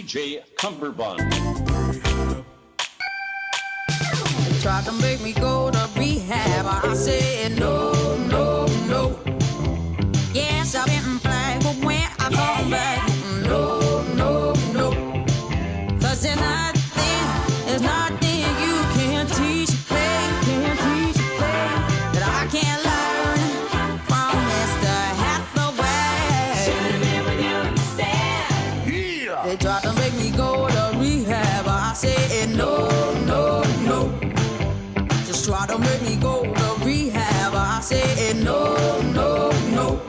DJ Cumberbund. Tried to make me go to rehab. I said no, no, no. Yes, I've been black, but when I come back, no, no, no. 'Cause there's nothing you can teach me, that I can't learn from Mr. Hathaway. Yeah. They tried to make me go to rehab. I said no, no, no. Just try to make me go to rehab. I said no, no, no.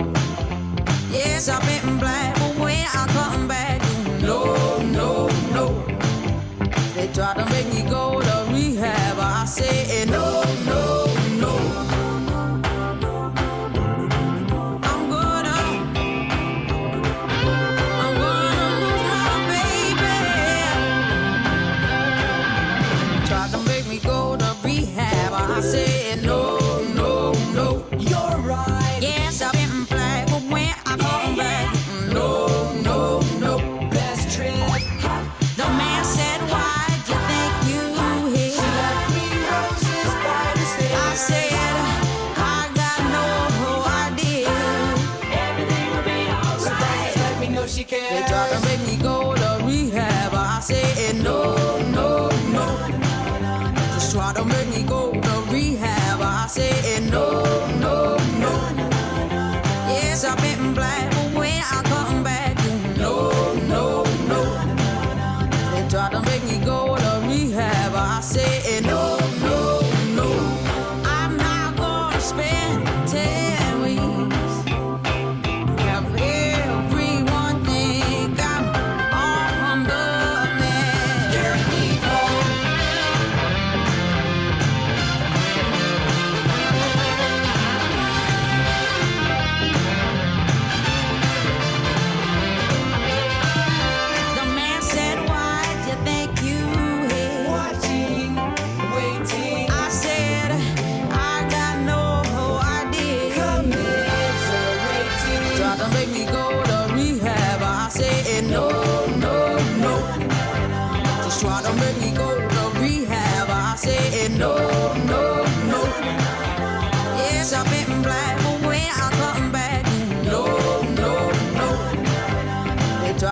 Yes, I've been black, but when I come back, no, no, no. They try to make me go to rehab. I said no, no, no. I'm gonna lose my baby. Tried to make me go to rehab. I said no, no, no. You're right. Yes, I've been black, but when I come back, no, no, no. Best trip. The man said, why'd you think you hit? She left me roses by the stairs. I said, I got no idea. Everything will be So alright. they- Let me know she cares. They tried to make me go to rehab. I said no, no, no. Just try to make me go to rehab. I said no, no, no. Yes, I've been black, but when I come back, no, no, no. They tried to make me go to rehab. I said no, no, no. I'm not gonna spend 10 weeks. Have everyone think I'm on the man. Carry me home. The man said, why'd you think you hit? Watching, waiting, I said, I got no idea. commiserating. Tried to make me go to rehab. I said no, no, no. Just try to make me go to rehab. I said no, no, no. Yes, I've been black, but when I come back, no, no, no. They try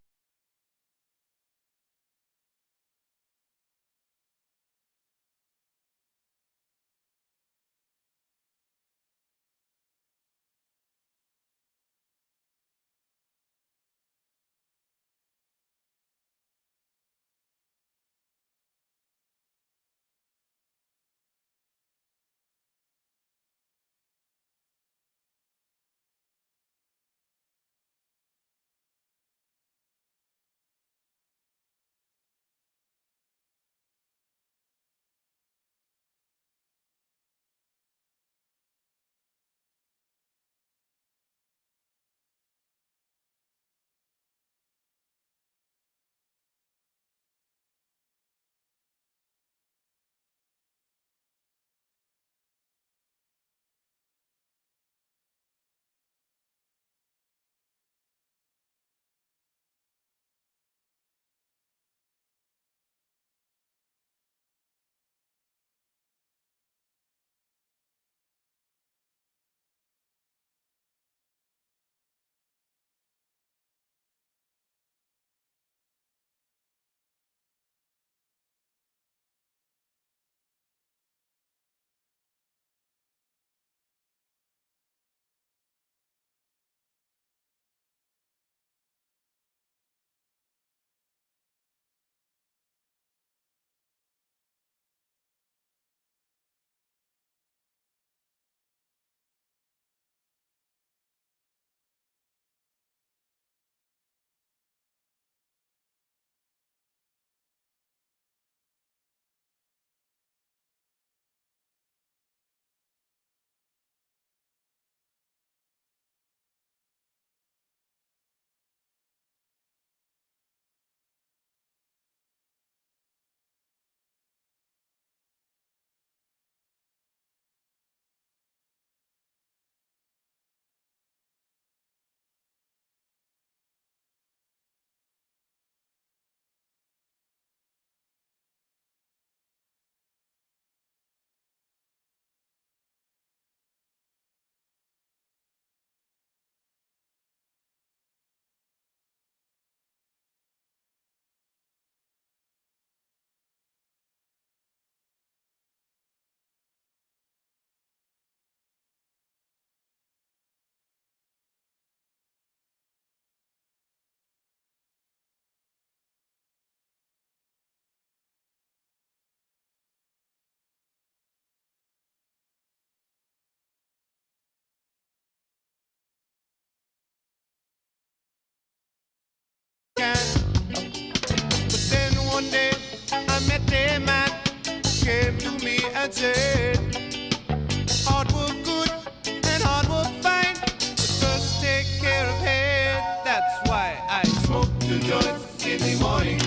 I smoke 2 joints in the morning.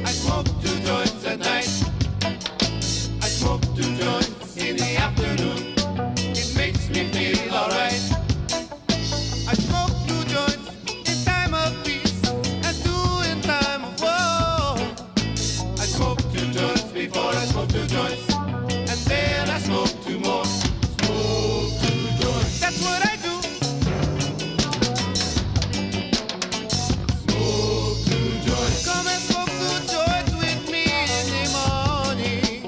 I smoke 2 joints at night. I smoke 2 joints in the afternoon. It makes me feel alright. I smoke 2 joints in time of peace and 2 in time of war. I smoke 2 joints before I smoke 2 joints, and then I smoke 2 more. Smoke 2 joints. That's what I do. Smoke 2 joints. Come and smoke 2 joints with me in the morning.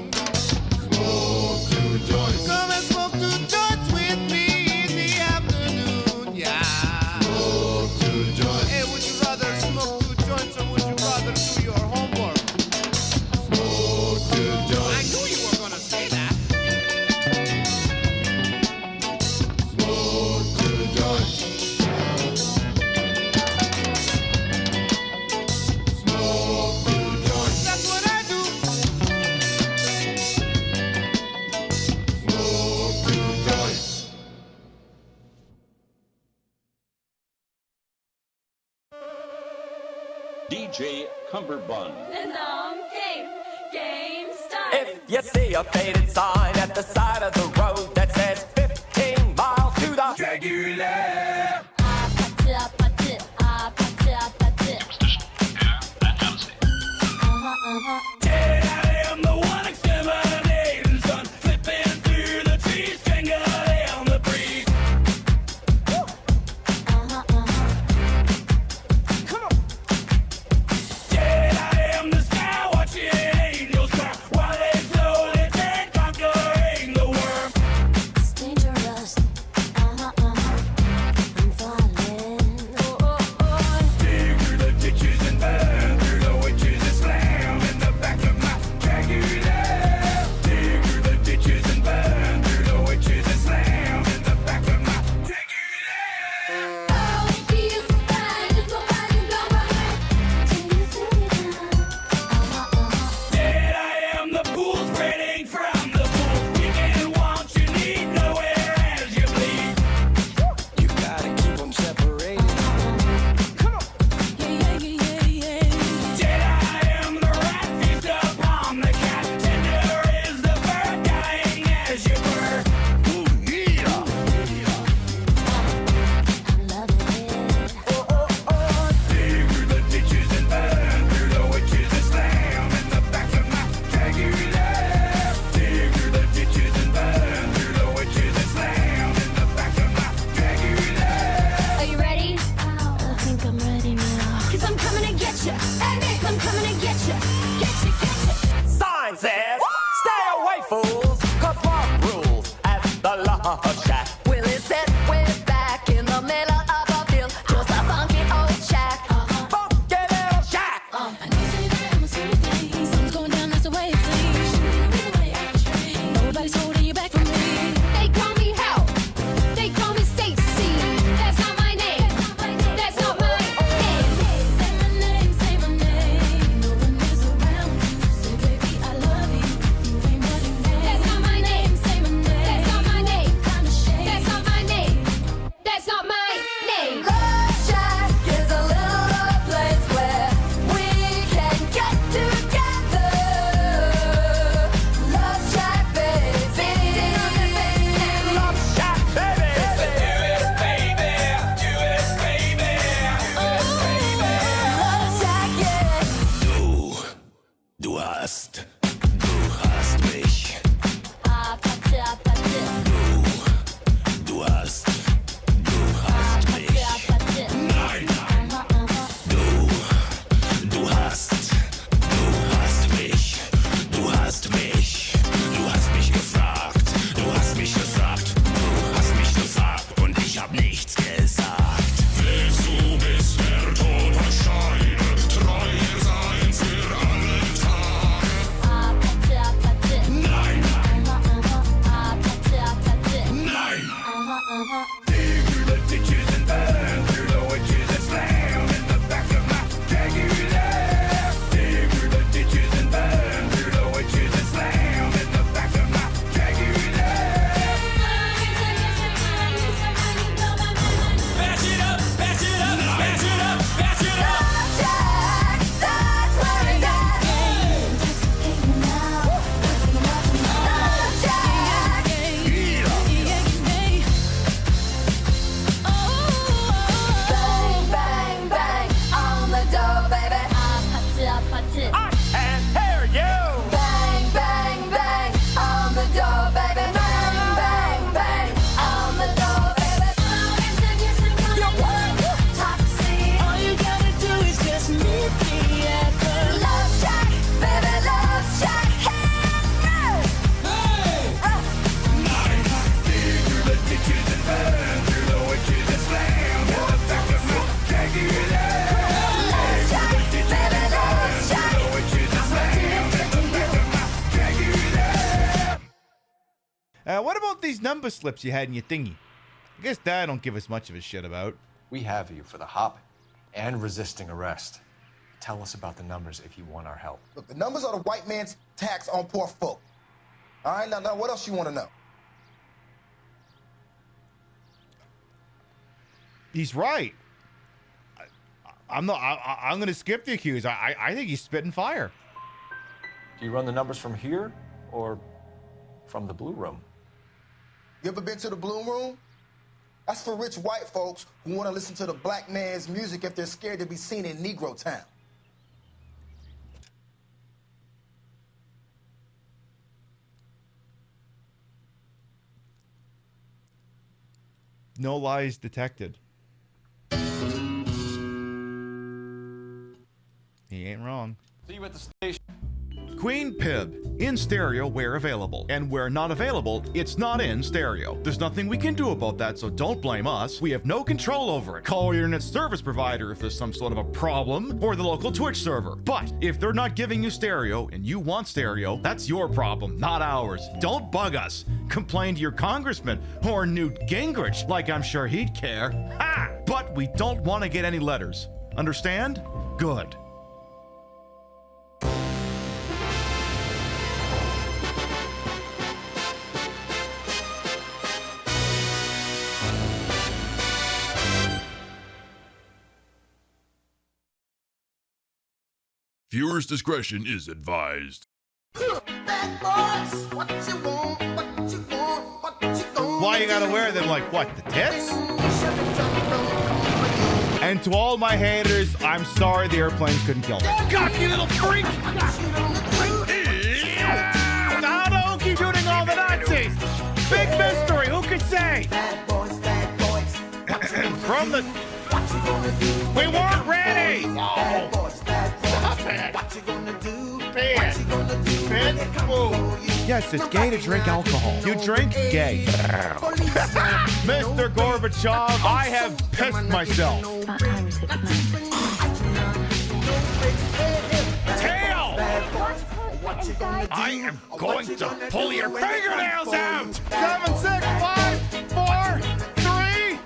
Smoke 2 joints. Come and smoke 2 joints with me in the afternoon. Yeah. Smoke 2 joints. Hey, would you rather smoke 2 joints or would you rather do your homework? Smoke 2 joints. I knew you were gonna say that. Smoke 2 joints. Smoke 2 joints. That's what I do. Smoke 2 joints. DJ Cumberbund. The long game starts. If you see a faded sign at the side of the road that says 15 miles to the Dragula, I am the one exterminating sun, flipping through the trees, strangling the breeze. Come on. I am the sky watching angels cry while they slowly turn, conquering the worm. It's dangerous. I'm falling. Dig through the ditches and burn through the witches and slam in the back of my Dragula. Dig through the ditches and burn through the witches and slam in the back of my Dragula. Oh, he is so fine, it's so fine, you go right. Till you feel me down. Dead I am the pool spreading from the pool. You get what you need nowhere as you bleed. You gotta keep them separated. Come on. Dead I am the rat feast upon the cat. Tender is the bird dying as you burn. I'm loving it. Dig through the ditches and burn through the witches and slam in the back of my Dragula. Dig through the ditches and burn through the witches and slam in the back of my Dragula. Are you ready? I think I'm ready now. Cause I'm coming to get ya. Hey, Nick, I'm coming to get ya. Get ya, get ya. Sign says, stay away, fools, 'cause rock rules at the Love Shack. Will it set way back in the middle of a field? Just a funky old shack. Funky little shack. I know say that I'm a silly thing. Something's going down, that's the way it seems. Nobody's holding you back from me. They call me Hell. They call me Stacy. That's not my name. That's not my name. Say my name, say my name. No one is around you. Say, baby, I love you. You ain't running. That's not my name. Say my name. That's not my name. Kinda about these number slips you had in your thingy? I guess that I don't give us much of a shit about. We have you for the hop and resisting arrest. Tell us about the numbers if you want our help. Look, the numbers are the white man's tax on poor folk. All right, now what else you want to know? He's right. I'm going to skip the accused. I think he's spitting fire. Do you run the numbers from here or from the Blue Room? You ever been to the Blue Room? That's for rich white folks who want to listen to the black man's music if they're scared to be seen in Negro Town. No lies detected. He ain't wrong. See you at the station. Queen Pib, in stereo where available. And where not available, it's not in stereo. There's nothing we can do about that, so don't blame us. We have no control over it. Call your internet service provider if there's some sort of a problem, or the local Twitch server. But if they're not giving you stereo and you want stereo, that's your problem, not ours. Don't bug us. Complain to your congressman or Newt Gingrich, like I'm sure he'd care. Ha! But we don't want to get any letters. Understand? Good. Viewers' discretion is advised. Why you gotta wear them like what, the tits? And to all my haters, I'm sorry the airplanes couldn't kill me. God, you little freak! Donald, keep shooting all the Nazis! Big mystery, who could say? From the... We weren't ready! Oh. Yes, it's gay to drink alcohol. You drink gay. Mr. Gorbachev, I have pissed myself. Tail! I am going to pull your fingernails out! 7, 6, 5, 4, 3,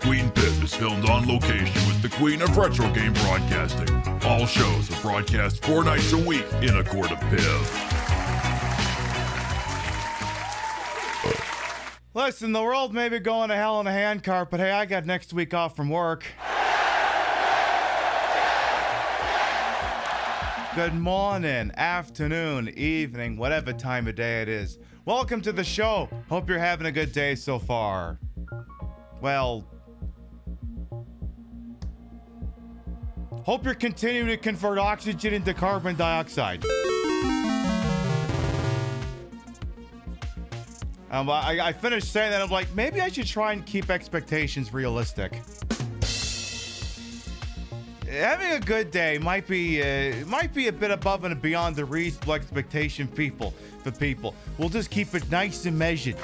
2, Queen Pip is filmed on location with the Queen of Retro Game Broadcasting. All shows are broadcast 4 nights a week in a court of Piv. Listen, the world may be going to hell in a handcart, but hey, I got next week off from work. Good morning, afternoon, evening, whatever time of day it is. Welcome to the show. Hope you're having a good day so far. Well, hope you're continuing to convert oxygen into carbon dioxide. I finished saying that. I'm like, maybe I should try and keep expectations realistic. Having a good day might be a bit above and beyond the reasonable expectation for people. We'll just keep it nice and measured.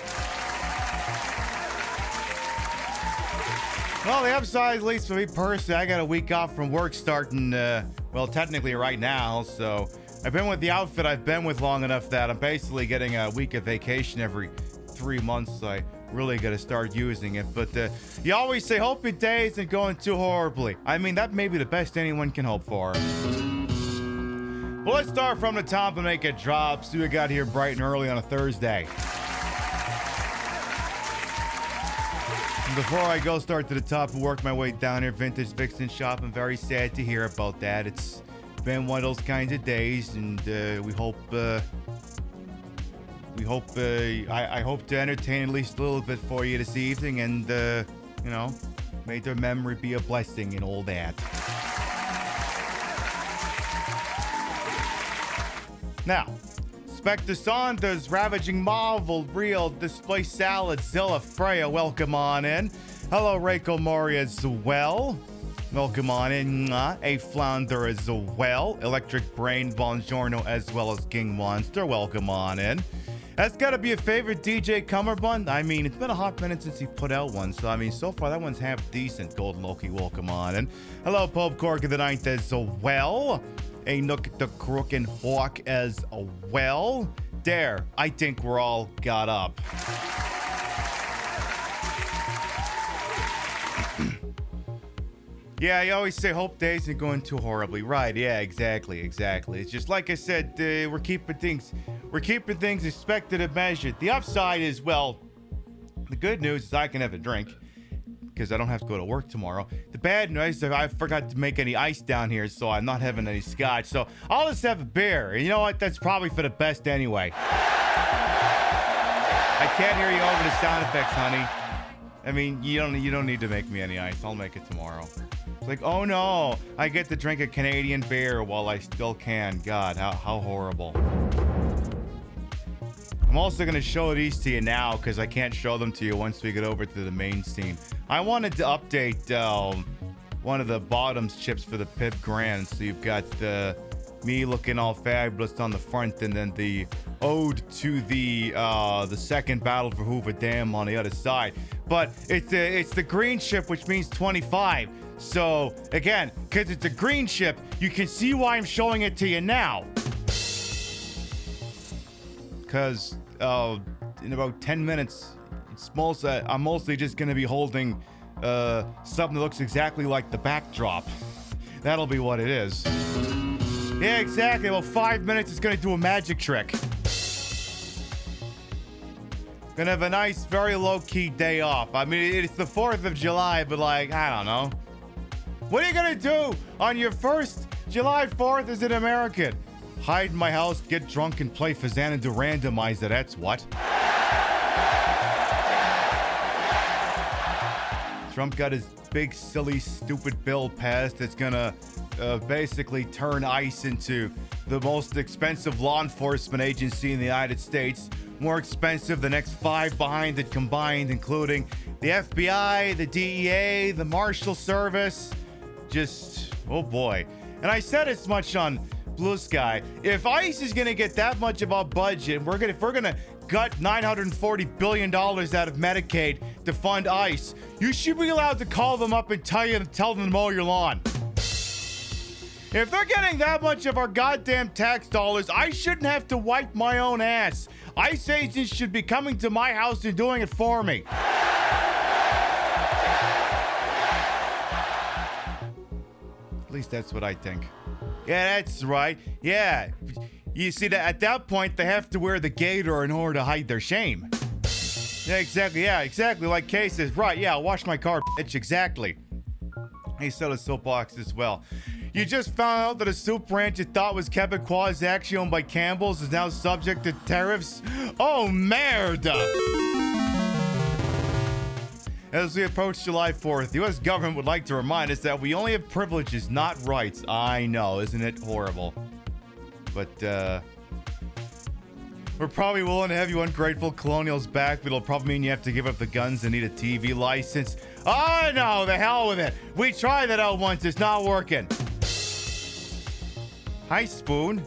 Well, the upside, at least for me personally, I got a week off from work starting, well, technically right now. So I've been with the outfit I've been with long enough that I'm basically getting a week of vacation every 3 months. So I really got to start using it. But you always say, hope your day isn't going too horribly. I mean, that may be the best anyone can hope for. Well, let's start from the top and make it drop. See what we got here bright and early on a Thursday. Before I go start to the top and work my way down here, Vintage Vixen Shop, I'm very sad to hear about that. It's been one of those kinds of days, and I hope to entertain at least a little bit for you this evening, and you know, may their memory be a blessing and all that. Now, Spectre Saunders, Ravaging Marvel, Real, Display Salad, Zilla, Freya, welcome on in. Hello, Reiko Mori as well. Welcome on in. A Flounder as well. Electric Brain, Bongiorno, as well as King Monster, welcome on in. That's got to be a favorite DJ Cummerbund. I mean, it's been a hot minute since he put out one, so I mean, so far that one's half decent. Golden Loki, welcome on in. Hello, Pope Cork of the Ninth as well. A Nook the Crook and Hawk as well. there, I think we're all got up. Yeah, you always say hope days ain't going too horribly. Right, yeah, exactly. It's just like I said, we're keeping things expected and measured. The upside is, well, the good news is I can have a drink because I don't have to go to work tomorrow. The bad news is I forgot to make any ice down here, so I'm not having any scotch. So I'll just have a beer. And you know what? That's probably for the best anyway. I can't hear you over the sound effects, honey. I mean, you don't need to make me any ice. I'll make it tomorrow. It's like, oh no, I get to drink a Canadian beer while I still can. God, how horrible. I'm also going to show these to you now because I can't show them to you once we get over to the main scene. I wanted to update one of the bottoms chips for the Pib Grand. So you've got me looking all fabulous on the front, and then the ode to the second battle for Hoover Dam on the other side. But it's the green chip, which means 25. So again, because it's a green chip, you can see why I'm showing it to you now. Because in about 10 minutes, I'm mostly just going to be holding something that looks exactly like the backdrop. That'll be what it is. Yeah, exactly. Well, 5 minutes is going to do a magic trick. Gonna have a nice, very low-key day off. I mean, it's the 4th of July, but like, I don't know. What are you gonna do on your first July 4th as an American? Hide in my house, get drunk, and play Fazan and do randomizer. That's what. Trump got his big, silly, stupid bill passed that's gonna basically turn ICE into the most expensive law enforcement agency in the United States. More expensive than the next 5 behind it combined, including the FBI, the DEA, the Marshal Service. Just, oh boy. And I said as much on Blue Sky. If ICE is gonna get that much of our budget, if we're gonna gut $940 billion out of Medicaid to fund ICE, you should be allowed to call them up and tell them to mow your lawn. If they're getting that much of our goddamn tax dollars, I shouldn't have to wipe my own ass. ICE agents should be coming to my house and doing it for me. At least that's what I think. Yeah, that's right. Yeah. You see, that at that point, they have to wear the gaiter in order to hide their shame. Yeah, exactly. Yeah, exactly. Like Kay says. Right, yeah, I'll wash my car, bitch. Exactly. He said a soapbox as well. You just found out that a soup branch you thought was Quebecois is actually owned by Campbell's is now subject to tariffs? Oh, merde! As we approach July 4th, the U.S. government would like to remind us that we only have privileges, not rights. I know, isn't it horrible? But, we're probably willing to have you ungrateful colonials back, but it'll probably mean you have to give up the guns and need a TV license. Oh, no, the hell with it. We tried that out once. It's not working. Hi, Spoon.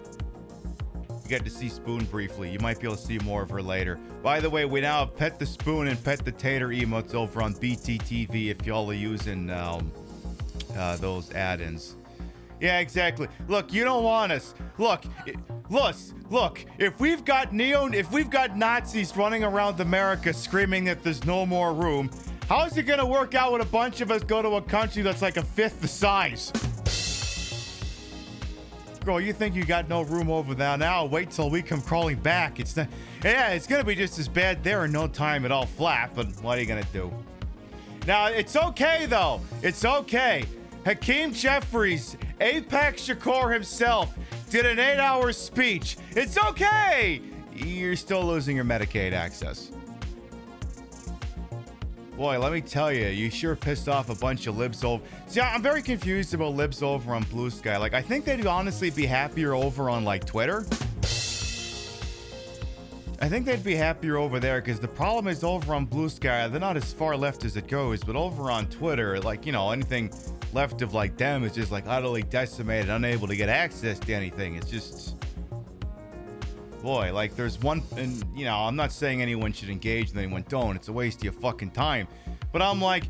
You got to see Spoon briefly. You might be able to see more of her later. By the way, we now have Pet the Spoon and Pet the Tater emotes over on BTTV if y'all are using those add-ins. Yeah, exactly. Look, you don't want us. Look. If we've got Nazis running around America screaming that there's no more room, how is it gonna work out when a bunch of us go to a country that's like a fifth the size? Girl, you think you got no room over there now? Wait till we come crawling back. It's gonna be just as bad there in no time at all flat, but what are you gonna do? Now, it's okay though. It's okay. Hakeem Jeffries, Apex Shakur himself, did an 8-hour speech. It's okay. You're still losing your Medicaid access. Boy, let me tell you, you sure pissed off a bunch of libs over. See, I'm very confused about libs over on Blue Sky. Like, I think they'd honestly be happier over on, like, Twitter. I think they'd be happier over there because the problem is over on Blue Sky, they're not as far left as it goes, but over on Twitter, like, you know, anything left of, like, them is just, like, utterly decimated, unable to get access to anything. It's just... Boy, like, there's one, and, you know, I'm not saying anyone should engage and anyone don't. It's a waste of your fucking time. But I'm, like,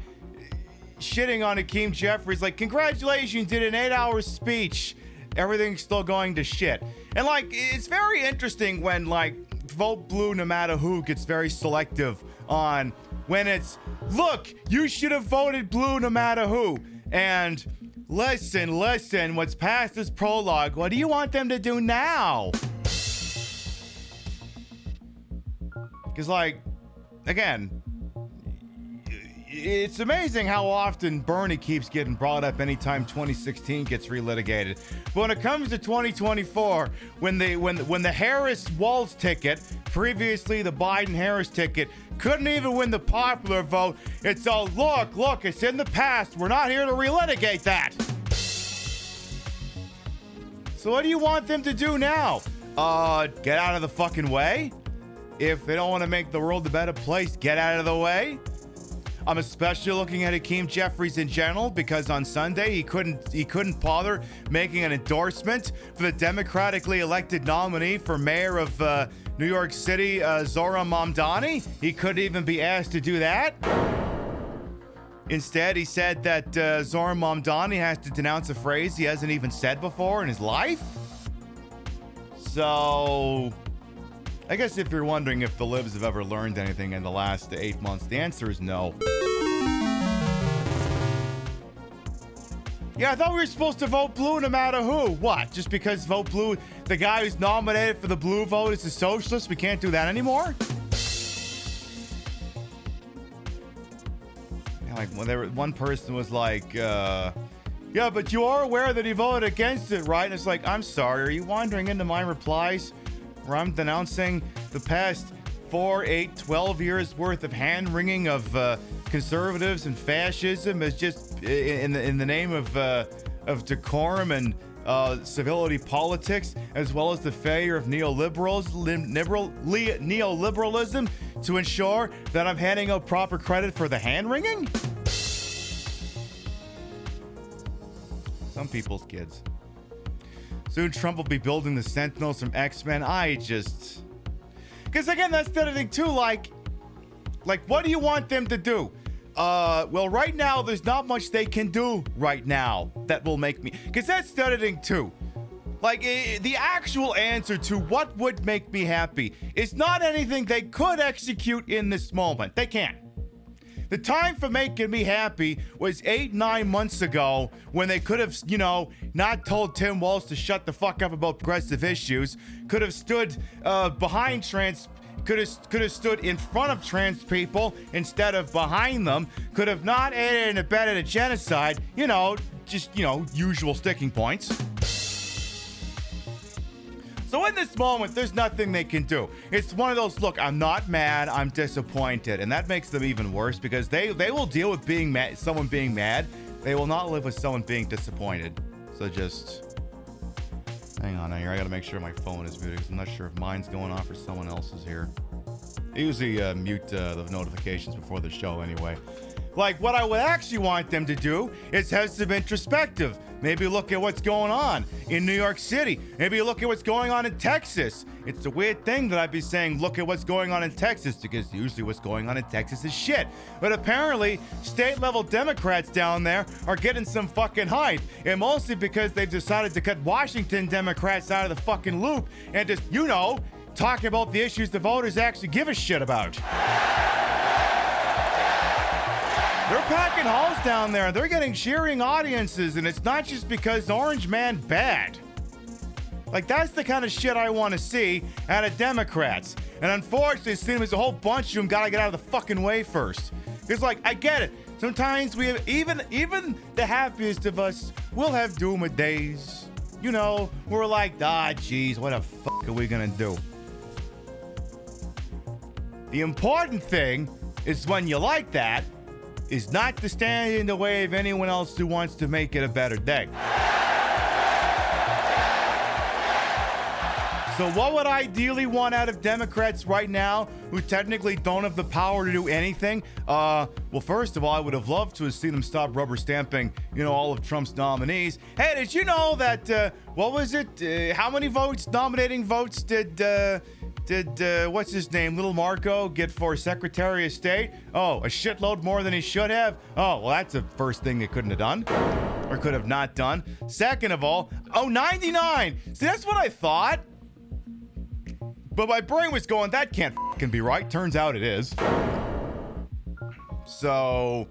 shitting on Hakeem Jeffries, like, congratulations, did an 8-hour speech. Everything's still going to shit. And, like, it's very interesting when, like, Vote Blue No Matter Who gets very selective on when it's, look, you should have voted blue no matter who. And listen, what's past is prologue. What do you want them to do now? Because, like, again, it's amazing how often Bernie keeps getting brought up anytime 2016 gets relitigated. But when it comes to 2024, when the Harris-Walz ticket, previously the Biden-Harris ticket, couldn't even win the popular vote, it's all, look, it's in the past. We're not here to relitigate that. So what do you want them to do now? Get out of the fucking way? If they don't want to make the world a better place, get out of the way? I'm especially looking at Hakeem Jeffries in general because on Sunday he couldn't bother making an endorsement for the democratically elected nominee for mayor of New York City, Zohran Mamdani. He couldn't even be asked to do that. Instead, he said that Zohran Mamdani has to denounce a phrase he hasn't even said before in his life. So, I guess if you're wondering if the libs have ever learned anything in the last 8 months, the answer is no. Yeah, I thought we were supposed to vote blue no matter who. What? Just because vote blue, the guy who's nominated for the blue vote is a socialist, we can't do that anymore? Yeah, like one person was like, yeah, but you are aware that he voted against it, right? And it's like, I'm sorry, are you wandering into my replies where I'm denouncing the past 4, 8, 12 years worth of hand-wringing of conservatives and fascism as just in the name of decorum and civility politics, as well as the failure of neoliberalism to ensure that I'm handing out proper credit for the hand-wringing? Some people's kids. Soon Trump will be building the Sentinels from X-Men. Because again, that's the other thing too, like what do you want them to do? Well, right now, there's not much they can do right now that will make me, because that's the other thing too. Like, the actual answer to what would make me happy is not anything they could execute in this moment. They can't. The time for making me happy was 8-9 months ago when they could have, not told Tim Walz to shut the fuck up about progressive issues, could have stood behind could have stood in front of trans people instead of behind them, could have not aided and abetted a genocide, usual sticking points. So in this moment, there's nothing they can do. It's one of those, look, I'm not mad, I'm disappointed. And that makes them even worse because they will deal with being mad, someone being mad. They will not live with someone being disappointed. So just hang on here. I gotta make sure my phone is muted because I'm not sure if mine's going off or someone else's here. I usually mute the notifications before the show anyway. Like, what I would actually want them to do is have some introspective. Maybe look at what's going on in New York City. Maybe look at what's going on in Texas. It's a weird thing that I'd be saying, look at what's going on in Texas, because usually what's going on in Texas is shit. But apparently, state-level Democrats down there are getting some fucking hype. And mostly because they've decided to cut Washington Democrats out of the fucking loop and just, talk about the issues the voters actually give a shit about. They're packing halls down there. They're getting cheering audiences, and it's not just because Orange Man bad. Like, that's the kind of shit I want to see out of Democrats. And unfortunately, it seems a whole bunch of them gotta get out of the fucking way first. It's like, I get it. Sometimes we have, even the happiest of us will have doomer days. We're like, geez, what the fuck are we gonna do? The important thing is when you like that, is not to stand in the way of anyone else who wants to make it a better day. So what would I ideally want out of Democrats right now who technically don't have the power to do anything? Well, first of all, I would have loved to have seen them stop rubber stamping, all of Trump's nominees. Hey, did you know that, what was it? How many nominating votes did what's his name, Little Marco, get for Secretary of State? Oh, a shitload more than he should have? Oh, well, that's the first thing they couldn't have done. Or could have not done. Second of all, 99! See, that's what I thought. But my brain was going, that can't fucking be right. Turns out it is. So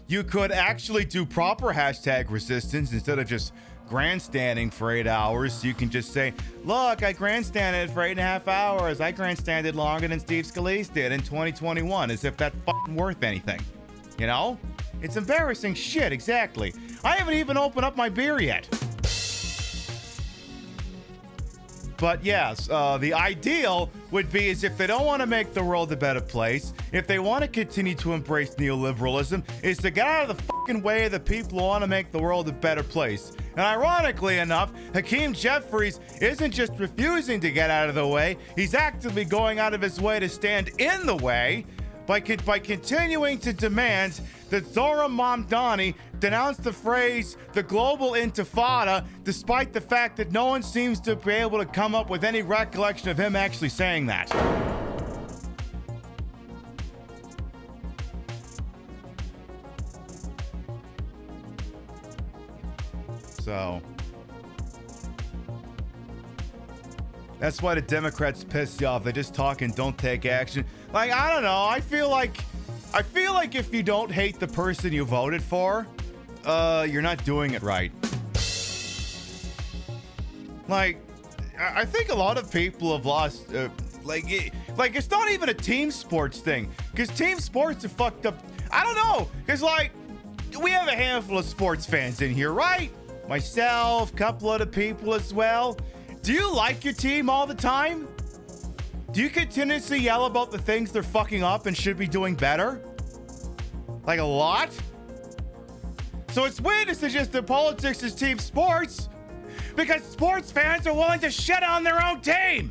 you could actually do proper hashtag resistance instead of just grandstanding for 8 hours. You can just say, look, I grandstanded for 8.5 hours. I grandstanded longer than Steve Scalise did in 2021, as if that's fucking worth anything. You know? It's embarrassing shit, exactly. I haven't even opened up my beer yet. But yes, the ideal would be is if they don't want to make the world a better place, if they want to continue to embrace neoliberalism, is to get out of the fucking way of the people who want to make the world a better place. And ironically enough, Hakeem Jeffries isn't just refusing to get out of the way, he's actively going out of his way to stand in the way by continuing to demand that Zora Mamdani denounce the phrase, the global intifada, despite the fact that no one seems to be able to come up with any recollection of him actually saying that. So that's why the Democrats piss you off. They just talk and don't take action. Like, I don't know. I feel like if you don't hate the person you voted for, you're not doing it right. Like, I think a lot of people have lost, like it's not even a team sports thing, because team sports are fucked up. I don't know, because like, we have a handful of sports fans in here, right? Myself, couple other people as well. Do you like your team all the time? Do you continuously yell about the things they're fucking up and should be doing better? Like a lot? So it's weird to suggest that politics is team sports, because sports fans are willing to shit on their own team.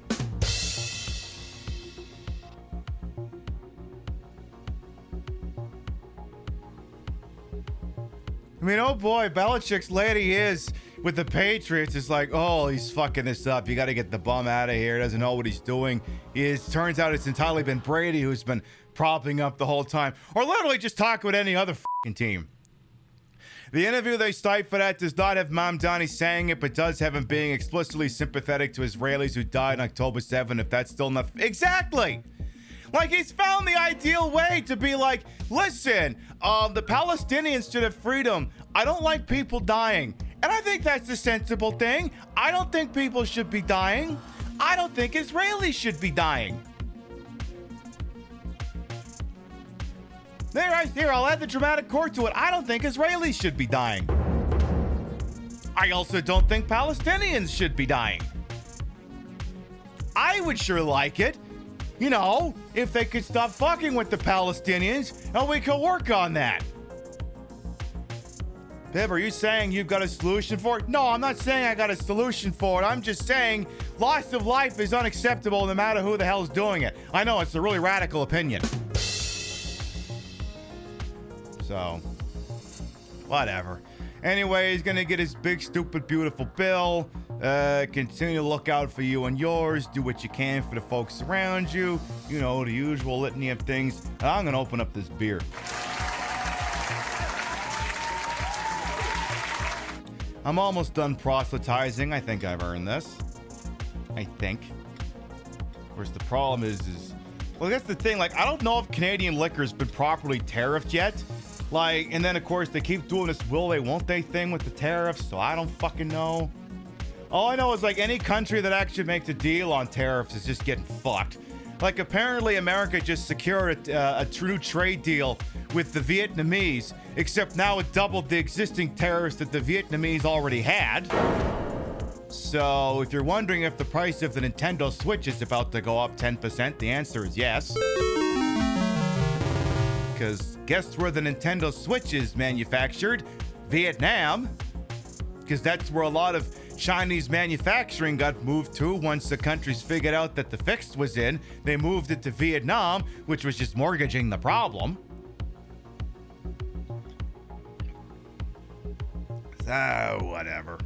I mean, oh boy, Belichick's lady is with the Patriots is like, oh, he's fucking this up. You got to get the bum out of here. Doesn't know what he's doing. Turns out it's entirely been Brady who's been propping up the whole time. Or literally just talk with any other fucking team. The interview they cite for that does not have Mamdani saying it, but does have him being explicitly sympathetic to Israelis who died on October 7, if that's still not... Exactly! Like, he's found the ideal way to be like, listen, the Palestinians should have freedom. I don't like people dying. And I think that's a sensible thing. I don't think people should be dying. I don't think Israelis should be dying. There, right here, I'll add the dramatic core to it. I don't think Israelis should be dying. I also don't think Palestinians should be dying. I would sure like it, you know, if they could stop fucking with the Palestinians and we could work on that. Pib, are you saying you've got a solution for it? No, I'm not saying I got a solution for it. I'm just saying loss of life is unacceptable no matter who the hell's doing it. I know, it's a really radical opinion. So, whatever. Anyway, he's gonna get his big, stupid, beautiful bill. Continue to look out for you and yours. Do what you can for the folks around you. You know, the usual litany of things. And I'm gonna open up this beer. I'm almost done proselytizing. I think I've earned this. I think. Of course, the problem is, well, that's the thing. Like, I don't know if Canadian liquor's been properly tariffed yet. Like, and then, of course, they keep doing this will they, won't they thing with the tariffs, so I don't fucking know. All I know is, like, any country that actually makes a deal on tariffs is just getting fucked. Like, apparently America just secured a true trade deal with the Vietnamese, except now it doubled the existing tariffs that the Vietnamese already had. So, if you're wondering if the price of the Nintendo Switch is about to go up 10%, the answer is yes. Because guess where the Nintendo Switch is manufactured? Vietnam. Because that's where a lot of Chinese manufacturing got moved to once the countries figured out that the fix was in. They moved it to Vietnam, which was just mortgaging the problem. So, whatever.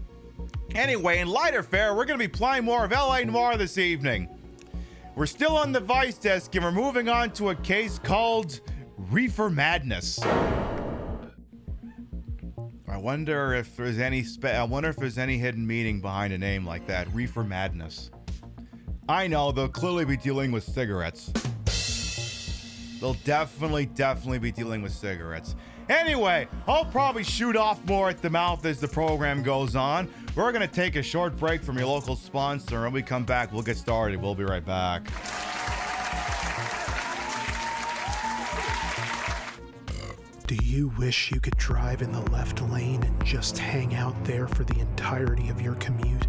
Anyway, in lighter fare, we're going to be playing more of LA Noire this evening. We're still on the Vice desk, and we're moving on to a case called Reefer Madness. I wonder if there's any hidden meaning behind a name like that, Reefer Madness. I know, they'll clearly be dealing with cigarettes. They'll definitely be dealing with cigarettes. Anyway, I'll probably shoot off more at the mouth as the program goes on. We're going to take a short break from your local sponsor, and when we come back, we'll get started. We'll be right back. Do you wish you could drive in the left lane and just hang out there for the entirety of your commute?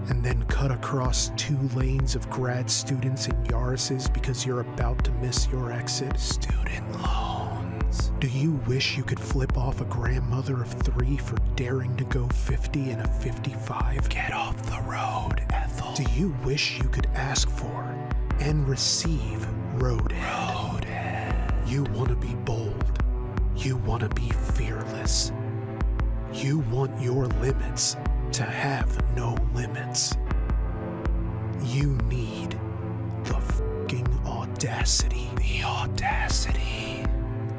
And then cut across 2 lanes of grad students in Yaris's because you're about to miss your exit? Student loans. Do you wish you could flip off a grandmother of 3 for daring to go 50 in a 55? Get off the road, Ethel. Do you wish you could ask for and receive roadhead? You want to be bold. You want to be fearless. You want your limits to have no limits. You need the fucking audacity. The audacity.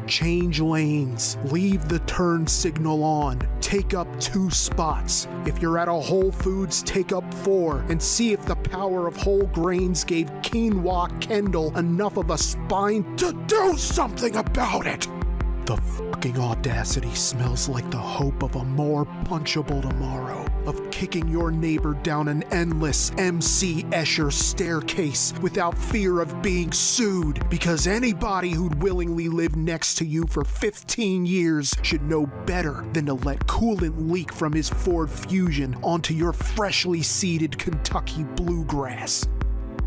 Change lanes. Leave the turn signal on. Take up 2 spots. If you're at a Whole Foods, take up 4 and see if the power of whole grains gave Quinoa Kendall enough of a spine to do something about it. The fucking audacity smells like the hope of a more punchable tomorrow, of kicking your neighbor down an endless MC Escher staircase without fear of being sued, because anybody who'd willingly live next to you for 15 years should know better than to let coolant leak from his Ford Fusion onto your freshly seeded Kentucky bluegrass.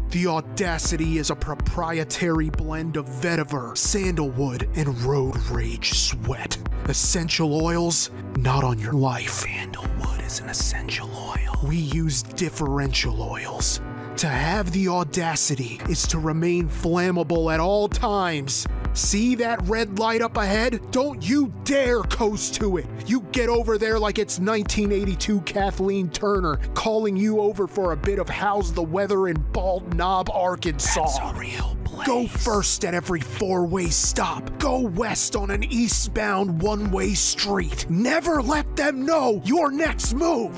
The audacity is a proprietary blend of vetiver, sandalwood, and road rage sweat. Essential oils, not on your life. Sandalwood is an essential oil. We use differential oils. To have the audacity is to remain flammable at all times. See that red light up ahead? Don't you dare coast to it. You get over there like it's 1982 Kathleen Turner calling you over for a bit of How's the Weather in Bald Knob, Arkansas. That's a real place. Go first at every 4-way stop. Go west on an eastbound 1-way street. Never let them know your next move.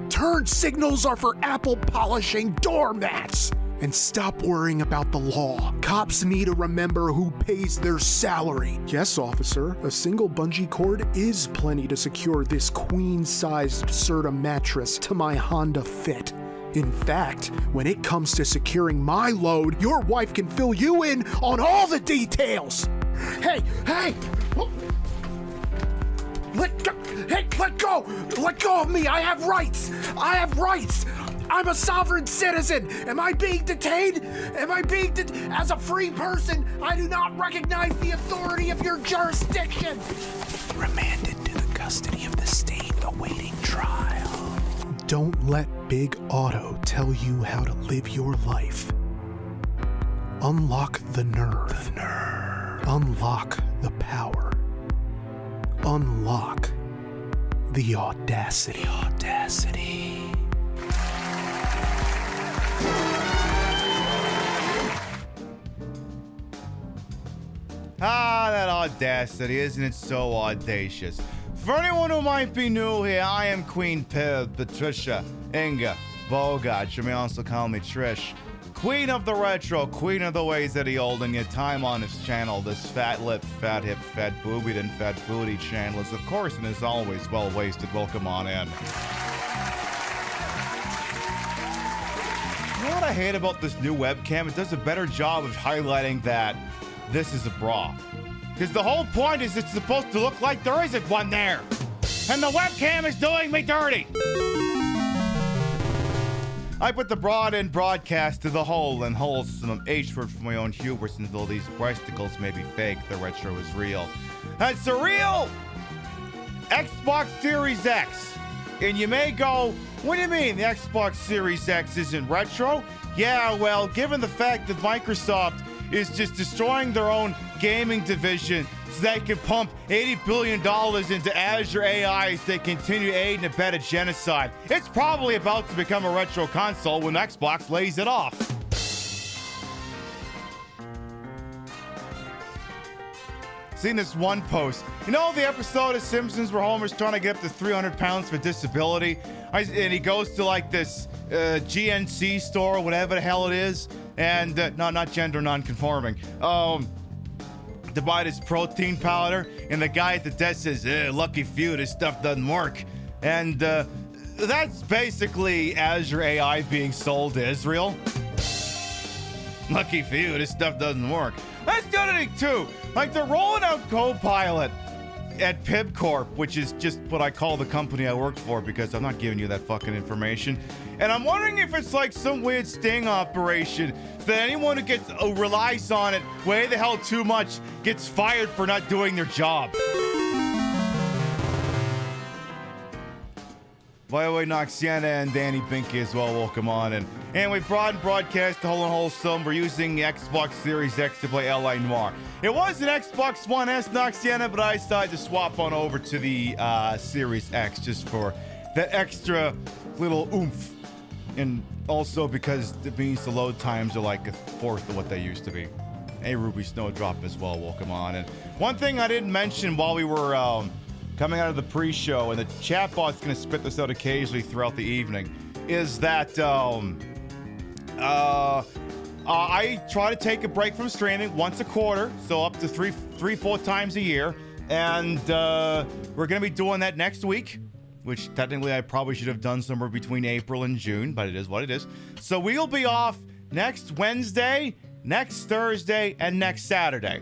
Turn signals are for apple polishing doormats. And stop worrying about the law. Cops need to remember who pays their salary. Yes, officer, a single bungee cord is plenty to secure this queen-sized Serta mattress to my Honda Fit. In fact, when it comes to securing my load, your wife can fill you in on all the details. Hey! Let go! Let go of me! I have rights! I'm a sovereign citizen! Am I being detained? As a free person, I do not recognize the authority of your jurisdiction! Remanded to the custody of the state awaiting trial. Don't let Big Auto tell you how to live your life. Unlock the nerve. Unlock the power. Unlock the audacity. That audacity, isn't it so audacious? For anyone who might be new here, I am Queen Pib, Patricia, Inga, Bogart. You may also call me Trish. Queen of the retro, queen of the ways of the old, and your time on this channel, this fat lip, fat hip, fat boobied, and fat booty channel is, of course, and is always well-wasted. Welcome on in. You know what I hate about this new webcam? It does a better job of highlighting that this is a bra. Because the whole point is it's supposed to look like there isn't one there. And the webcam is doing me dirty. I put the broad-end broadcast to the whole and wholesome H-word for my own hubris, and though these breasticles may be fake, the retro is real. It's a real Xbox Series X. And you may go, what do you mean the Xbox Series X isn't retro? Yeah, well, given the fact that Microsoft is just destroying their own gaming division so they can pump $80 billion into Azure AI as they continue to aid and abet a genocide. It's probably about to become a retro console when Xbox lays it off. seen this one post. You know the episode of Simpsons where Homer's trying to get up to 300 pounds for disability? And he goes to like this GNC store, whatever the hell it is. And, no, not gender non-conforming. To buy this protein powder. And the guy at the desk says, lucky few, this stuff doesn't work. And that's basically Azure AI being sold to Israel. Lucky for you, this stuff doesn't work. That's the other thing, too. Like, they're rolling out Copilot at PiBCorp, which is just what I call the company I work for because I'm not giving you that fucking information. And I'm wondering if it's like some weird sting operation that anyone who gets relies on it way the hell too much gets fired for not doing their job. By the way, Noxiana and Danny Binky as well, welcome on. And we broadcast the whole and wholesome. We're using the Xbox Series X to play LA Noire. It was an Xbox One S, Noxiana, but I decided to swap on over to the Series X just for that extra little oomph. And also because it means the load times are like a fourth of what they used to be. Hey, Ruby Snowdrop as well, welcome on. And one thing I didn't mention while we were coming out of the pre-show, and the chatbot's going to spit this out occasionally throughout the evening, is that I try to take a break from streaming once a quarter, so up to three, 4 times a year, and we're going to be doing that next week, which technically I probably should have done somewhere between April and June, but it is what it is. So we'll be off next Wednesday, next Thursday, and next Saturday.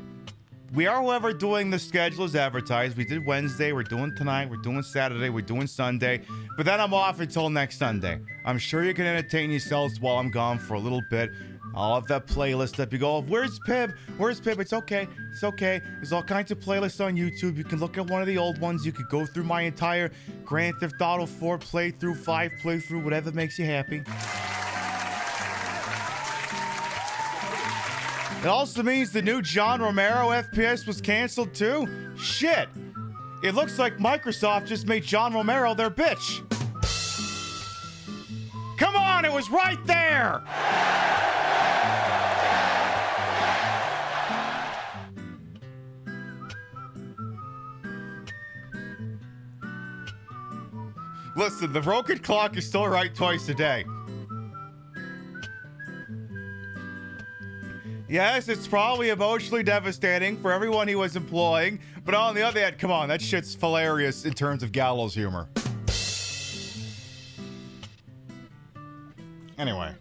We are, however, doing the schedule as advertised. We did Wednesday, we're doing tonight, we're doing Saturday, we're doing Sunday, but then I'm off until next Sunday. I'm sure you can entertain yourselves while I'm gone for a little bit. I'll have that playlist up. You go, where's Pib? Where's Pib? It's okay. It's okay. There's all kinds of playlists on YouTube. You can look at one of the old ones. You could go through my entire Grand Theft Auto 4 playthrough, 5 playthrough, whatever makes you happy. It also means the new John Romero FPS was canceled too. Shit. It looks like Microsoft just made John Romero their bitch. Come on, it was right there. Listen, the broken clock is still right twice a day. Yes, it's probably emotionally devastating for everyone he was employing, but on the other hand, come on, that shit's hilarious in terms of gallows humor. Anyway,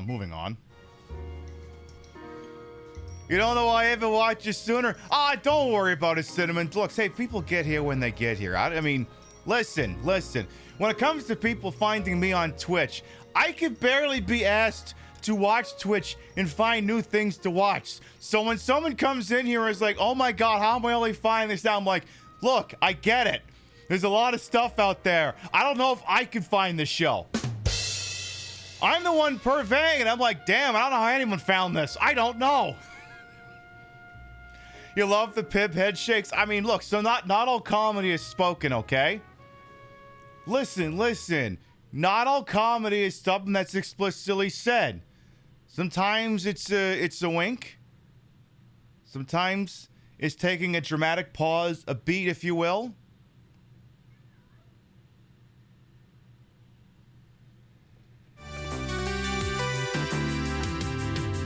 moving on. You don't know why I haven't watched you sooner? Don't worry about it, Cinnamon. Look, say people get here when they get here. I mean, listen. When it comes to people finding me on Twitch, I could barely be asked to watch Twitch and find new things to watch. So when someone comes in here and is like, oh my God, how am I only finding this out? I'm like, look, I get it. There's a lot of stuff out there. I don't know if I can find this show. I'm the one purveying it. I'm like, damn, I don't know how anyone found this. I don't know. You love the Pib head shakes? I mean, look, so not all comedy is spoken, okay? Listen. Not all comedy is something that's explicitly said. Sometimes it's a wink. Sometimes it's taking a dramatic pause, a beat, if you will.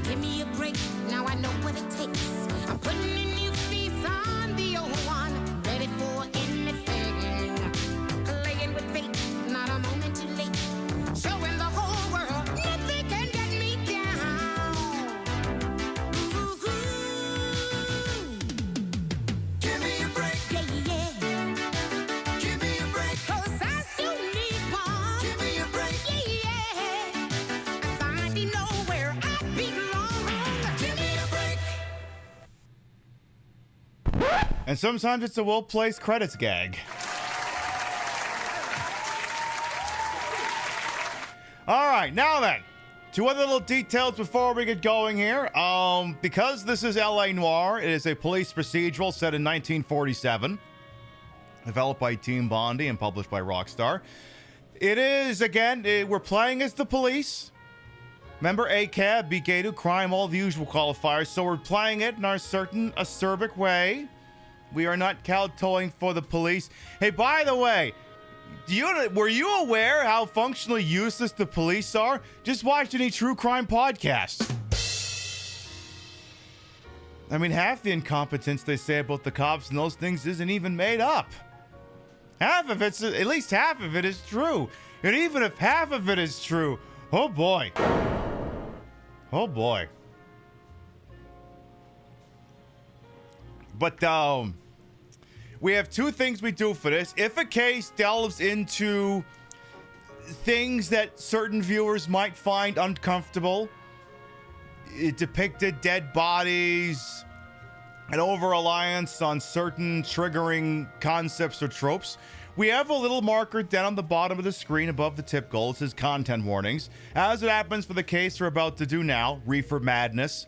Give me a break, now I know what it takes. I'm putting a new face on the old one, ready for anything. Playing with fate, not a moment too late. Showing the whole world nothing can get me down. Ooh. Give me a break. Yeah. Give me a break. 'Cause I still need one. Give me a break. Yeah. I'm finally know where I belong. Give me a break. And sometimes it's a well-placed credits gag. All right, now then, 2 other little details before we get going here. Because this is LA Noire, it is a police procedural set in 1947, developed by Team Bondi and published by Rockstar. It is, again, we're playing as the police. Remember, ACAB, Bigadu, crime, all the usual qualifiers. So we're playing it in our certain acerbic way. We are not kowtowing for the police. Hey, by the way, were you aware how functionally useless the police are? Just watch any true crime podcasts. I mean, half the incompetence they say about the cops and those things isn't even made up. At least half of it is true. And even if half of it is true, oh boy. Oh boy. But, we have two things we do for this. If a case delves into things that certain viewers might find uncomfortable, it depicted dead bodies, an over-reliance on certain triggering concepts or tropes, we have a little marker down on the bottom of the screen above the tip goal. It says content warnings. As it happens for the case we're about to do now, Reefer Madness,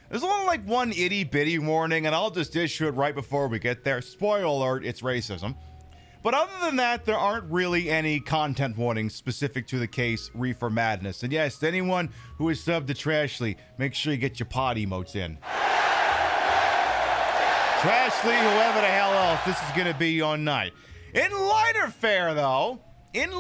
there's only like one itty-bitty warning, and I'll just issue it right before we get there. Spoiler alert, it's racism. But other than that, there aren't really any content warnings specific to the case Reefer Madness. And yes, anyone who is subbed to Trashly, make sure you get your pod emotes in. Trashly, whoever the hell else, this is going to be your night. In lighter fare, though, and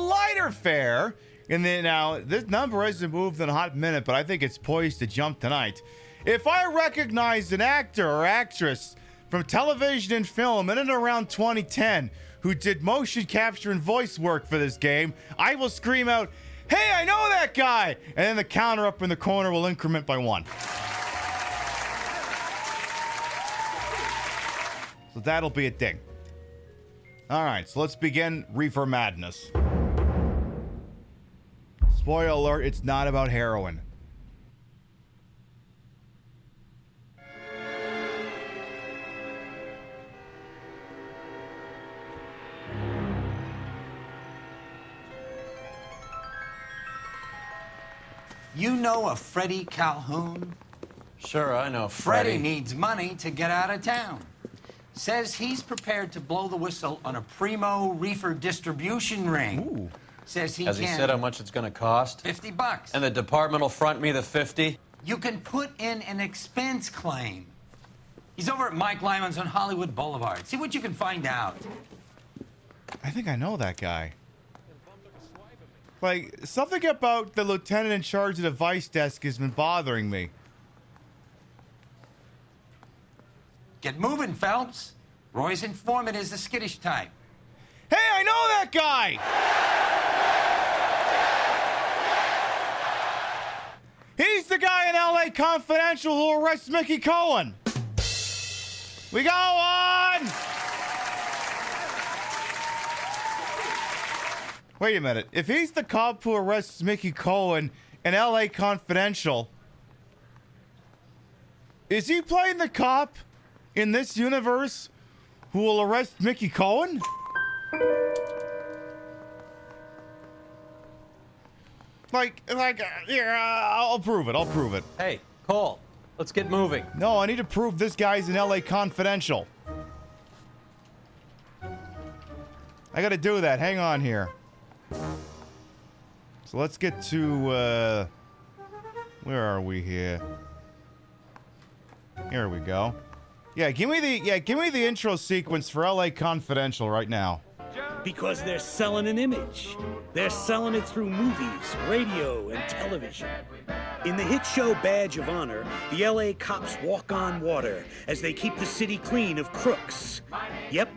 then now, this number hasn't moved in a hot minute, but I think it's poised to jump tonight. If I recognize an actor or actress from television and film in and around 2010 who did motion capture and voice work for this game, I will scream out, "Hey, I know that guy!" And then the counter up in the corner will increment by 1. So that'll be a thing. All right, so let's begin Reefer Madness. Spoiler alert, it's not about heroin. You know a Freddie Calhoun? Sure, I know Freddie needs money to get out of town. Says he's prepared to blow the whistle on a primo reefer distribution ring. Ooh. Says Has he said how much it's going to cost? $50. And the department will front me the 50? You can put in an expense claim. He's over at Mike Lyman's on Hollywood Boulevard. See what you can find out. I think I know that guy. Like, something about the lieutenant in charge of the vice desk has been bothering me. Get moving, Phelps. Roy's informant is the skittish type. Hey, I know that guy! He's the guy in LA Confidential who arrests Mickey Cohen. We go on! Wait a minute. If he's the cop who arrests Mickey Cohen in LA Confidential, is he playing the cop in this universe who will arrest Mickey Cohen? I'll prove it. Hey, Cole, let's get moving. No, I need to prove this guy's in LA Confidential. I gotta do that. Hang on here. So let's get to, where are we here? Here we go. Yeah, give me the intro sequence for LA Confidential right now. Because they're selling an image. They're selling it through movies, radio, and television. In the hit show Badge of Honor, the LA cops walk on water as they keep the city clean of crooks. Yep,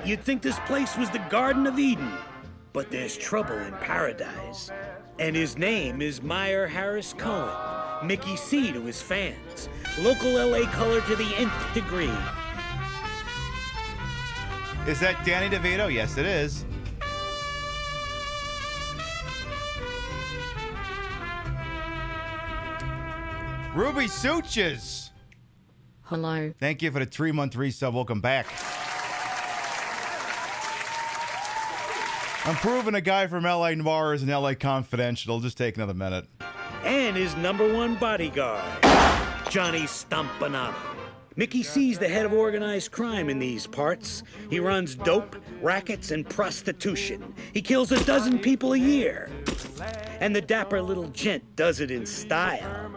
you'd think this place was the Garden of Eden. But there's trouble in paradise. And his name is Meyer Harris Cohen, Mickey C to his fans. Local LA color to the nth degree. Is that Danny DeVito? Yes, it is. Ruby Suches. Hello. Thank you for the 3-month resub. Welcome back. I'm proving a guy from LA Noire is an LA Confidential. It'll just take another minute. And his #1 bodyguard, Johnny Stompanato. Mickey C's the head of organized crime in these parts. He runs dope, rackets, and prostitution. He kills 12 people a year. And the dapper little gent does it in style.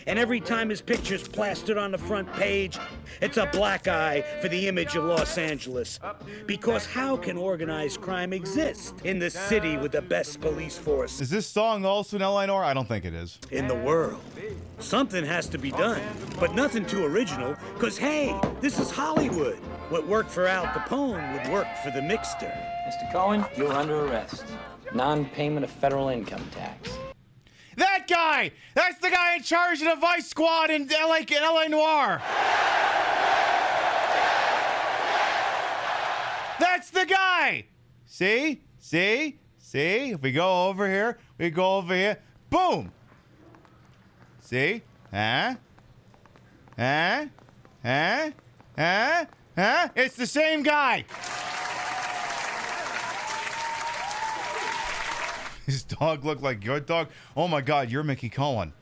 And every time his picture's plastered on the front page, it's a black eye for the image of Los Angeles. Because how can organized crime exist in the city with the best police force Is this song also in LA Noire? I don't think it is. in the world? Something has to be done, but nothing too original, because hey, this is Hollywood. What worked for Al Capone would work for the Mixter. Mr. Cohen, you're under arrest. Non-payment of federal income tax. That guy! That's the guy in charge of the Vice Squad in LA Noire! That's the guy! See? See? See? If we go over here, boom! See? Huh? Huh? Huh? Huh? Huh? It's the same guy! His dog looked like your dog? Oh my god, you're Mickey Cohen.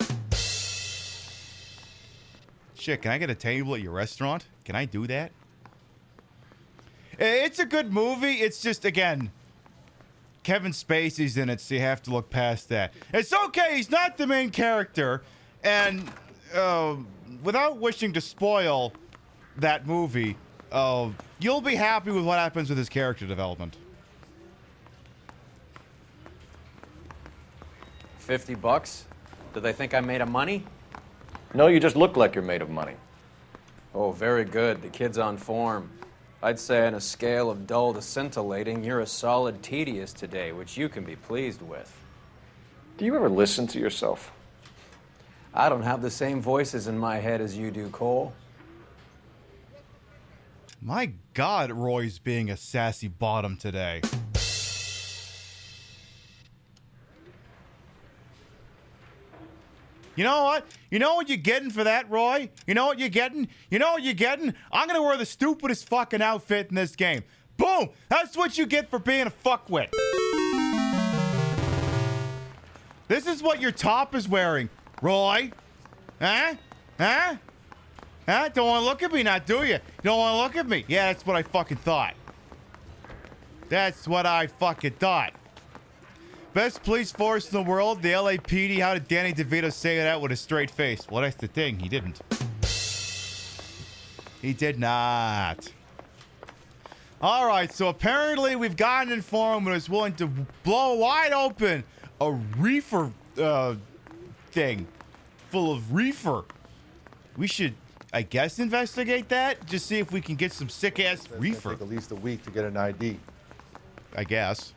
Shit, can I get a table at your restaurant? Can I do that? It's a good movie. It's just, again, Kevin Spacey's in it, so you have to look past that. It's okay, he's not the main character. And without wishing to spoil that movie, you'll be happy with what happens with his character development. $50? Do they think I'm made of money? No, you just look like you're made of money. Oh, very good. The kid's on form. I'd say on a scale of dull to scintillating, you're a solid tedious today, which you can be pleased with. Do you ever listen to yourself? I don't have the same voices in my head as you do, Cole. My god, Roy's being a sassy bottom today. You know what? You know what you're getting for that, Roy? You know what you're getting? You know what you're getting? I'm gonna wear the stupidest fucking outfit in this game. Boom! That's what you get for being a fuckwit. This is what your top is wearing, Roy. Huh? Huh? Huh? Don't want to look at me, not do you? You don't want to look at me? Yeah, that's what I fucking thought. That's what I fucking thought. Best police force in the world, the LAPD. How did Danny DeVito say that with a straight face? Well, that's the thing. He didn't. He did not. All right, so apparently we've got an informant who is willing to blow wide open a reefer thing full of reefer. We should, I guess, investigate that. Just see if we can get some sick-ass reefer. Take at least a week to get an ID. I guess.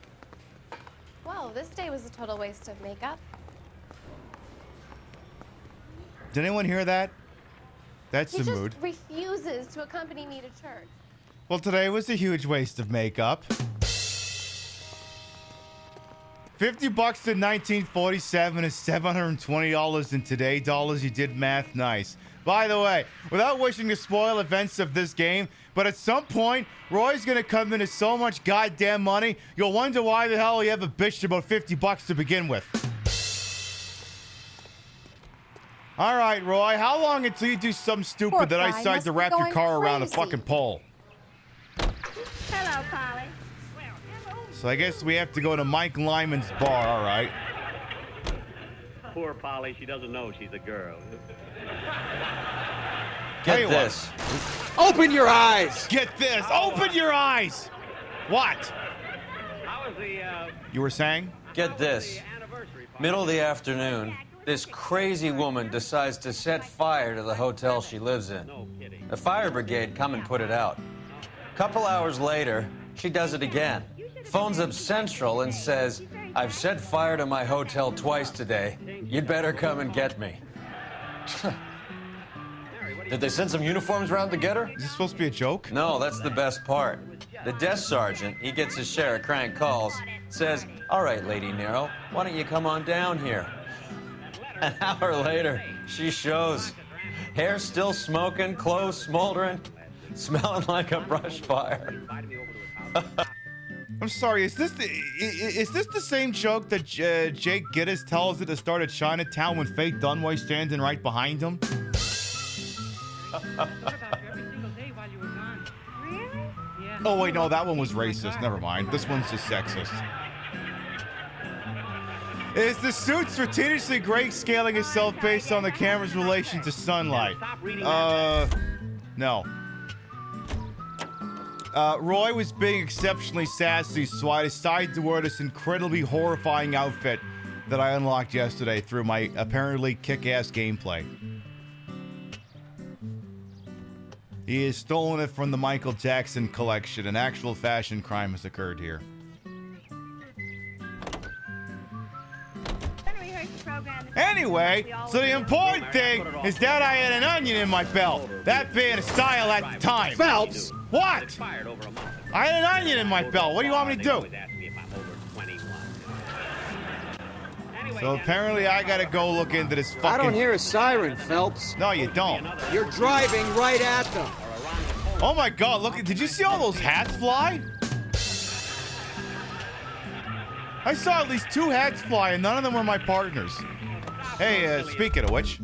Whoa, this day was a total waste of makeup. Did anyone hear that? That's the mood. He just refuses to accompany me to church. Well, today was a huge waste of makeup. $50 in 1947 is $720 in today dollars. You did math nice. By the way, without wishing to spoil events of this game, but at some point, Roy's gonna come into so much goddamn money, you'll wonder why the hell he ever bitched about $50 to begin with. All right, Roy, how long until you do something stupid that I decide to wrap your car around a fucking pole? Hello, Polly. So I guess we have to go to Mike Lyman's bar, all right? Poor Polly, she doesn't know she's a girl. Get this. Open your eyes! Get this! Open your eyes! What? How was the, You were saying? Get this. Middle of the afternoon, this crazy woman decides to set fire to the hotel she lives in. The fire brigade come and put it out. Couple hours later, she does it again. Phones up Central and says, "I've set fire to my hotel twice today. You'd better come and get me." Did they send some uniforms around to get her? Is this supposed to be a joke? No, that's the best part. The desk sergeant, he gets his share of crank calls, says, "All right, Lady Nero, why don't you come on down here?" An hour later, she shows. Hair still smoking, clothes smoldering, smelling like a brush fire. I'm sorry, is this the same joke that Jake Gittes tells at the start of Chinatown when Faye Dunaway's standing right behind him? Oh wait, no, that one was racist. Never mind. This one's just sexist. Is the suit strategically grayscaling itself based on the camera's relation to sunlight? No. Roy was being exceptionally sassy, so I decided to wear this incredibly horrifying outfit that I unlocked yesterday through my apparently kick-ass gameplay. He has stolen it from the Michael Jackson collection. An actual fashion crime has occurred here. Anyway, so the important thing is that I had an onion in my belt. That being a style at the time. Phelps! What? I had an onion in my belt. What do you want me to do? So apparently I gotta go look into this fucking... I don't hear a siren, Phelps. No, you don't. You're driving right at them. Oh my god, look, did you see all those hats fly? I saw at least 2 hats fly and none of them were my partners. Hey, speaking of which.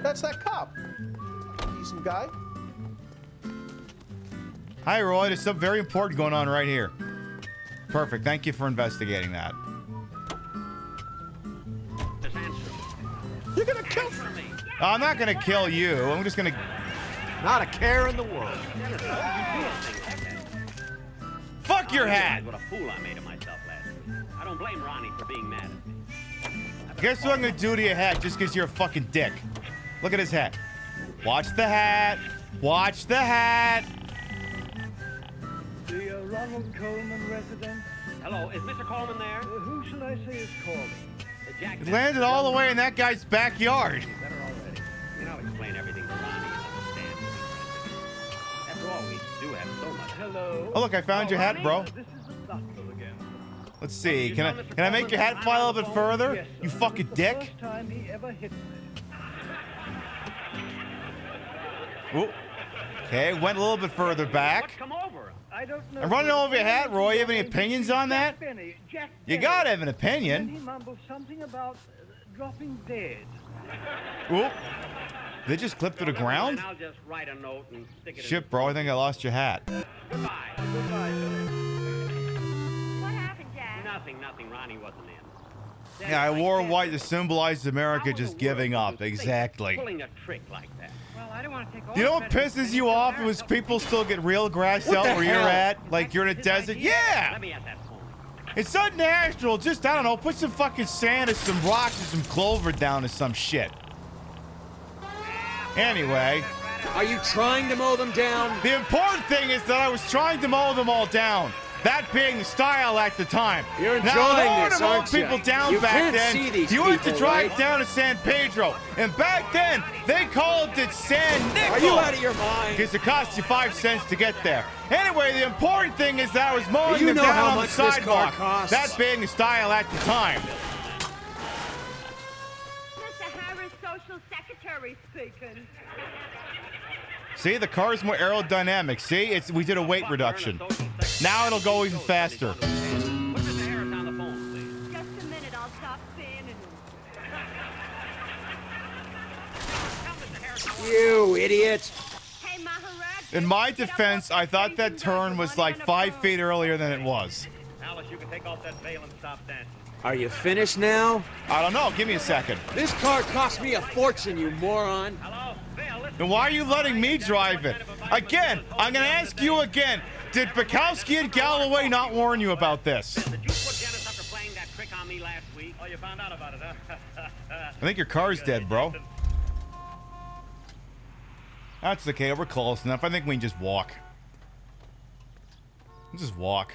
That's that cop. Decent guy. Hi, Roy. There's something very important going on right here. Perfect. Thank you for investigating that. You're gonna kill me. I'm not gonna kill you. I'm just gonna... Not a care in the world. Fuck your hat! What a fool I made of myself last week. I don't blame Ronnie for being mad at me. Guess what I'm gonna do to your hat just because you're a fucking dick. Look at his hat. Watch the hat. Watch the hat. The Ronald Coleman residence. Hello, is Mr. Coleman there? Who shall I say is calling? Jack. It landed all the way in that guy's backyard. Better already. I'll explain everything to Ronnie and understand. After all, we do have so much. Hello. Oh, look, I found your hat, bro. This is the doctor again. Let's see. Can I make your hat fly a little bit further? Yes, You fucking dick. First time he ever hit me. Ooh. Okay, went a little bit further back. Come over. I don't know. I'm running over your hat, Roy. You have any opinions on that? Jack You gotta have an Then opinion. he mumbled something about dropping dead. Ooh. They just clipped to the ground? I'll just write a note and stick it in. Shit, bro. I think I lost your hat. Goodbye. Goodbye. What happened, Jack? Nothing. Ronnie wasn't in. Yeah, I wore white to symbolize America just giving up. Exactly. Pulling a trick like that. Well, I don't want to take all You know the what credit. pisses you off is people still get real grass What out the where you're hell? at? Like you're in a desert? Yeah! Let me at that phone. It's unnatural. Just, I don't know, put some fucking sand or some rocks or some clover down or some shit. Anyway. Are you trying to mow them down? The important thing is that I was trying to mow them all down. That being the style at the time. You're now, enjoying in order this, to mow aren't you? people down You back can't then, see these you had to people, drive right? down to San Pedro. And back then, they called it San Nicolas. Are you out of your mind? Because it cost you 5 cents to get there. Anyway, the important thing is that I was mowing You them know down how on the much this car sidewalk. costs. That being the style at the time. Mr. Harris, social secretary speaking. See, the car's more aerodynamic. See, we did a weight reduction. Now it'll go even faster. Just a minute, I'll stop fanning him. You idiot. Hey, Maharaj. In my defense, I thought that turn was like 5 feet earlier than it was. Alice, you can take off that veil and stop dancing. Are you finished now? I don't know. Give me a second. This car cost me a fortune, you moron. Then why are you letting me drive it? Again, I'm going to ask you again. Did Bukowski and Galloway not warn you about this? Did you put Dennis up to playing that trick on me last week? Oh, you found out about it, huh? I think your car's dead, bro. That's okay. We're close enough. I think we can just walk. Let's just walk.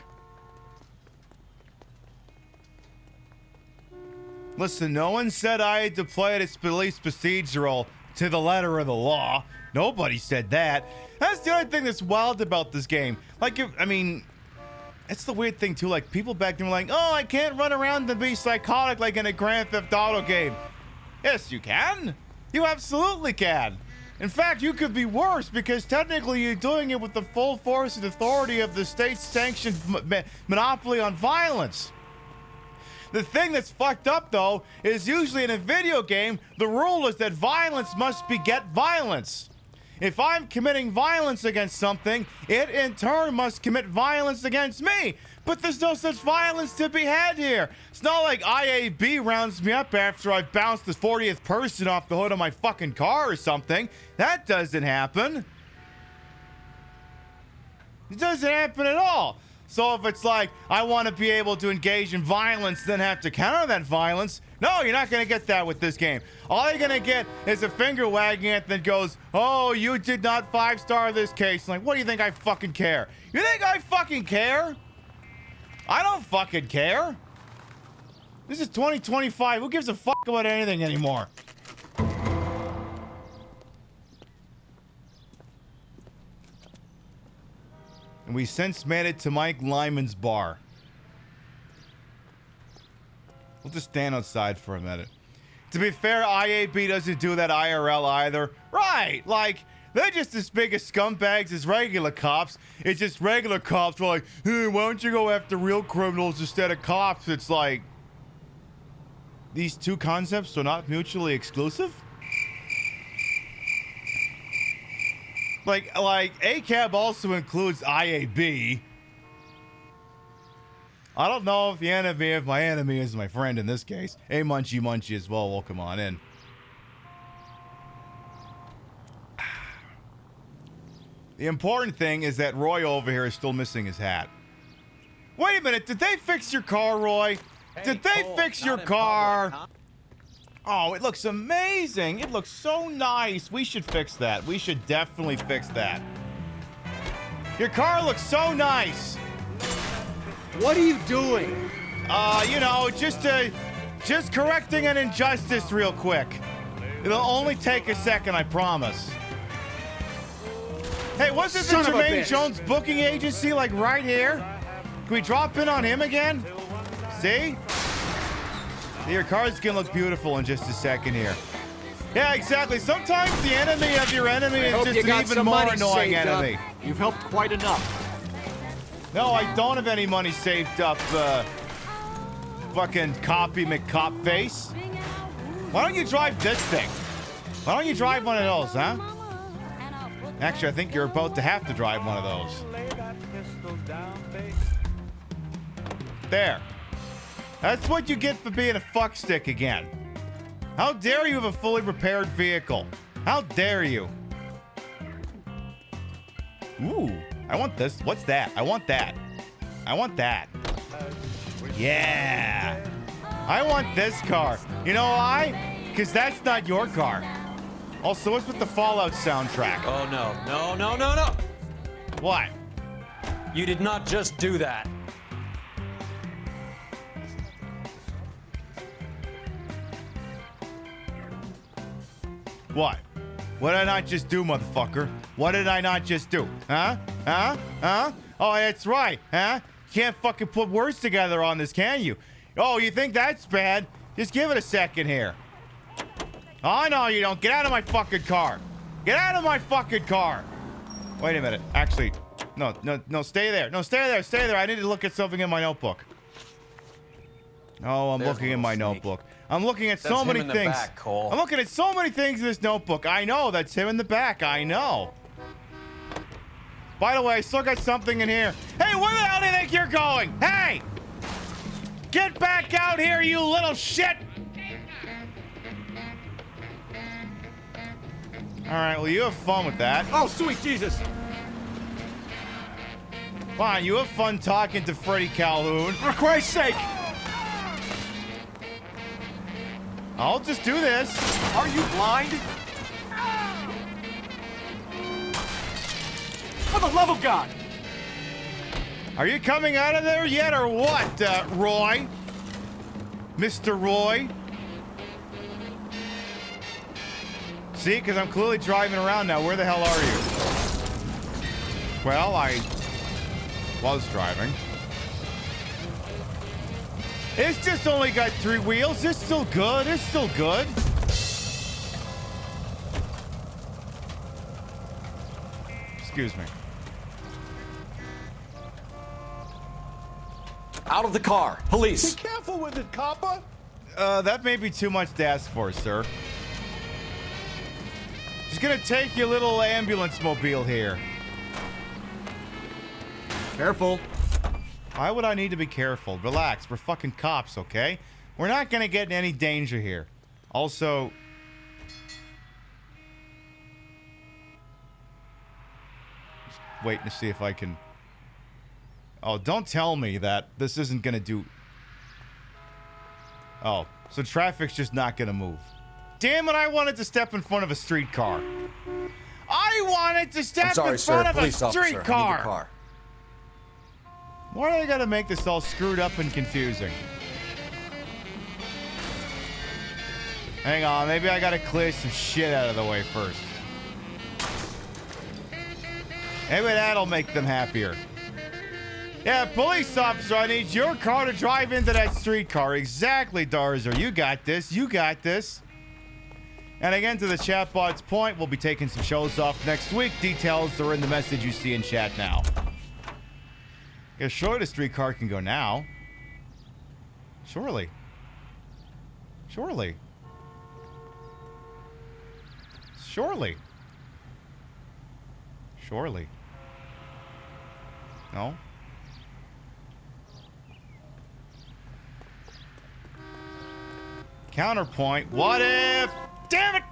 Listen, no one said I had to play it as police procedural to the letter of the law. Nobody said that. That's the other thing that's wild about this game. Like, I mean, it's the weird thing, too. Like, people back then were like, oh, I can't run around and be psychotic like in a Grand Theft Auto game. Yes, you can. You absolutely can. In fact, you could be worse because technically you're doing it with the full force and authority of the state-sanctioned monopoly on violence. The thing that's fucked up, though, is usually in a video game, the rule is that violence must beget violence. If I'm committing violence against something, it in turn must commit violence against me. But there's no such violence to be had here. It's not like IAB rounds me up after I've bounced the 40th person off the hood of my fucking car or something. That doesn't happen. It doesn't happen at all. So if it's like, I want to be able to engage in violence, then have to counter that violence, no, you're not going to get that with this game. All you're going to get is a finger wagging it that goes, oh, you did not 5-star this case. I'm like, what do you think I fucking care? You think I fucking care? I don't fucking care. This is 2025. Who gives a fuck about anything anymore? And we since made it to Mike Lyman's bar. We'll just stand outside for a minute. To be fair, IAB doesn't do that IRL either. Right, like, they're just as big as scumbags as regular cops. It's just regular cops are like, hey, why don't you go after real criminals instead of cops? It's like, these two concepts are not mutually exclusive? Like ACAB also includes IAB. I don't know if the enemy of my enemy is my friend in this case. Hey, Munchie Munchie as well. Welcome on in. The important thing is that Roy over here is still missing his hat. Wait a minute. Did they fix your car, Roy? Did they fix your car? Oh, it looks amazing. It looks so nice. We should fix that. We should definitely fix that. Your car looks so nice. What are you doing? You know, just correcting an injustice real quick. It'll only take a second, I promise. Hey, wasn't the Jermaine Jones booking agency like right here? Can we drop in on him again? See? Your car's gonna look beautiful in just a second here. Yeah, exactly. Sometimes the enemy of your enemy is just an even more annoying enemy. You've helped quite enough. No, I don't have any money saved up, fucking copy McCop face. Why don't you drive this thing? Why don't you drive one of those, huh? Actually, I think you're about to have to drive one of those. There. That's what you get for being a fuckstick again. How dare you have a fully repaired vehicle? How dare you? Ooh, I want this. What's that? I want that. I want that. Yeah. I want this car. You know why? Because that's not your car. Also, what's with the Fallout soundtrack? Oh, no. No, no, no, no. What? You did not just do that. What? What did I not just do, motherfucker? What did I not just do? Huh? Huh? Huh? Oh, that's right. Huh? Can't fucking put words together on this, can you? Oh, you think that's bad? Just give it a second here. Oh, no, you don't. Get out of my fucking car. Get out of my fucking car. Wait a minute. Actually, no, stay there. No, stay there. Stay there. I need to look at something in my notebook. Oh, I'm looking in my notebook. I'm looking at so many things. Back, Cole. I'm looking at so many things in this notebook. I know, that's him in the back. I know. By the way, I still got something in here. Hey, where the hell do you think you're going? Hey! Get back out here, you little shit! Alright, well, you have fun with that. Oh, sweet Jesus! Fine, you have fun talking to Freddie Calhoun. For Christ's sake! I'll just do this. Are you blind? For the love of God! Are you coming out of there yet or what, Roy? Mr. Roy? See, because I'm clearly driving around now. Where the hell are you? Well, I was driving. It's just only got 3 wheels. It's still good. It's still good. Excuse me. Out of the car. Police. Be careful with it, copper. That may be too much to ask for, sir. Just gonna take your little ambulance mobile here. Careful. Why would I need to be careful? Relax. We're fucking cops, okay? We're not gonna get in any danger here. Also... just waiting to see if I can... Oh, don't tell me that this isn't gonna do... Oh, so traffic's just not gonna move. Damn it, I wanted to step in front of a streetcar. I wanted to step in front of a streetcar! Why do they gotta make this all screwed up and confusing? Hang on, maybe I gotta clear some shit out of the way first. Maybe that'll make them happier. Yeah, police officer, I need your car to drive into that streetcar. Exactly, Darzer. You got this. You got this. And again, to the chatbot's point, we'll be taking some shows off next week. Details are in the message you see in chat now. Yeah, sure, the streetcar can go now. Surely. Surely. Surely. Surely. No? Counterpoint. What if... Damn it!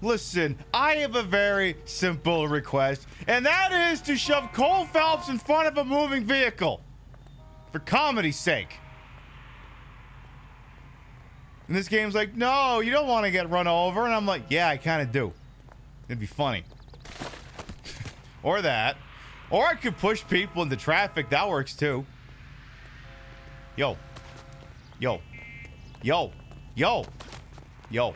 Listen, I have a very simple request, and that is to shove Cole Phelps in front of a moving vehicle. For comedy's sake. And this game's like, no, you don't want to get run over. And I'm like, yeah, I kind of do. It'd be funny. Or that. Or I could push people into traffic. That works too. Yo. Yo. Yo. Yo. Yo.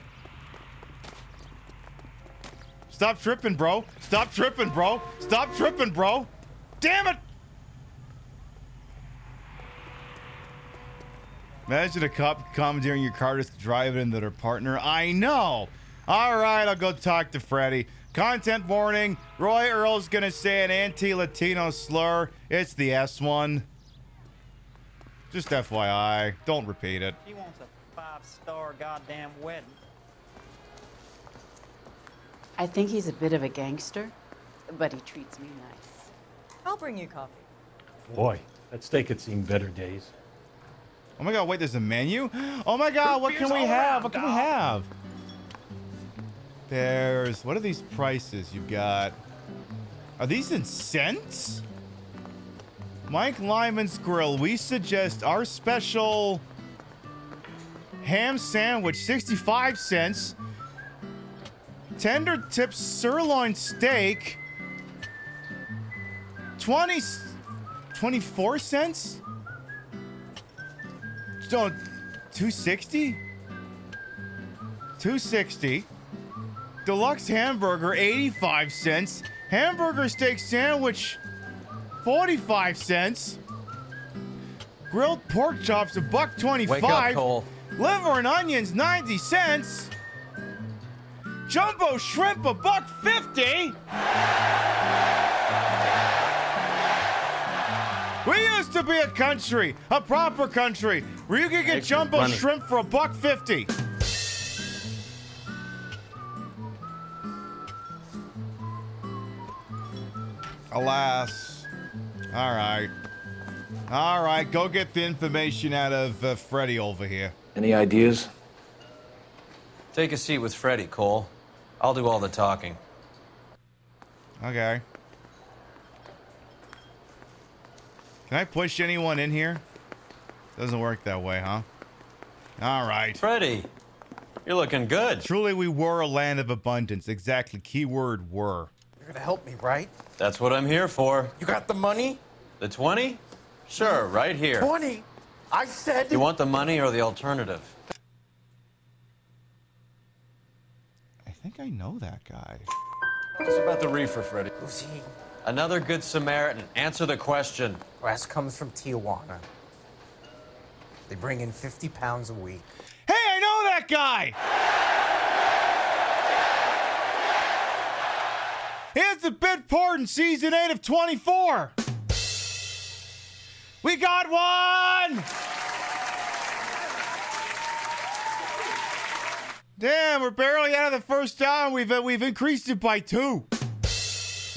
Stop tripping, bro. Stop tripping, bro. Stop tripping, bro. Damn it! Imagine a cop commandeering your car just to drive it into their partner. I know. All right, I'll go talk to Freddy. Content warning. Roy Earl's going to say an anti-Latino slur. It's the S one. Just FYI. Don't repeat it. He wants a 5-star goddamn wedding. I think he's a bit of a gangster, but he treats me nice. I'll bring you coffee. Boy, that steak had seen better days. Oh my god, wait, there's a menu? Oh my god, what can we have? What can we have? There's... What are these prices you've got? Are these in cents? Mike Lyman's Grill, we suggest our special ham sandwich, 65 cents. Tender tip sirloin steak, 24 cents? So, 260? 260. Deluxe hamburger, 85 cents. Hamburger steak sandwich, 45 cents. Grilled pork chops, $1.25. Wake up, Cole. Liver and onions, 90 cents. Jumbo shrimp, $1.50. We used to be a country, a proper country, where you could get jumbo shrimp for $1.50. Alas. All right. All right, go get the information out of Freddy over here. Any ideas? Take a seat with Freddy, Cole. I'll do all the talking. Okay. Can I push anyone in here? Doesn't work that way, huh? All right. Freddy, you're looking good. Truly, we were a land of abundance. Exactly. Keyword were. You're gonna help me, right? That's what I'm here for. You got the money? The 20? Sure, right here. 20? I said... You want the money or the alternative? I think I know that guy. What's about the reefer, Freddy? Who's he? Another good Samaritan. Answer the question. Grass comes from Tijuana. They bring in 50 pounds a week. Hey, I know that guy! Here's the bid port in season 8 of 24. We got one! Damn, we're barely out of the first hour. We've increased it by 2.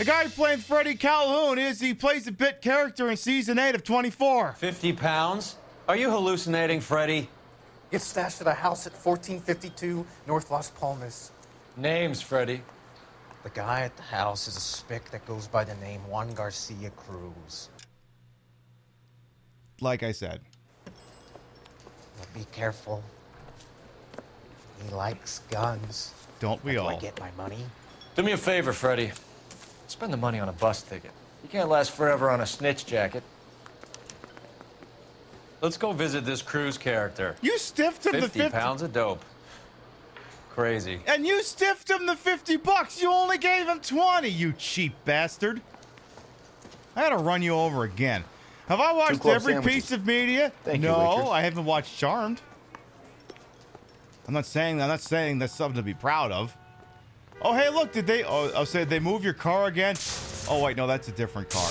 The guy playing Freddie Calhoun he plays a bit character in season 8 of 24. 50 pounds? Are you hallucinating, Freddie? It's stashed at a house at 1452 North Las Palmas. Names, Freddie. The guy at the house is a spick that goes by the name Juan Garcia Cruz. Like I said. But be careful. He likes guns. Don't we Do all? I get my money? Do me a favor, Freddie. Spend the money on a bus ticket. You can't last forever on a snitch jacket. Let's go visit this Cruz character. You stiffed him 50 pounds of dope. Crazy. And you stiffed him the $50. You only gave him 20, you cheap bastard. I gotta run you over again. Have I watched every piece of media? Thank you, no, waitress. I haven't watched Charmed. I'm not saying that's something to be proud of. Oh, hey, look, did they move your car again? Oh, wait, no, that's a different car.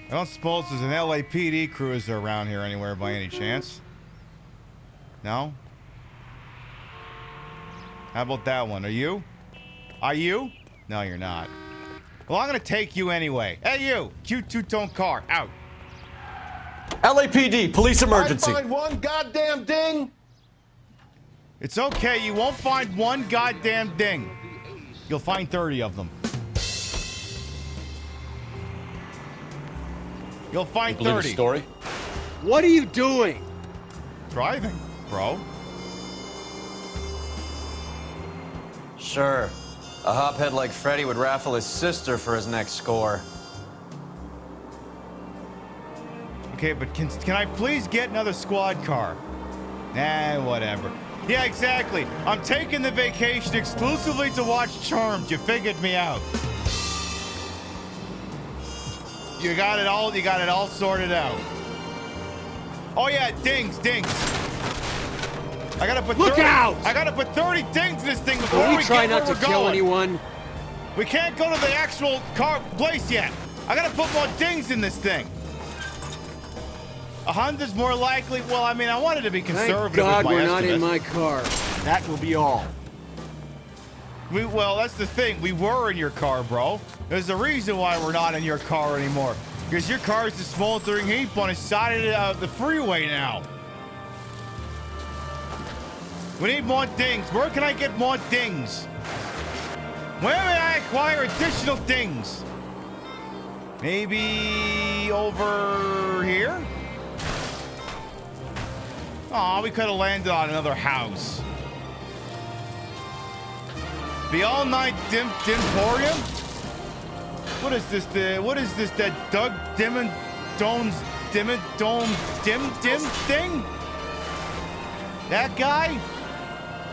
I don't suppose there's an LAPD cruiser around here anywhere by any chance. No? How about that one? Are you? Are you? No, you're not. Well, I'm gonna take you anyway. Hey, you! Cute two-tone car, out. LAPD, police emergency. I find one goddamn ding. It's okay, you won't find one goddamn ding. You'll find 30 of them. You'll find 30. Story? What are you doing? Driving, bro. Sure. A hophead like Freddie would raffle his sister for his next score. Okay, but can I please get another squad car? Nah, whatever. Yeah, exactly. I'm taking the vacation exclusively to watch Charmed. You figured me out. You got it all sorted out. Oh yeah, dings. I gotta put Look 30, out! I gotta put 30 dings in this thing before Will we we try get not where to we're kill going. anyone? We can't go to the actual car place yet. I gotta put more dings in this thing. 100's more likely. Well, I mean, I wanted to be conservative. Thank God with my we're not in estimate. my car. That will be all. Well, that's the thing. We were in your car, bro. There's a reason why we're not in your car anymore. Because your car is a smoldering heap on the side of the freeway now. We need more dings. Where can I get more dings? Where may I acquire additional dings? Maybe over here? Aw, we could have landed on another house. The all-night Dimporium? What is this? That Doug Dimmondome's Dim thing? That guy?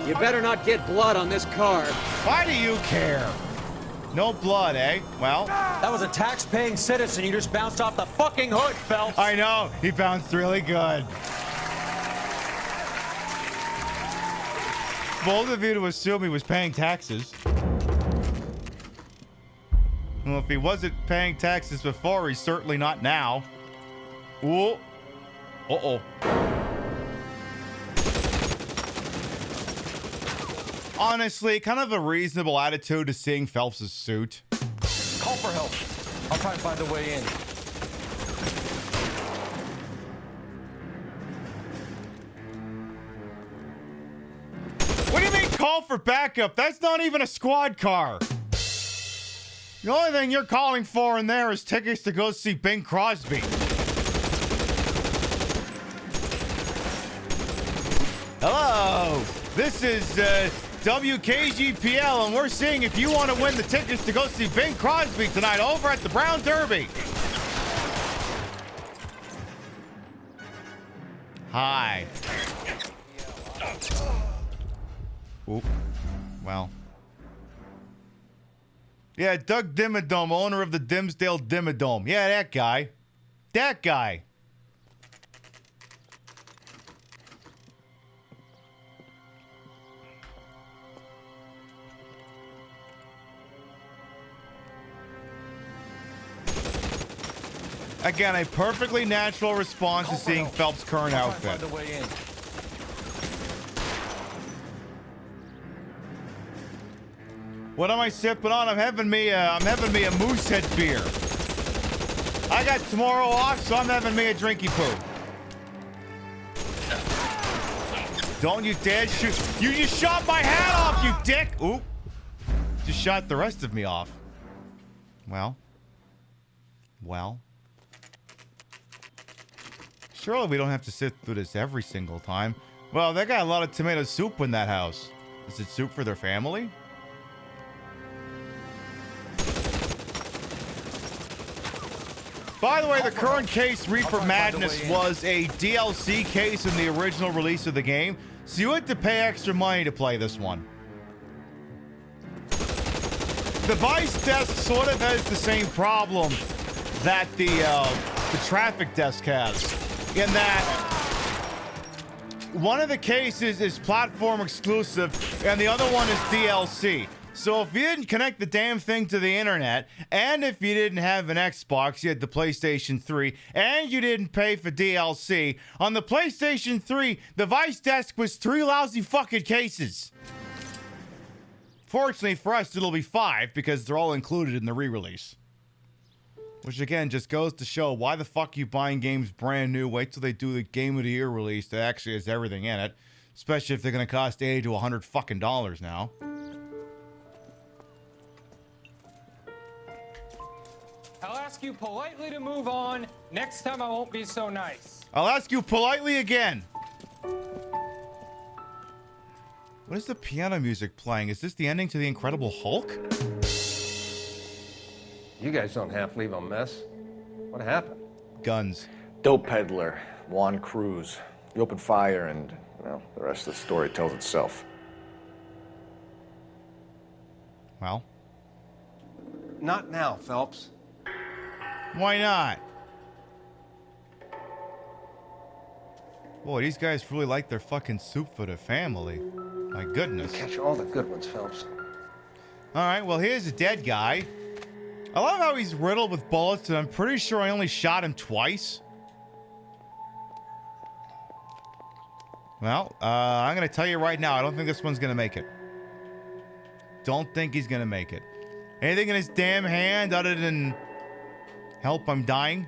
You better not get blood on this car. Why do you care? No blood, eh? Well, That was a tax-paying citizen. You just bounced off the fucking hood, Phelps. I know. He bounced really good. Bold of you to assume he was paying taxes. Well, if he wasn't paying taxes before, he's certainly not now. Ooh. Uh-oh. Honestly, kind of a reasonable attitude to seeing Phelps' suit. Call for help. I'll try and find a way in. What do you mean call for backup? That's not even a squad car. The only thing you're calling for in there is tickets to go see Bing Crosby. Hello, this is WKGPL, and we're seeing if you want to win the tickets to go see Bing Crosby tonight over at the Brown Derby. Hi. Oop. Well. Yeah, Doug Dimmadome, owner of the Dimsdale Dimmadome. Yeah, that guy. That guy. Again, a perfectly natural response to seeing Phelps' current outfit. What am I sipping on? I'm having me a Moosehead beer. I got tomorrow off, so I'm having me a drinky poo. Don't you dare shoot. You just shot my hat off, you dick. Oop. Just shot the rest of me off. Well. Surely we don't have to sit through this every single time. Well, they got a lot of tomato soup in that house. Is it soup for their family? By the way, the current case, Reefer Madness, was a DLC case in the original release of the game, so you had to pay extra money to play this one. The Vice desk sort of has the same problem that the traffic desk has, in that one of the cases is platform exclusive and the other one is DLC. So if you didn't connect the damn thing to the internet, and if you didn't have an Xbox, you had the PlayStation 3, and you didn't pay for DLC, on the PlayStation 3, the Vice desk was 3 lousy fucking cases. Fortunately for us, it'll be 5 because they're all included in the re-release. Which again just goes to show why the fuck you buying games brand new. Wait till they do the Game of the Year release that actually has everything in it. Especially if they're gonna cost $80 to $100 fucking now. I'll ask you politely to move on. Next time I won't be so nice. I'll ask you politely again. What is the piano music playing? Is this the ending to The Incredible Hulk? You guys don't half leave a mess. What happened? Guns. Dope peddler, Juan Cruz. You opened fire and, well, the rest of the story tells itself. Well? Not now, Phelps. Why not? Boy, these guys really like their fucking soup for their family. My goodness. You catch all the good ones, Phelps. Alright, well here's a dead guy. I love how he's riddled with bullets, and I'm pretty sure I only shot him twice. Well, I'm gonna tell you right now, I don't think this one's gonna make it. Don't think he's gonna make it. Anything in his damn hand other than... Help, I'm dying?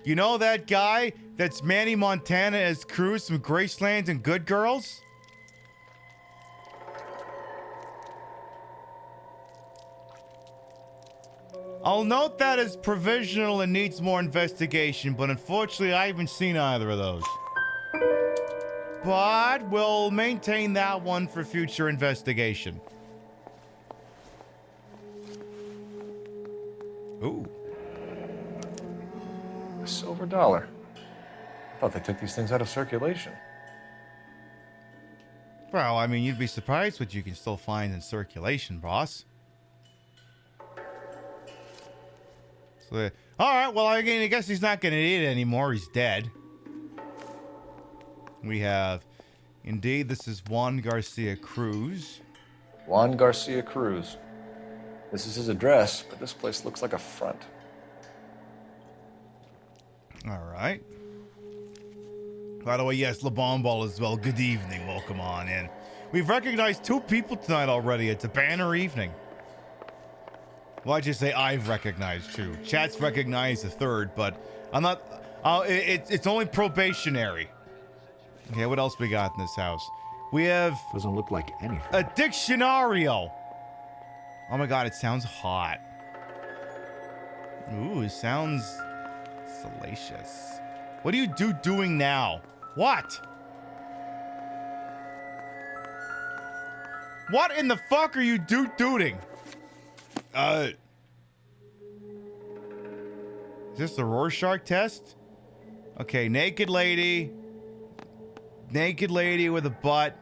You know that guy that's Manny Montana as Cruz from Graceland and Good Girls? I'll note that as provisional and needs more investigation, but unfortunately I haven't seen either of those. But we'll maintain that one for future investigation. Ooh. A silver dollar. I thought they took these things out of circulation. Well, I mean, you'd be surprised what you can still find in circulation, boss. So, alright, well, I guess he's not going to need it anymore. He's dead. We have... Indeed, this is Juan Garcia Cruz. Juan Garcia Cruz. This is his address, but this place looks like a front. Alright. By the way, yes, LeBomball as well. Good evening. Welcome on in. We've recognized 2 people tonight already. It's a banner evening. Why'd you say I've recognized 2? Chat's recognized a 3rd, but I'm not... it's only probationary. Okay, what else we got in this house? We have... Doesn't look like anything. A dictionario. Oh my god, it sounds hot. Ooh, it sounds salacious. What are you doing now? What? What in the fuck are you doing? Is this the Rorschach test? Okay, naked lady. Naked lady with a butt.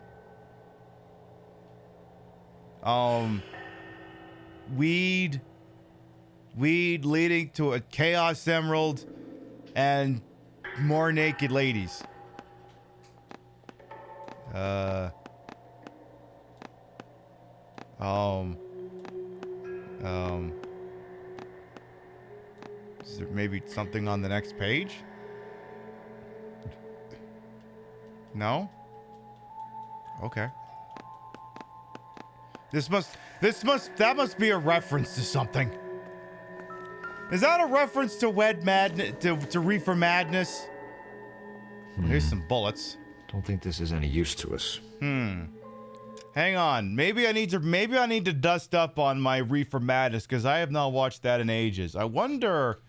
Weed leading to a Chaos Emerald and more naked ladies. Is there maybe something on the next page? No? Okay. That must be a reference to something. Is that a reference to to Reefer Madness? Here's some bullets. Don't think this is any use to us. Hang on. Maybe I need to dust up on my Reefer Madness because I have not watched that in ages. I wonder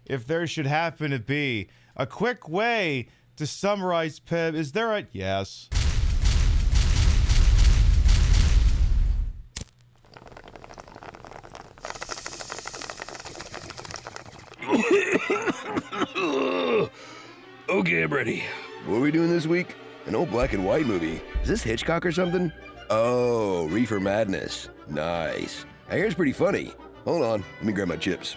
if there should happen to be a quick way to summarize Pib. Is there a yes? Okay, I'm ready. What are we doing this week? An old black and white movie. Is this Hitchcock or something? Oh, Reefer Madness. Nice. I hear it's pretty funny. Hold on, let me grab my chips.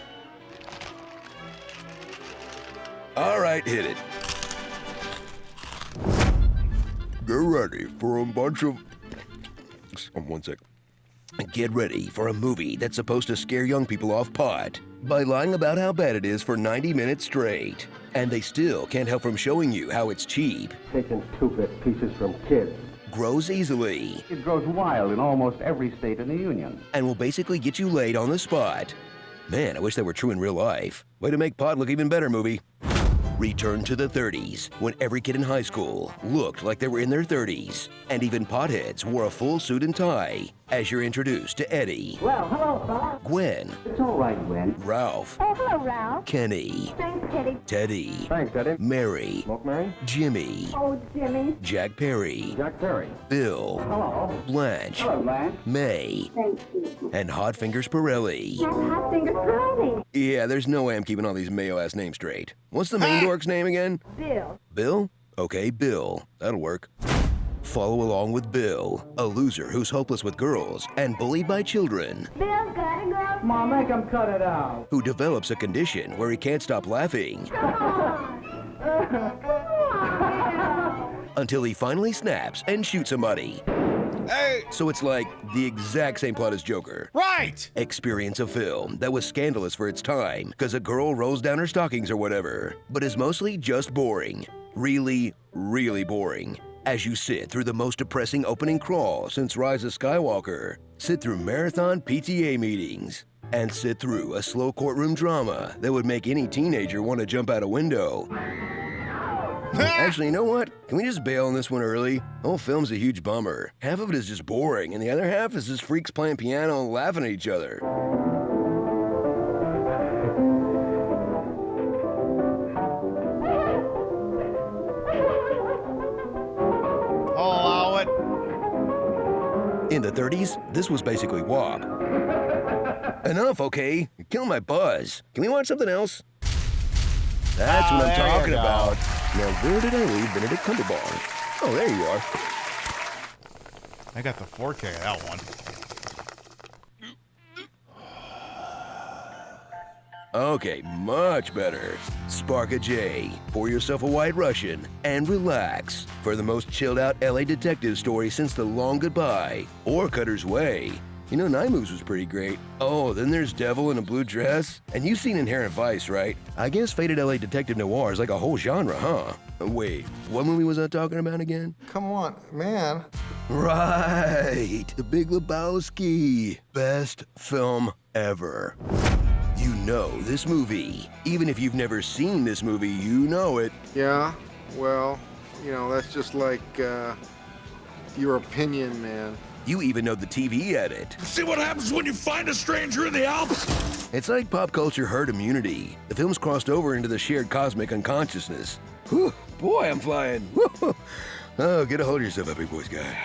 All right, hit it. Get ready for a bunch of... One sec. Get ready for a movie that's supposed to scare young people off pot by lying about how bad it is for 90 minutes straight. And they still can't help from showing you how it's cheap. Taking 2-bit pieces from kids. Grows easily. It grows wild in almost every state in the Union. And will basically get you laid on the spot. Man, I wish that were true in real life. Way to make pot look even better, movie. Return to the 30s, when every kid in high school looked like they were in their 30s, and even potheads wore a full suit and tie, as you're introduced to Eddie. Well, hello, fella. Gwen. It's all right, Gwen. Ralph. Oh, hello, Ralph. Kenny. Thanks, Teddy. Teddy. Thanks, Eddie. Mary. Smoke, Mary? Jimmy. Oh, Jimmy. Jack Perry. Jack Perry. Bill. Hello. Blanche. Hello, Blanche. May. Thank you. And Hot Fingers Pirelli. That's Hot Fingers Pirelli. Yeah, there's no way I'm keeping all these Mayo-ass names straight. What's the main dork's name again? Bill. Bill? Okay, Bill. That'll work. Follow along with Bill, a loser who's hopeless with girls and bullied by children. Bill's got a girl. Mom, make him cut it out. Who develops a condition where he can't stop laughing. Until he finally snaps and shoots somebody. Hey! So it's like the exact same plot as Joker. Right! Experience a film that was scandalous for its time because a girl rolls down her stockings or whatever, but is mostly just boring. Really, really boring. As you sit through the most depressing opening crawl since Rise of Skywalker, sit through marathon PTA meetings, and sit through a slow courtroom drama that would make any teenager want to jump out a window. Actually, you know what? Can we just bail on this one early? The whole film's a huge bummer. Half of it is just boring, and the other half is just freaks playing piano and laughing at each other. I'll allow it. In the 30s, this was basically WAP. Enough, okay? You're killing my buzz. Can we watch something else? That's what I'm talking about. Now, where did I leave Benedict Cumberbatch? Oh, there you are. I got the 4K of that one. Okay, much better. Spark a J, pour yourself a White Russian, and relax for the most chilled out LA detective story since The Long Goodbye or Cutter's Way. You know, Night Moves was pretty great. Oh, then there's Devil in a Blue Dress. And you've seen Inherent Vice, right? I guess faded LA detective noir is like a whole genre, huh? Wait, what movie was I talking about again? Come on, man. Right, The Big Lebowski. Best film ever. You know this movie. Even if you've never seen this movie, you know it. Yeah, well, you know, that's just like, your opinion, man. You even know the TV edit. See what happens when you find a stranger in the Alps? It's like pop culture herd immunity. The film's crossed over into the shared cosmic unconsciousness. Whew, boy, I'm flying. Oh, get a hold of yourself, Happy Boys guy.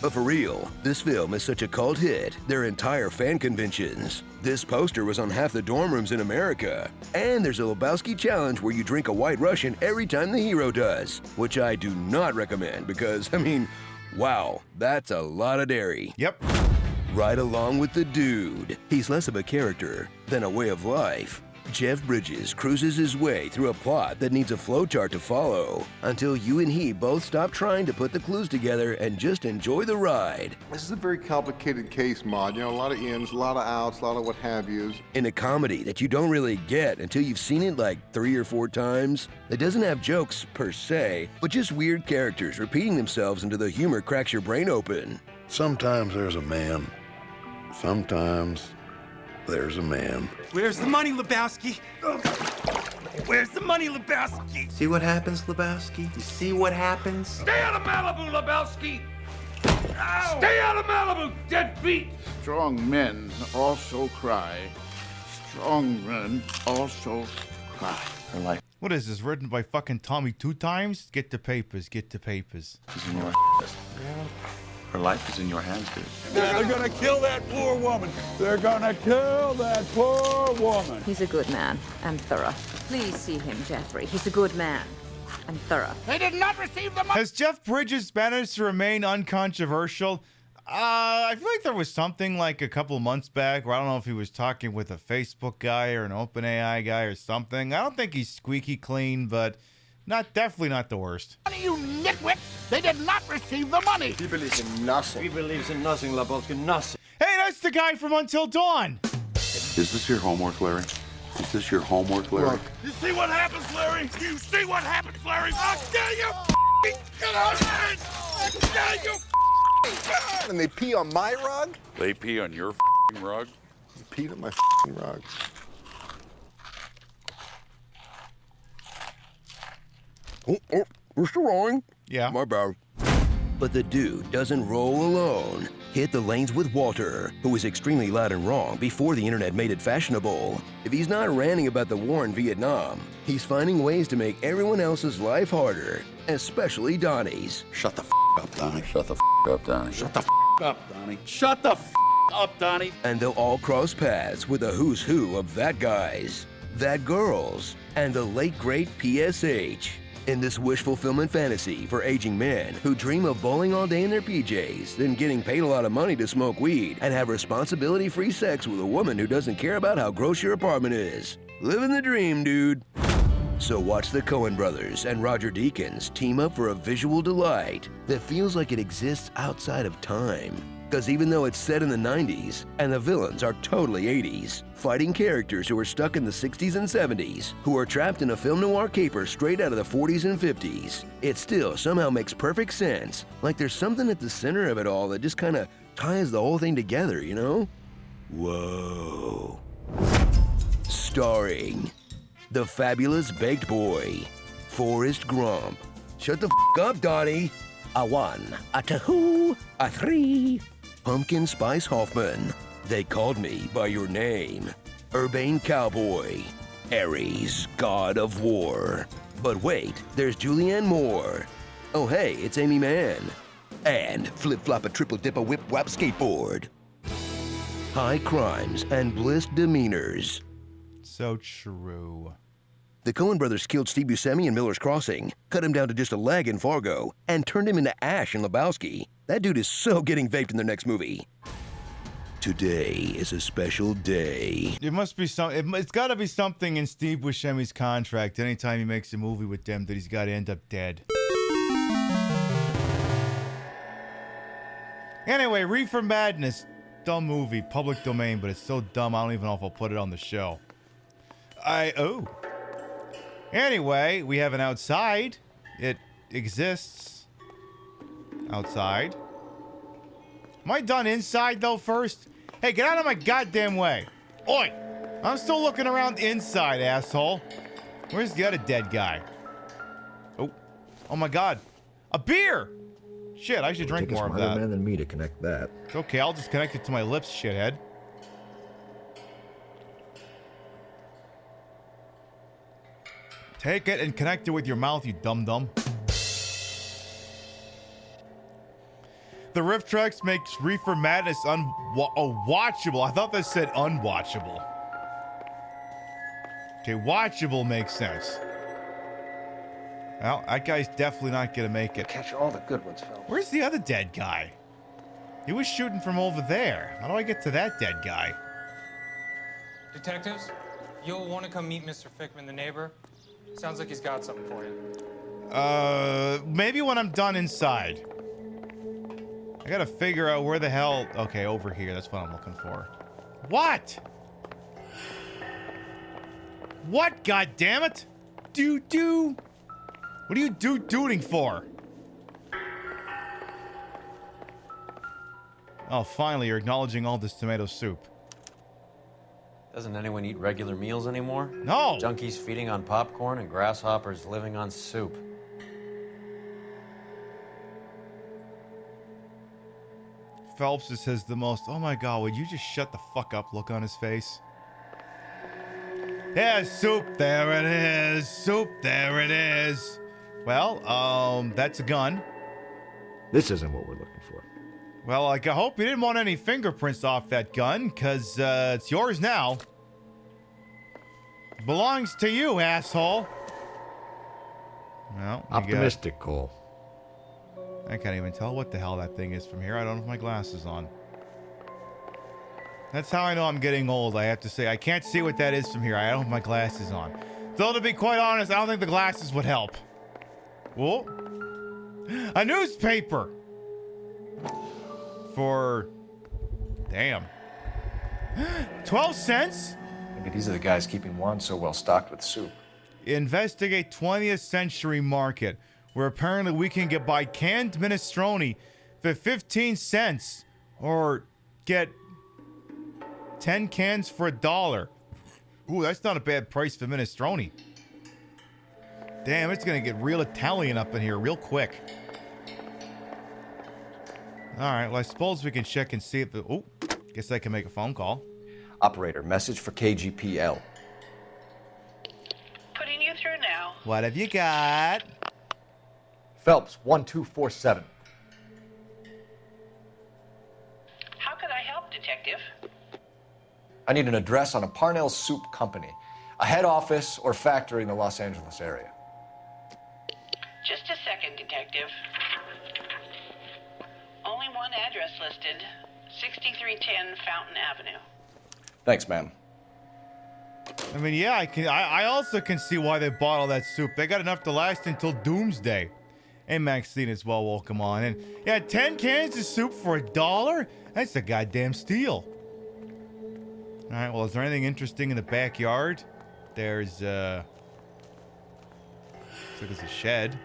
But for real, this film is such a cult hit, there are entire fan conventions. This poster was on half the dorm rooms in America. And there's a Lebowski challenge where you drink a White Russian every time the hero does, which I do not recommend because, I mean, wow, that's a lot of dairy. Yep. Right along with the dude. He's less of a character than a way of life. Jeff Bridges cruises his way through a plot that needs a flowchart to follow until you and he both stop trying to put the clues together and just enjoy the ride. This is a very complicated case, Maude. You know, a lot of ins, a lot of outs, a lot of what have yous. In a comedy that you don't really get until you've seen it like 3 or 4 times, it doesn't have jokes per se, but just weird characters repeating themselves until the humor cracks your brain open. Sometimes there's a man Sometimes there's a man. Where's the money, Lebowski? Where's the money, Lebowski? See what happens, Lebowski? You see what happens? Stay out of Malibu, Lebowski! Ow! Stay out of Malibu, deadbeat! Strong men also cry. Strong men also cry. Her life What is this, written by fucking Tommy 2 times? Get the papers, get the papers. is in your Her life is in your hands, dude. They're gonna kill that poor woman. They're gonna kill that poor woman. He's a good man and thorough. Please see him, Jeffrey. He's a good man and thorough. They did not receive the money. Has Jeff Bridges managed to remain uncontroversial? I feel like there was something like a couple months back where I don't know if he was talking with a Facebook guy or an OpenAI guy or something. I don't think he's squeaky clean, but definitely not the worst. You nitwit! They did not receive the money. He believes in nothing. He believes in nothing, Lebowski, nothing. Hey, that's the guy from Until Dawn. Is this your homework, Larry? Is this your homework, Larry? Look, You see what happens, Larry? You see what happens, Larry? I'll tell you, get out of I'll tell you, and they pee on my rug? They pee on your rug? They peed on my rug. Oh, we're still rolling. Yeah. My bad. But the dude doesn't roll alone. Hit the lanes with Walter, who was extremely loud and wrong before the internet made it fashionable. If he's not ranting about the war in Vietnam, he's finding ways to make everyone else's life harder, especially Donnie's. Shut the up, Donnie. Shut the up, Donnie. Shut the up, Donnie. Shut the up, Donnie. And they'll all cross paths with a who's who of that guys, that girls, and the late great PSH. In this wish fulfillment fantasy for aging men who dream of bowling all day in their PJs, then getting paid a lot of money to smoke weed and have responsibility-free sex with a woman who doesn't care about how gross your apartment is. Living the dream, dude. So watch the Coen brothers and Roger Deakins team up for a visual delight that feels like it exists outside of time. Because even though it's set in the 90s, and the villains are totally 80s, fighting characters who are stuck in the 60s and 70s, who are trapped in a film noir caper straight out of the 40s and 50s, it still somehow makes perfect sense. Like there's something at the center of it all that just kind of ties the whole thing together, you know? Whoa. Starring the fabulous baked boy, Forrest Gump. Shut the up, Donnie. A 1, a 2, a 3. Pumpkin Spice Hoffman. They called me by your name. Urbane Cowboy. Ares, God of War. But wait, there's Julianne Moore. Oh hey, it's Amy Mann. And flip-flop a triple-dip a whip-whap skateboard. High crimes and bliss demeanors. So true. The Coen brothers killed Steve Buscemi in Miller's Crossing, cut him down to just a leg in Fargo, and turned him into ash in Lebowski. That dude is so getting vaped in their next movie. Today is a special day. It must be it's got to be something in Steve Buscemi's contract. Anytime he makes a movie with them, that he's got to end up dead. Anyway, Reefer Madness, dumb movie, public domain, but it's so dumb I don't even know if I'll put it on the show. Anyway, we have an outside. It exists. Outside. Am I done inside, though, first? Hey, get out of my goddamn way. Oi! I'm still looking around inside, asshole. Where's the other dead guy? Oh my god. A beer! Shit, I should drink more of that. Man than me to connect that. Okay, I'll just connect it to my lips, shithead. Take it and connect it with your mouth, you dum-dum. The riff tracks makes Reefer Madness watchable. I thought that said unwatchable. Okay, watchable makes sense. Well, that guy's definitely not gonna make it. Catch all the good ones, fellas. Where's the other dead guy? He was shooting from over there. How do I get to that dead guy? Detectives, you'll want to come meet Mr. Fickman, the neighbor. Sounds like he's got something for you. Maybe when I'm done inside. I gotta figure out where the hell... Okay, over here. That's what I'm looking for. What? What, goddammit? Do-do. What are you do-dooting for? Oh, finally, you're acknowledging all this tomato soup. Doesn't anyone eat regular meals anymore? No! Junkies feeding on popcorn and grasshoppers living on soup. Phelps just has the most, oh my god, would you just shut the fuck up look on his face? Yeah, soup, there it is. Soup, there it is. Well, that's a gun. This isn't what we're looking for. Well, I hope you didn't want any fingerprints off that gun, because it's yours now. Belongs to you, asshole. Well, Optimistic, Cole. I can't even tell what the hell that thing is from here. I don't have my glasses on. That's how I know I'm getting old, I have to say. I can't see what that is from here. I don't have my glasses on. Though, to be quite honest, I don't think the glasses would help. Whoa. A newspaper! For... Damn. 12 cents? Maybe these are the guys keeping Juan so well stocked with soup. Investigate 20th century market, where apparently we can buy canned minestrone for 15 cents or get 10 cans for $1. Ooh, that's not a bad price for minestrone. Damn, it's gonna get real Italian up in here real quick. Alright, well, I suppose we can check and see if the... Oh, guess I can make a phone call. Operator, message for KGPL. Putting you through now. What have you got? Phelps, 1247. How could I help, Detective? I need an address on a Parnell Soup Company, a head office or factory in the Los Angeles area. Just a second, Detective. Only one address listed, 6310 Fountain Avenue. Thanks, ma'am. I mean, yeah, I also can see why they bought all that soup. They got enough to last until doomsday. Hey, Maxine as well, welcome on in. Yeah, 10 cans of soup for $1? That's a goddamn steal. All right, well, is there anything interesting in the backyard? There's, looks like there's a shed.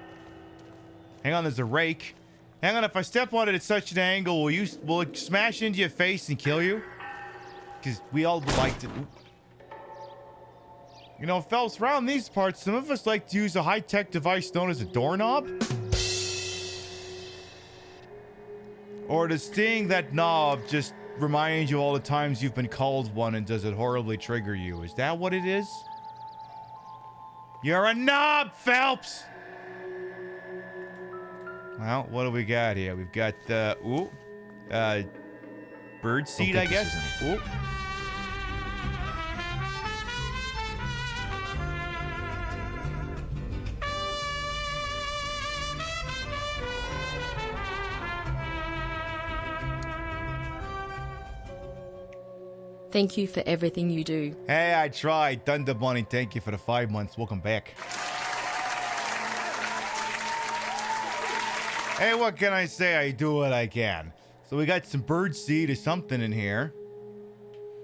Hang on, there's a rake. Hang on, if I step on it at such an angle, will it smash into your face and kill you? Because we all like to... You know, Phelps, around these parts, some of us like to use a high-tech device known as a doorknob. Or does seeing that knob just remind you all the times you've been called one, and does it horribly trigger you? Is that what it is? You're a knob, Phelps! Well, what do we got here? We've got, bird seed, I guess? Ooh. Thank you for everything you do. Hey, I tried. Thunder Bunny, thank you for the 5 months. Welcome back. Hey, what can I say? I do what I can. So we got some bird seed or something in here.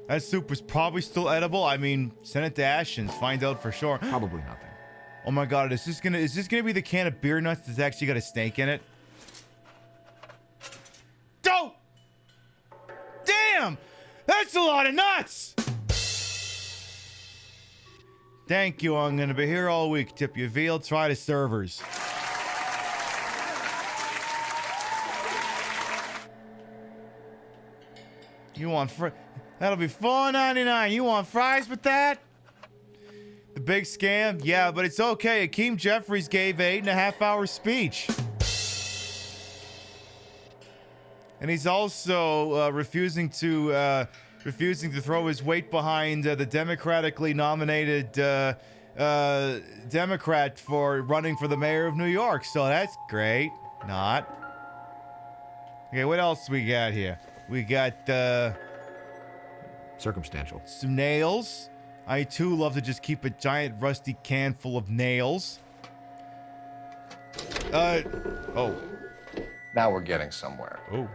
That soup was probably still edible. I mean, send it to Ashens. Find out for sure. Probably nothing. Oh my god, is this gonna be the can of beer nuts that's actually got a snake in it? Dope! Damn! That's a lot of nuts! Thank you, I'm gonna be here all week. Tip your veal, try the servers. You want that'll be $4.99. You want fries with that? The big scam? Yeah, but it's okay. Akeem Jeffries gave an 8.5-hour speech. And he's also refusing to throw his weight behind the democratically nominated Democrat for running for the mayor of New York. So that's great. Not. Okay, what else we got here? We got circumstantial. Some nails. I too love to just keep a giant rusty can full of nails. Oh. Now we're getting somewhere. Oh.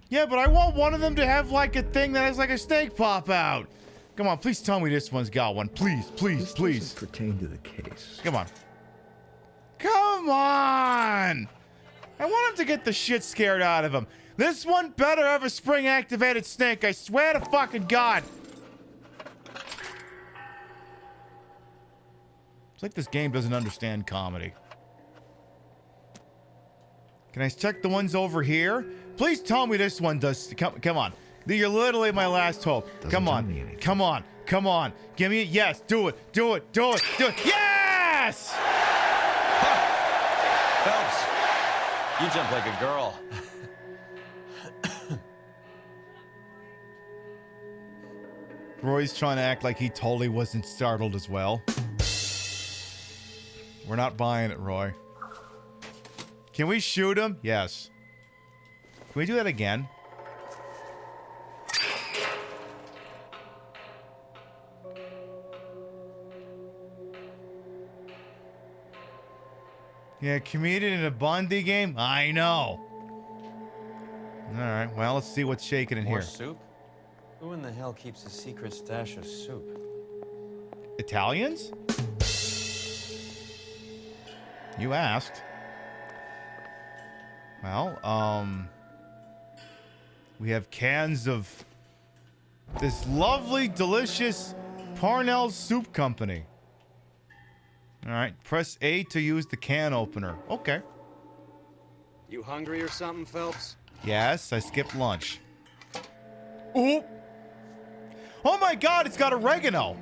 Yeah, but I want one of them to have like a thing that has like a snake pop out. Come on, please tell me this one's got one. Please, please, this please. Doesn't pertain to the case. Come on. Come on! I want him to get the shit scared out of him. This one better have a spring-activated snake. I swear to fucking God. It's like this game doesn't understand comedy. Can I check the ones over here? Please tell me this one does. Come on. You're literally my last hope. Come on. Come on. Come on. Give me it. Yes. Do it. Do it. Do it. Do it. Yes! Phelps, you jump like a girl. Roy's trying to act like he totally wasn't startled as well. We're not buying it, Roy. Can we shoot him? Yes. Can we do that again? Yeah, comedian in a Bundy game? I know. Alright, well, let's see what's shaking in More here. soup? Who in the hell keeps a secret stash of soup? Italians? You asked. Well, we have cans of this lovely, delicious Parnell Soup Company. All right, press A to use the can opener. Okay. You hungry or something, Phelps? Yes, I skipped lunch. Ooh! Oh my God, it's got oregano!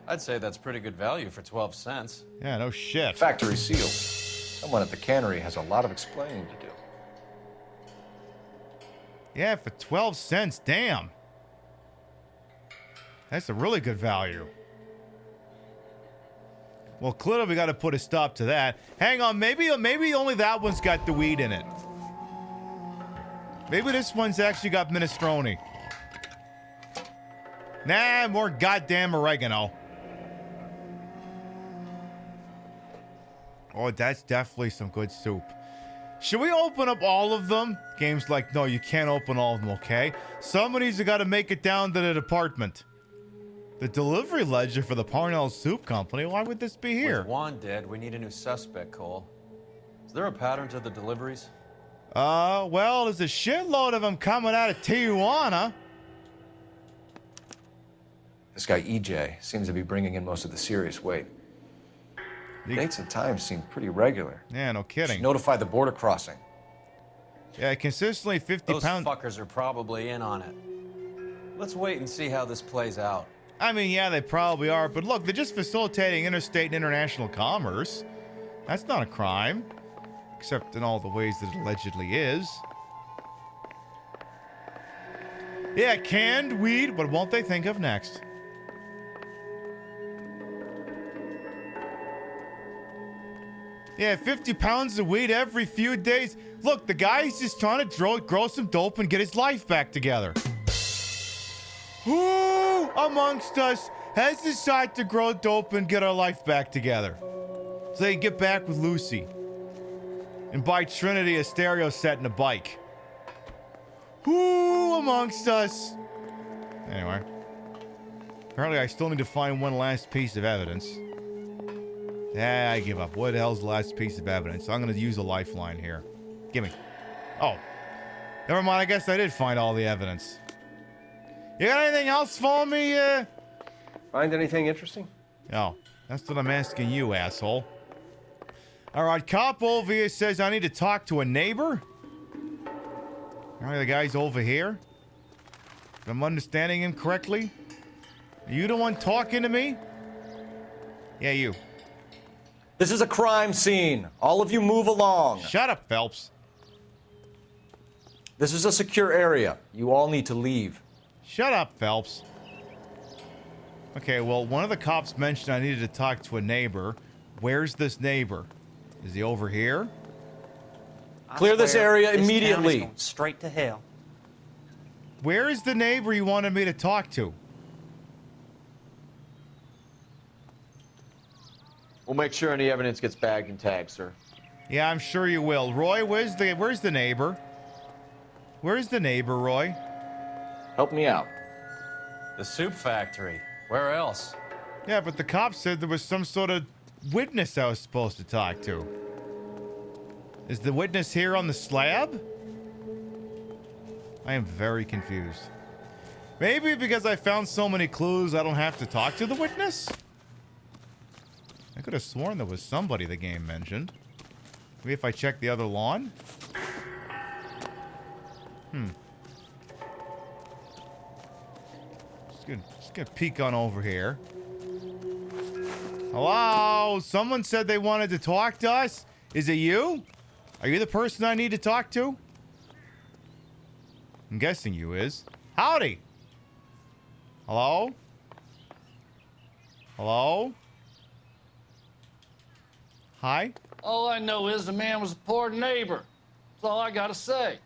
I'd say that's pretty good value for 12 cents. Yeah, no shit. Factory sealed. Someone at the cannery has a lot of explaining to do. Yeah, for 12 cents, damn. That's a really good value. Well, clearly we got to put a stop to that. Hang on, maybe only that one's got the weed in it. Maybe this one's actually got minestrone. Nah, more goddamn oregano. Oh, that's definitely some good soup. Should we open up all of them? Game's like, no, you can't open all of them, okay? Somebody's got to make it down to the department. The delivery ledger for the Parnell Soup Company? Why would this be here? With Juan dead, we need a new suspect, Cole. Is there a pattern to the deliveries? Well, there's a shitload of them coming out of Tijuana. This guy, EJ, seems to be bringing in most of the serious weight. Dates and times seem pretty regular. Yeah, no kidding. Should notify the border crossing. Yeah, consistently 50 Those pounds. fuckers are probably in on it. Let's wait and see how this plays out. I mean, yeah, they probably are, but look, they're just facilitating interstate and international commerce. That's not a crime. Except in all the ways that it allegedly is. Yeah, canned weed. What won't they think of next? Yeah, 50 pounds of weed every few days. Look, the guy's just trying to grow some dope and get his life back together. Who amongst us has decided to grow dope and get our life back together? So they can get back with Lucy. And buy Trinity a stereo set and a bike. Who amongst us? Anyway. Apparently I still need to find one last piece of evidence. Yeah, I give up. What the hell's the last piece of evidence? I'm going to use a lifeline here. Gimme. Oh. Never mind. I guess I did find all the evidence. You got anything else for me? Find anything interesting? No. That's what I'm asking you, asshole. All right. Cop over here says I need to talk to a neighbor. All right. The guy's over here. If I'm understanding him correctly. Are you the one talking to me? Yeah, you. This is a crime scene. All of you move along. Shut up, Phelps. This is a secure area. You all need to leave. Shut up, Phelps. Okay, well, one of the cops mentioned I needed to talk to a neighbor. Where's this neighbor? Is he over here? Clear this area immediately. Going straight to hell. Where is the neighbor you wanted me to talk to? We'll make sure any evidence gets bagged and tagged, sir. Yeah, I'm sure you will. Roy, where's the neighbor? Where's the neighbor, Roy? Help me out. The soup factory. Where else? Yeah, but the cop said there was some sort of witness I was supposed to talk to. Is the witness here on the slab? I am very confused. Maybe because I found so many clues I don't have to talk to the witness? I could have sworn there was somebody the game mentioned. Maybe if I check the other lawn? Just gonna peek on over here. Hello? Someone said they wanted to talk to us? Is it you? Are you the person I need to talk to? I'm guessing you is. Howdy! Hello? Hello? Hi? All I know is the man was a poor neighbor. That's all I gotta say.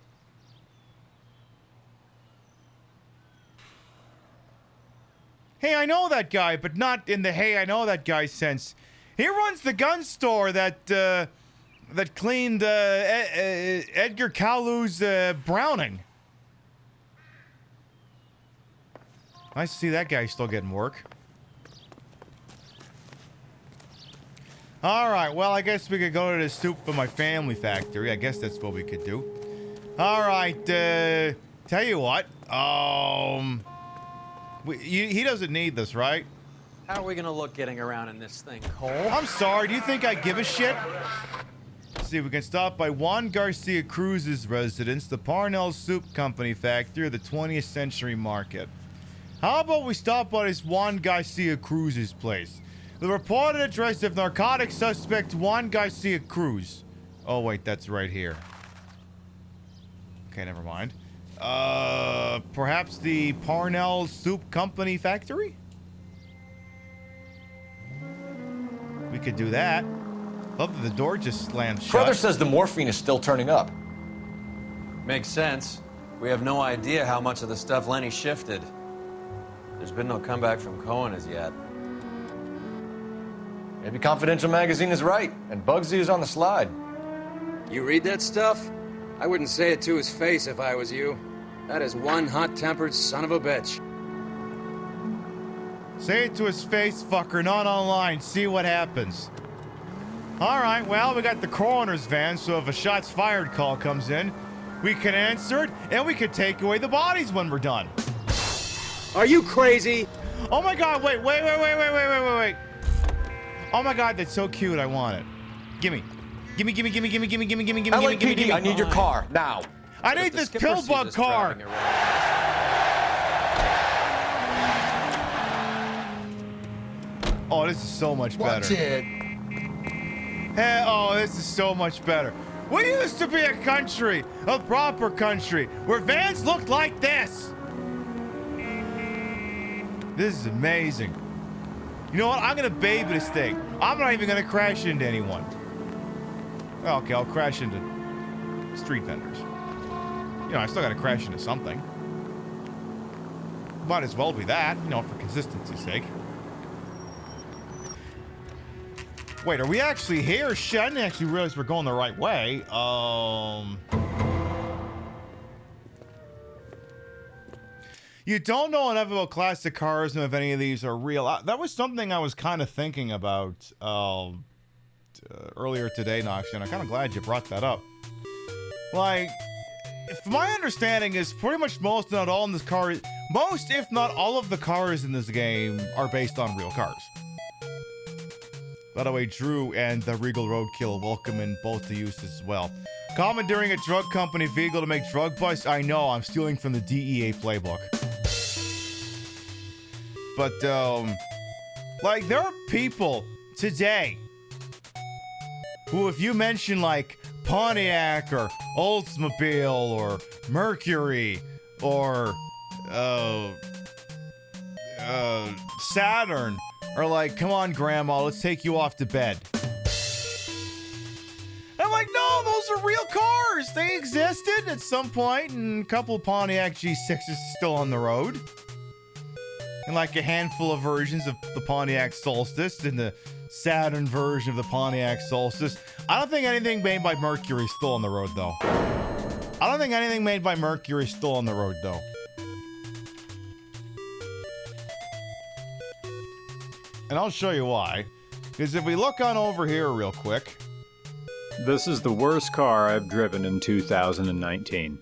Hey, I know that guy, but not in the hey, I know that guy sense. He runs the gun store that cleaned Edgar Kalu's Browning. Nice to see that guy still getting work. Alright, well, I guess we could go to the soup for my family factory. I guess that's what we could do. Alright, tell you what. He doesn't need this, right? How are we gonna look getting around in this thing, Cole? I'm sorry, do you think I give a shit? Let's see, we can stop by Juan Garcia Cruz's residence, the Parnell Soup Company factory, or the 20th Century Market. How about we stop by this Juan Garcia Cruz's place? The reported address of narcotics suspect Juan Garcia Cruz. Oh, wait, that's right here. Okay, never mind. Perhaps the Parnell Soup Company factory? We could do that. Love that the door just slammed shut. Brother says the morphine is still turning up. Makes sense. We have no idea how much of the stuff Lenny shifted. There's been no comeback from Cohen as yet. Maybe Confidential Magazine is right, and Bugsy is on the slide. You read that stuff? I wouldn't say it to his face if I was you. That is one hot-tempered son of a bitch. Say it to his face, fucker, not online. See what happens. Alright, well, we got the coroner's van, so if a shots fired call comes in, we can answer it, and we can take away the bodies when we're done. Are you crazy? Oh my god, wait. Oh my god, that's so cute, I want it. Gimme. Gimme. LAPD, I need your car, now. I need this pillbug car. Oh, this is so much better. Watch it. Hey, oh, this is so much better. We used to be a country, a proper country, where vans looked like this. This is amazing. You know what? I'm gonna baby this thing. I'm not even gonna crash into anyone. Okay, I'll crash into street vendors. You know, I still gotta crash into something. Might as well be that, you know, for consistency's sake. Wait, are we actually here? Shit, I didn't actually realize we're going the right way. You don't know enough about classic cars and if any of these are real. That was something I was kind of thinking about earlier today, Nox, and I'm kind of glad you brought that up. Like, if my understanding is pretty much most, not all in this car, most, if not all of the cars in this game are based on real cars. By the way, Drew and the Regal Roadkill, welcome in both to use as well. Commandeering a drug company vehicle to make drug busts? I know, I'm stealing from the DEA playbook. But, like, there are people today who, if you mention, like, Pontiac or Oldsmobile or Mercury or, Saturn, are like, come on, Grandma, let's take you off to bed. I'm like, no, those are real cars. They existed at some point, and a couple of Pontiac G6s still on the road. And like a handful of versions of the Pontiac Solstice and the Saturn version of the Pontiac Solstice. I don't think anything made by Mercury is still on the road, though. I don't think anything made by Mercury is still on the road, though. And I'll show you why. Because if we look on over here real quick, This is the worst car I've driven in 2019.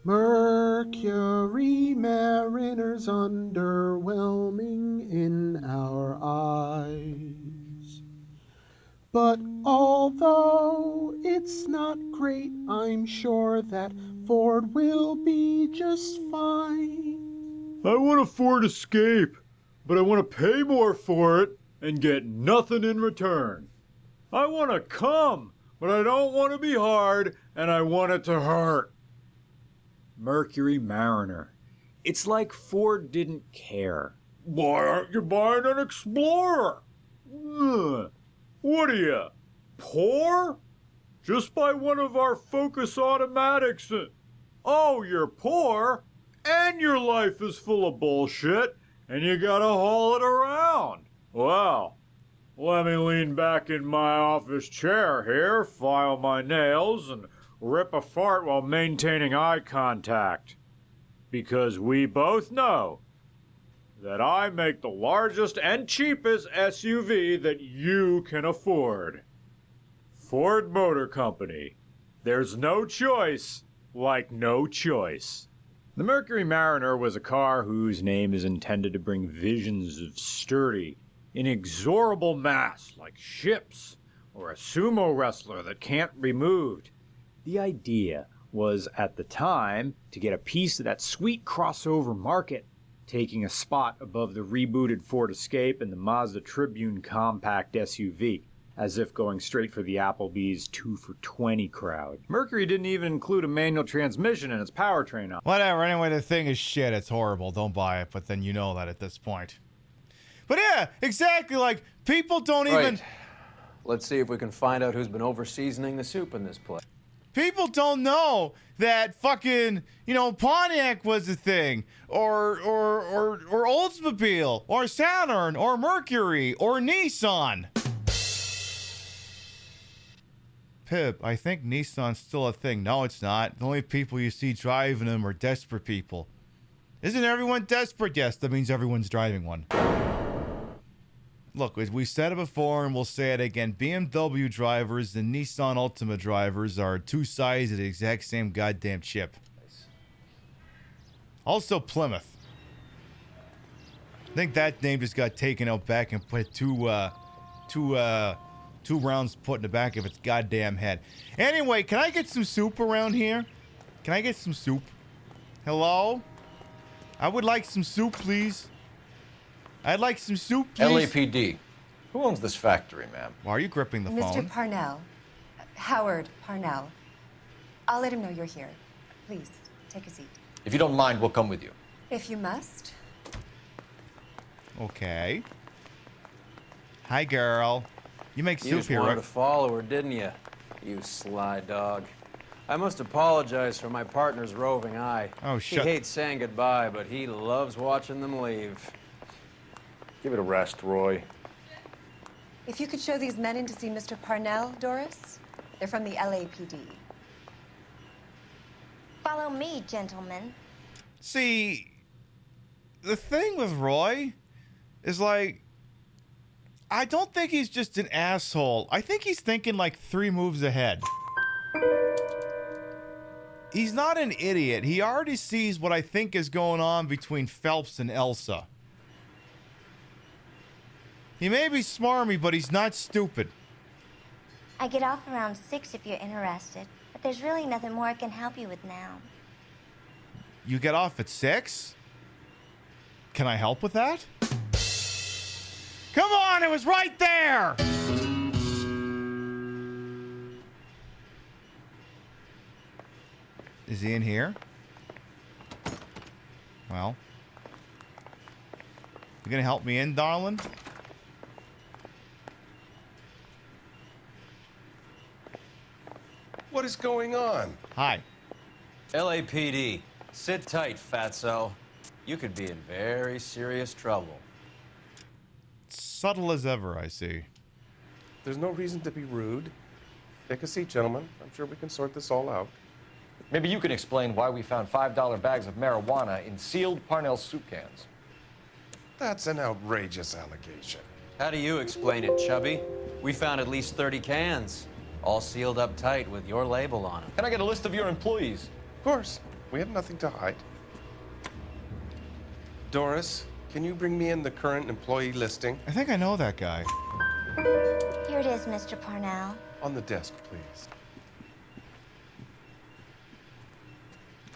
Mercury mariners underwhelming in our eyes. But although it's not great, I'm sure that Ford will be just fine. I want a Ford Escape, but I want to pay more for it and get nothing in return. I want to come, but I don't want to be hard, and I want it to hurt. Mercury Mariner. It's like Ford didn't care. Why aren't you buying an Explorer? Ugh. What are you, poor? Just buy one of our Focus automatics. Oh, you're poor, and your life is full of bullshit, and you gotta haul it around. Well, let me lean back in my office chair here, file my nails, and rip a fart while maintaining eye contact. Because we both know that I make the largest and cheapest SUV that you can afford. Ford Motor Company. There's no choice like no choice. The Mercury Mariner was a car whose name is intended to bring visions of sturdy, inexorable mass like ships or a sumo wrestler that can't be moved. The idea was, at the time, to get a piece of that sweet crossover market, taking a spot above the rebooted Ford Escape and the Mazda Tribune compact SUV, as if going straight for the Applebee's 2 for $20 crowd. Mercury didn't even include a manual transmission in its powertrain. Whatever, anyway, the thing is shit. It's horrible. Don't buy it, but then you know that at this point. But yeah, exactly, like, people don't even... Let's see if we can find out who's been over-seasoning the soup in this place. People don't know that fucking, Pontiac was a thing, or Oldsmobile, or Saturn, or Mercury, or Nissan. Pip, I think Nissan's still a thing. No, it's not. The only people you see driving them are desperate people. Isn't everyone desperate? Yes, that means everyone's driving one. Look, we said it before and we'll say it again. BMW drivers and Nissan Altima drivers are two sides of the exact same goddamn chip. Also Plymouth. I think that name just got taken out back and put two rounds put in the back of its goddamn head. Anyway, can I get some soup around here? Can I get some soup? Hello? I would like some soup, please. I'd like some soup, please. LAPD. Who owns this factory, ma'am? Why are you gripping the phone? Mr. Parnell. Howard Parnell. I'll let him know you're here. Please, take a seat. If you don't mind, we'll come with you. If you must. Okay. Hi, girl. You make soup here, You right? wanted to follow her, didn't you? You sly dog. I must apologize for my partner's roving eye. Oh, He shut... hates saying goodbye, but he loves watching them leave. Give it a rest, Roy. If you could show these men in to see Mr. Parnell, Doris. They're from the LAPD. Follow me, gentlemen. See, the thing with Roy is like, I don't think he's just an asshole. I think he's thinking like 3 moves ahead. He's not an idiot. He already sees what I think is going on between Phelps and Elsa. He may be smarmy, but he's not stupid. I get off around 6 if you're interested, but there's really nothing more I can help you with now. You get off at 6? Can I help with that? Come on, it was right there! Is he in here? Well. You gonna help me in, darling? What is going on? Hi. LAPD. Sit tight, fatso. You could be in very serious trouble. Subtle as ever, I see. There's no reason to be rude. Take a seat, gentlemen. I'm sure we can sort this all out. Maybe you can explain why we found $5 bags of marijuana in sealed Parnell soup cans. That's an outrageous allegation. How do you explain it, Chubby? We found at least 30 cans. All sealed up tight with your label on them. Can I get a list of your employees? Of course. We have nothing to hide. Doris, can you bring me in the current employee listing? I think I know that guy. Here it is, Mr. Parnell. On the desk, please.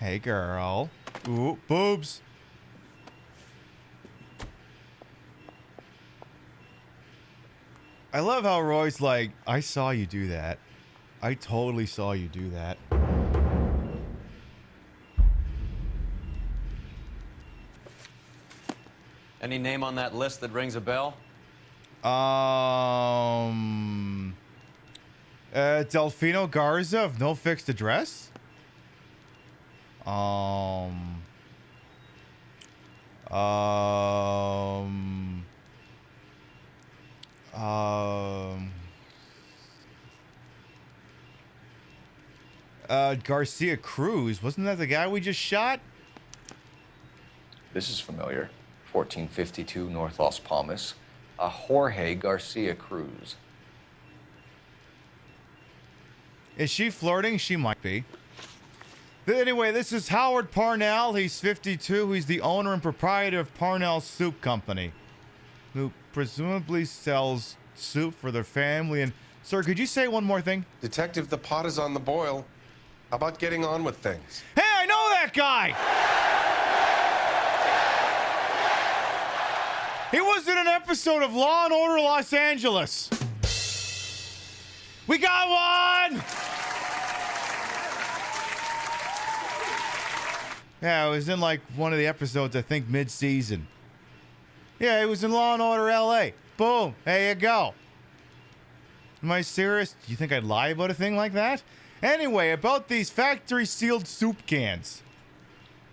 Hey, girl. Ooh, boobs. I love how Roy's like, I saw you do that. I totally saw you do that. Any name on that list that rings a bell? Delfino Garza of no fixed address? Garcia Cruz. Wasn't that the guy we just shot? This is familiar. 1452 North Las Palmas. Jorge Garcia Cruz. Is she flirting? She might be. But anyway, this is Howard Parnell. He's 52. He's the owner and proprietor of Parnell Soup Company, who presumably sells soup for their family. And, sir, could you say one more thing? Detective, the pot is on the boil. How about getting on with things? Hey, I know that guy! He was in an episode of Law & Order Los Angeles. We got one! Yeah, it was in like one of the episodes, I think, mid-season. Yeah, he was in Law & Order LA. Boom, there you go. Am I serious? Do you think I'd lie about a thing like that? Anyway, about these factory-sealed soup cans.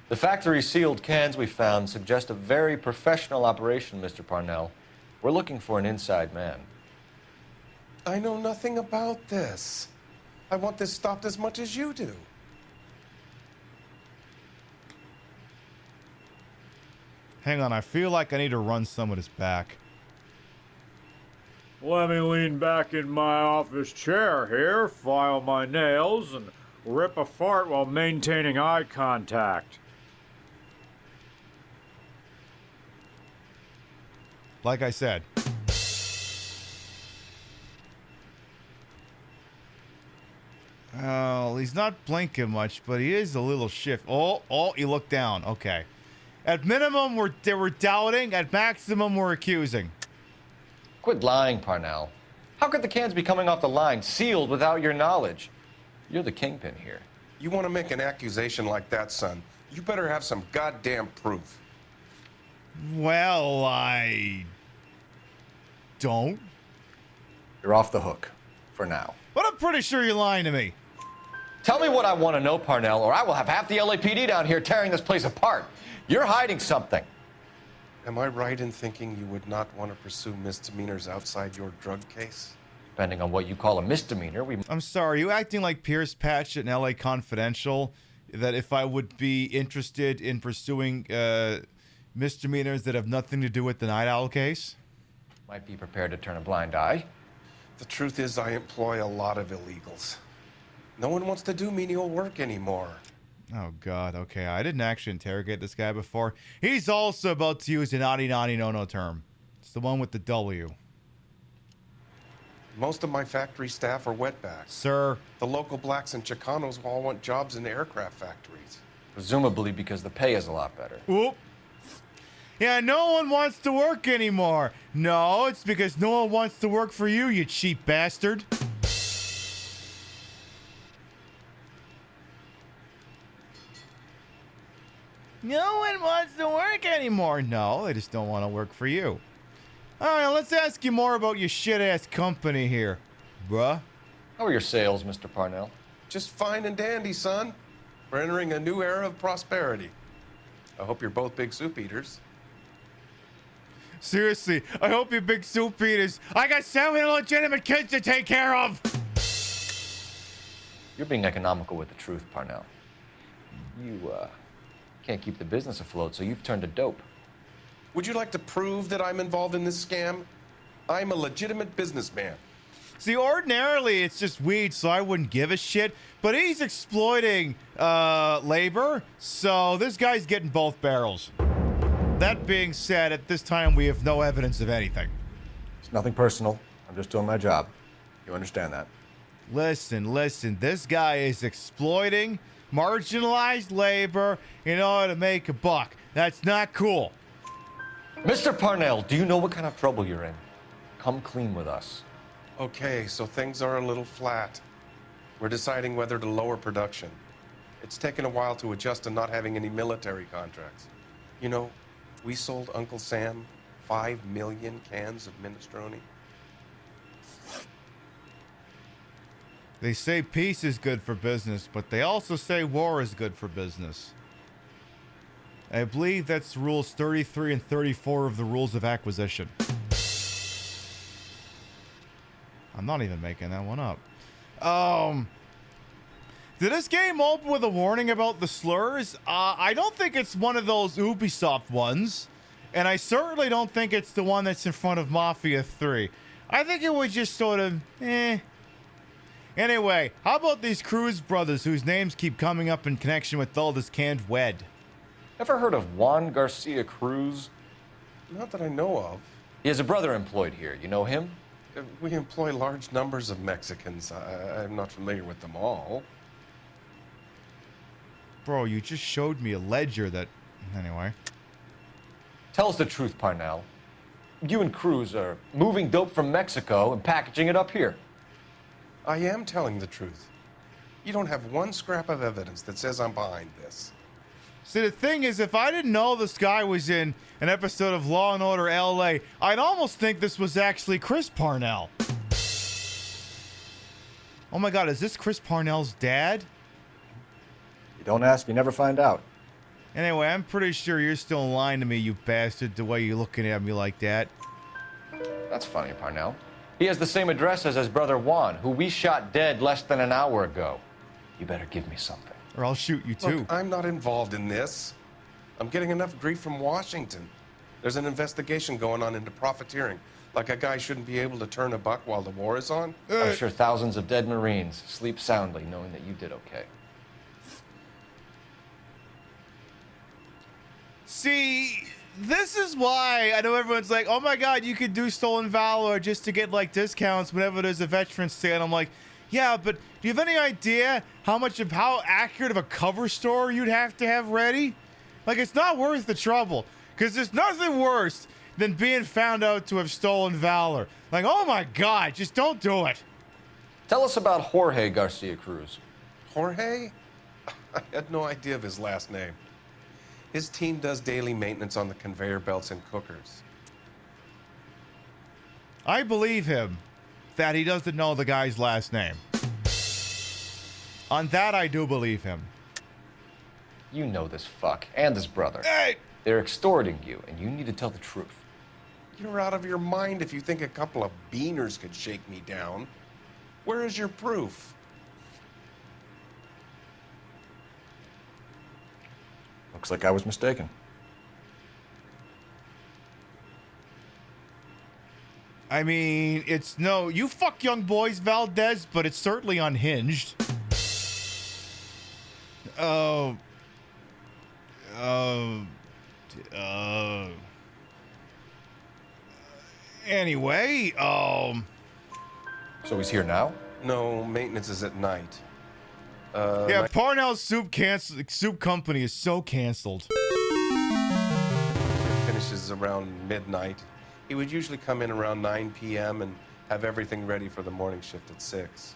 The factory-sealed cans we found suggest a very professional operation, Mr. Parnell. We're looking for an inside man. I know nothing about this. I want this stopped as much as you do. Hang on, I feel like I need to run some of this back. Let me lean back in my office chair here, file my nails, and rip a fart while maintaining eye contact. Like I said. Oh, he's not blinking much, but he is a little shift. Oh, he looked down. Okay. At minimum, we're doubting. At maximum, we're accusing. Quit lying, Parnell. How could the cans be coming off the line sealed without your knowledge? You're the kingpin here. You want to make an accusation like that, son? You better have some goddamn proof. Well, I don't. You're off the hook. For now. But I'm pretty sure you're lying to me. Tell me what I want to know, Parnell, or I will have half the LAPD down here tearing this place apart. You're hiding something. Am I right in thinking you would not want to pursue misdemeanors outside your drug case? Depending on what you call a misdemeanor, I'm sorry, you acting like Pierce Patchett in LA Confidential, that if I would be interested in pursuing misdemeanors that have nothing to do with the Night Owl case? Might be prepared to turn a blind eye. The truth is, I employ a lot of illegals. No one wants to do menial work anymore. Oh, God, okay. I didn't actually interrogate this guy before. He's also about to use a naughty no-no term. It's the one with the W. Most of my factory staff are wetbacks. Sir. The local blacks and Chicanos all want jobs in aircraft factories. Presumably because the pay is a lot better. Oop. Yeah, no one wants to work anymore. No, it's because no one wants to work for you, you cheap bastard. No one wants to work anymore. No, they just don't want to work for you. All right, let's ask you more about your shit-ass company here, bruh. How are your sales, Mr. Parnell? Just fine and dandy, son. We're entering a new era of prosperity. I hope you're both big soup eaters. Seriously, I hope you're big soup eaters. I got 7 illegitimate kids to take care of. You're being economical with the truth, Parnell. You, can't keep the business afloat, so you've turned to dope. Would you like to prove that I'm involved in this scam? I'm a legitimate businessman. See, ordinarily it's just weed, so I wouldn't give a shit. But he's exploiting labor, so this guy's getting both barrels. That being said, at this time we have no evidence of anything. It's nothing personal. I'm just doing my job. You understand that? Listen. This guy is exploiting marginalized labor in order to make a buck. That's not cool. Mr. Parnell, do you know what kind of trouble you're in? Come clean with us. Okay, so things are a little flat. We're deciding whether to lower production. It's taken a while to adjust to not having any military contracts. You know, we sold Uncle Sam 5 million cans of minestrone. They say peace is good for business, but they also say war is good for business. I believe that's rules 33 and 34 of the rules of acquisition. I'm not even making that one up. Did this game open with a warning about the slurs? I don't think it's one of those Ubisoft ones. And I certainly don't think it's the one that's in front of Mafia 3. I think it was just sort of, Anyway, how about these Cruz brothers whose names keep coming up in connection with all this canned wed? Ever heard of Juan Garcia Cruz? Not that I know of. He has a brother employed here. You know him? We employ large numbers of Mexicans. I'm not familiar with them all. Bro, you just showed me a ledger that... Anyway. Tell us the truth, Parnell. You and Cruz are moving dope from Mexico and packaging it up here. I am telling the truth. You don't have one scrap of evidence that says I'm behind this. See, the thing is, if I didn't know this guy was in an episode of Law & Order L.A., I'd almost think this was actually Chris Parnell. Oh my god, is this Chris Parnell's dad? You don't ask, you never find out. Anyway, I'm pretty sure you're still lying to me, you bastard, the way you're looking at me like that. That's funny, Parnell. He has the same address as his brother Juan, who we shot dead less than an hour ago. You better give me something. Or I'll shoot you too. Look, I'm not involved in this. I'm getting enough grief from Washington. There's an investigation going on into profiteering. Like a guy shouldn't be able to turn a buck while the war is on. I'm sure thousands of dead Marines sleep soundly knowing that you did okay. See, this is why I know everyone's like, oh my god, you could do Stolen Valor just to get like discounts whenever there's a Veterans Day. And I'm like, yeah, but do you have any idea how accurate of a cover story you'd have to have ready? Like, it's not worth the trouble, because there's nothing worse than being found out to have stolen valor. Like, oh my god, just don't do it. Tell us about Jorge Garcia Cruz. Jorge? I had no idea of his last name. His team does daily maintenance on the conveyor belts and cookers. I believe him that he doesn't know the guy's last name. On that, I do believe him. You know this fuck and his brother. Hey! They're extorting you, and you need to tell the truth. You're out of your mind if you think a couple of beaners could shake me down. Where is your proof? Looks like I was mistaken. I mean, it's no, you fuck young boys, Valdez, but it's certainly unhinged. Anyway, So he's here now? No, maintenance is at night. Yeah, Parnell's soup company is so canceled. It finishes around midnight. He would usually come in around 9 p.m. and have everything ready for the morning shift at 6.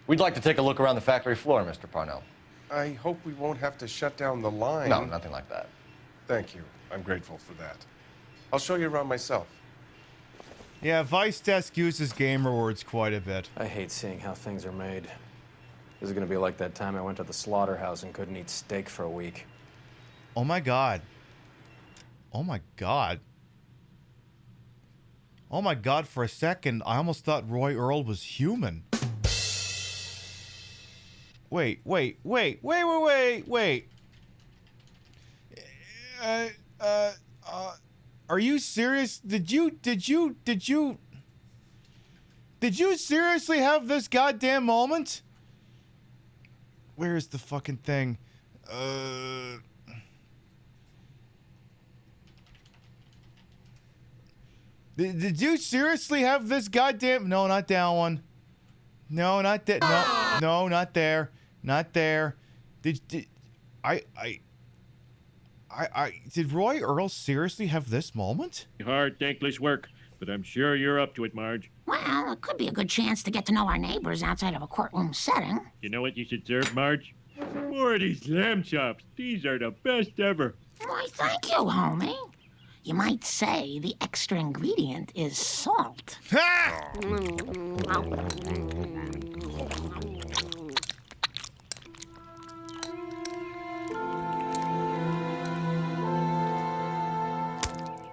We'd like to take a look around the factory floor, Mr. Parnell. I hope we won't have to shut down the line. No, nothing like that. Thank you. I'm grateful for that. I'll show you around myself. Yeah, Vice Desk uses gamer words quite a bit. I hate seeing how things are made. This is gonna be like that time I went to the slaughterhouse and couldn't eat steak for a week. Oh my god. Oh my god. Oh my god, for a second, I almost thought Roy Earl was human. Wait. Are you serious? Did you? Did you seriously have this goddamn moment? Where's the fucking thing? Did you seriously have this goddamn... No, not that one. No, not that. No, not there. Not there. Did Roy Earl seriously have this moment? Hard, thankless work, but I'm sure you're up to it, Marge. Well, it could be a good chance to get to know our neighbors outside of a courtroom setting. You know what you should serve, Marge? More of these lamb chops. These are the best ever. Why, thank you, homie. You might say the extra ingredient is salt. Ha!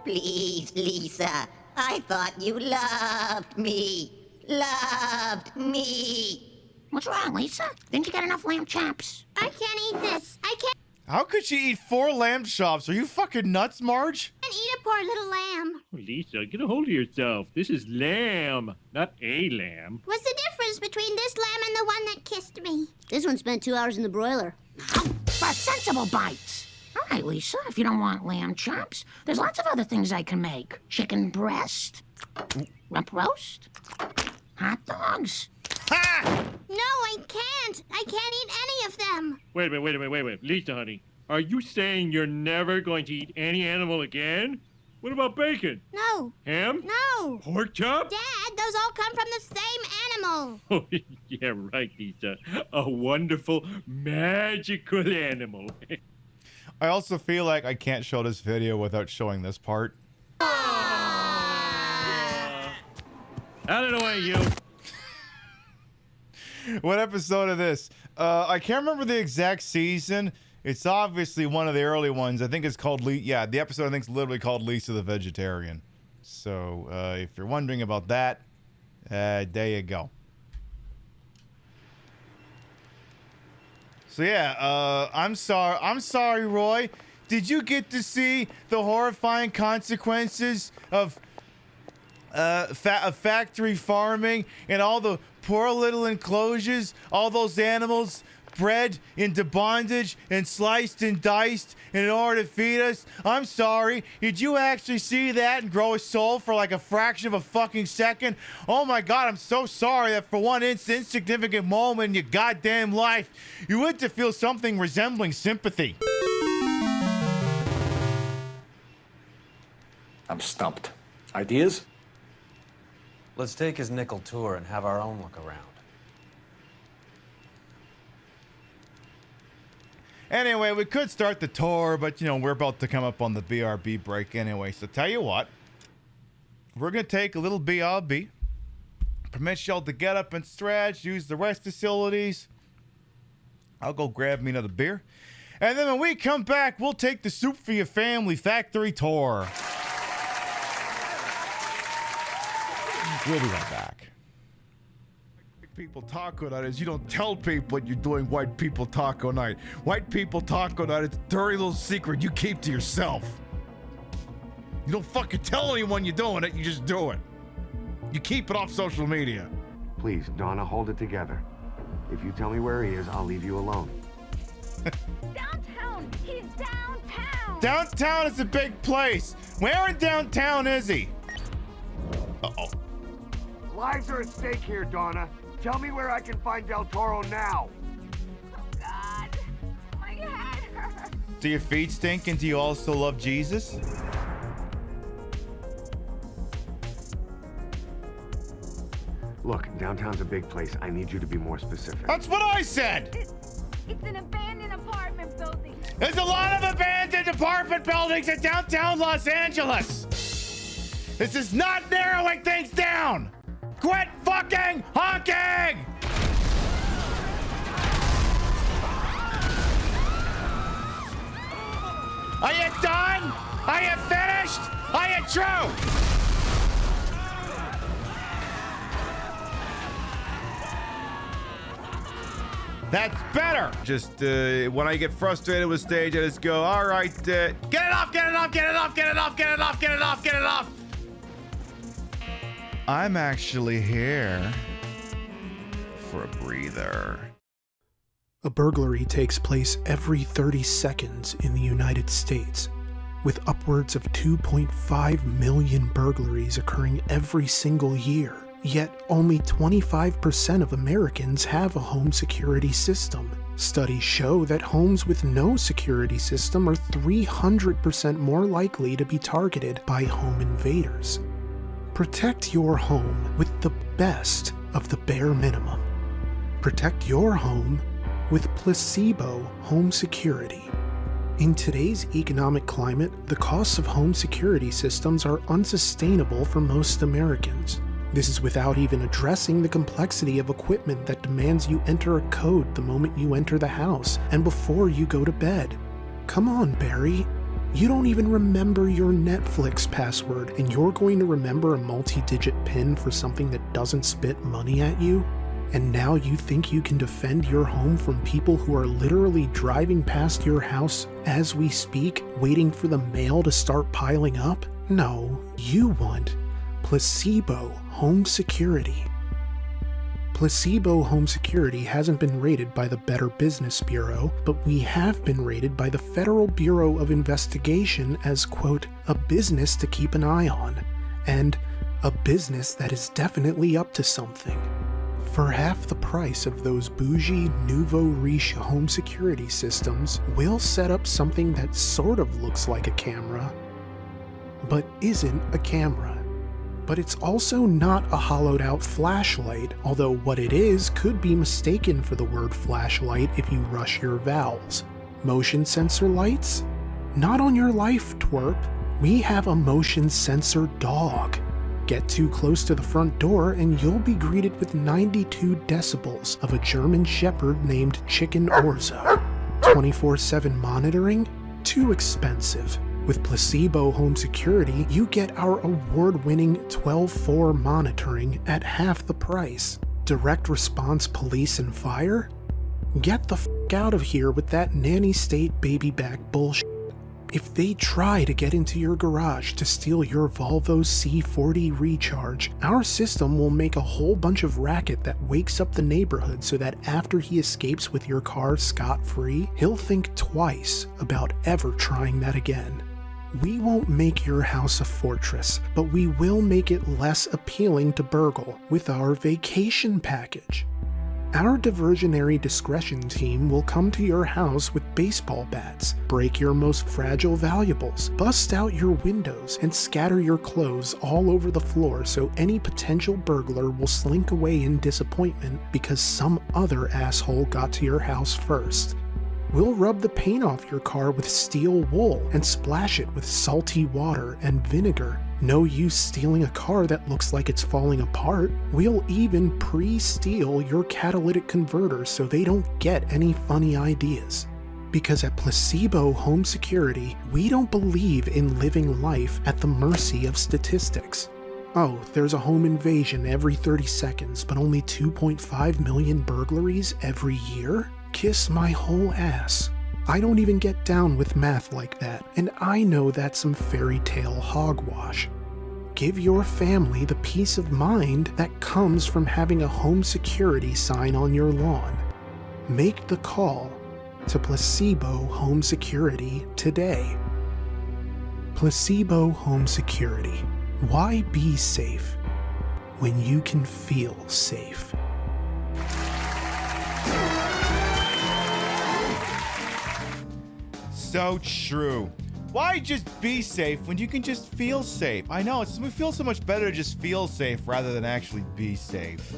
Please, Lisa. I thought you loved me. Loved me. What's wrong, Lisa? Didn't you get enough lamb chops? I can't eat this. I can't How could she eat 4 lamb chops? Are you fucking nuts, Marge? eat a poor little lamb. Oh, Lisa, get a hold of yourself. This is lamb, not a lamb. What's the difference between this lamb and the one that kissed me? This one spent 2 hours in the broiler. For sensible bites. All right, Lisa, if you don't want lamb chops, there's lots of other things I can make. Chicken breast, rump roast, hot dogs. Ha! No, I can't. I can't eat any of them. Wait a minute. Lisa, honey, are you saying you're never going to eat any animal again? What about bacon? No. Ham? No. Pork chop? Dad, those all come from the same animal. Oh, yeah, right, Lisa. A wonderful, magical animal. I also feel like I can't show this video without showing this part. Out of the way, you. What episode of this? I can't remember the exact season. It's obviously one of the early ones. I think it's called the episode I think is literally called Lisa the Vegetarian. So if you're wondering about that, there you go. So yeah, I'm sorry, Roy. Did you get to see the horrifying consequences of factory farming and all the poor little enclosures, all those animals bred into bondage and sliced and diced in order to feed us? I'm sorry. Did you actually see that and grow a soul for like a fraction of a fucking second? Oh my God, I'm so sorry that for one insignificant moment in your goddamn life, you went to feel something resembling sympathy. I'm stumped. Ideas? Let's take his nickel tour and have our own look around. Anyway, we could start the tour, but, we're about to come up on the BRB break anyway. So tell you what, we're going to take a little BRB, permit y'all to get up and stretch, use the rest facilities. I'll go grab me another beer. And then when we come back, we'll take the Soup for Your Family factory tour. We'll be right back. People taco night is you don't tell people you're doing white people taco night. White people taco night is a dirty little secret you keep to yourself. You don't fucking tell anyone you're doing it, you just do it. You keep it off social media. Please, Donna, hold it together. If you tell me where he is, I'll leave you alone. Downtown. He's downtown. Downtown is a big place. Where in downtown is he? Uh-oh. Lives are at stake here, Donna. Tell me where I can find Del Toro now. Oh, God. My head hurts. Do your feet stink and do you also love Jesus? Look, downtown's a big place. I need you to be more specific. That's what I said! It's an abandoned apartment building. There's a lot of abandoned apartment buildings in downtown Los Angeles! This is not narrowing things down! Quit fucking honking! Are you done? Are you finished? Are you through? That's better. Just when I get frustrated with stage, I just go, all right, get it off, get it off, get it off, get it off, get it off, get it off. I'm actually here for a breather. A burglary takes place every 30 seconds in the United States, with upwards of 2.5 million burglaries occurring every single year. Yet only 25% of Americans have a home security system. Studies show that homes with no security system are 300% more likely to be targeted by home invaders. Protect your home with the best of the bare minimum. Protect your home with Placebo Home Security. In today's economic climate, the costs of home security systems are unsustainable for most Americans. This is without even addressing the complexity of equipment that demands you enter a code the moment you enter the house and before you go to bed. Come on, Barry. You don't even remember your Netflix password, and you're going to remember a multi-digit PIN for something that doesn't spit money at you? And now you think you can defend your home from people who are literally driving past your house as we speak, waiting for the mail to start piling up? No, you want Placebo Home Security. Placebo Home Security hasn't been rated by the Better Business Bureau, but we have been rated by the Federal Bureau of Investigation as, quote, a business to keep an eye on, and a business that is definitely up to something. For half the price of those bougie nouveau riche home security systems, we'll set up something that sort of looks like a camera, but isn't a camera. But it's also not a hollowed out flashlight, although what it is could be mistaken for the word flashlight if you rush your vowels. Motion sensor lights? Not on your life, twerp. We have a motion sensor dog. Get too close to the front door and you'll be greeted with 92 decibels of a German Shepherd named Chicken Orzo. 24/7 monitoring? Too expensive. With Placebo Home Security, you get our award-winning 12/4 monitoring at half the price. Direct response police and fire? Get the f*** out of here with that nanny state baby back bullshit. If they try to get into your garage to steal your Volvo C40 Recharge, our system will make a whole bunch of racket that wakes up the neighborhood so that after he escapes with your car scot-free, he'll think twice about ever trying that again. We won't make your house a fortress, but we will make it less appealing to burgle with our vacation package. Our diversionary discretion team will come to your house with baseball bats, break your most fragile valuables, bust out your windows, and scatter your clothes all over the floor so any potential burglar will slink away in disappointment because some other asshole got to your house first. We'll rub the paint off your car with steel wool and splash it with salty water and vinegar. No use stealing a car that looks like it's falling apart. We'll even pre-steal your catalytic converter so they don't get any funny ideas. Because at Placebo Home Security, we don't believe in living life at the mercy of statistics. Oh, there's a home invasion every 30 seconds, but only 2.5 million burglaries every year? Kiss my whole ass. I don't even get down with math like that, and I know that's some fairy tale hogwash. Give your family the peace of mind that comes from having a home security sign on your lawn. Make the call to Placebo Home Security today. Placebo Home Security. Why be safe when you can feel safe? So true. Why just be safe when you can just feel safe? I know, it feels so much better to just feel safe rather than actually be safe.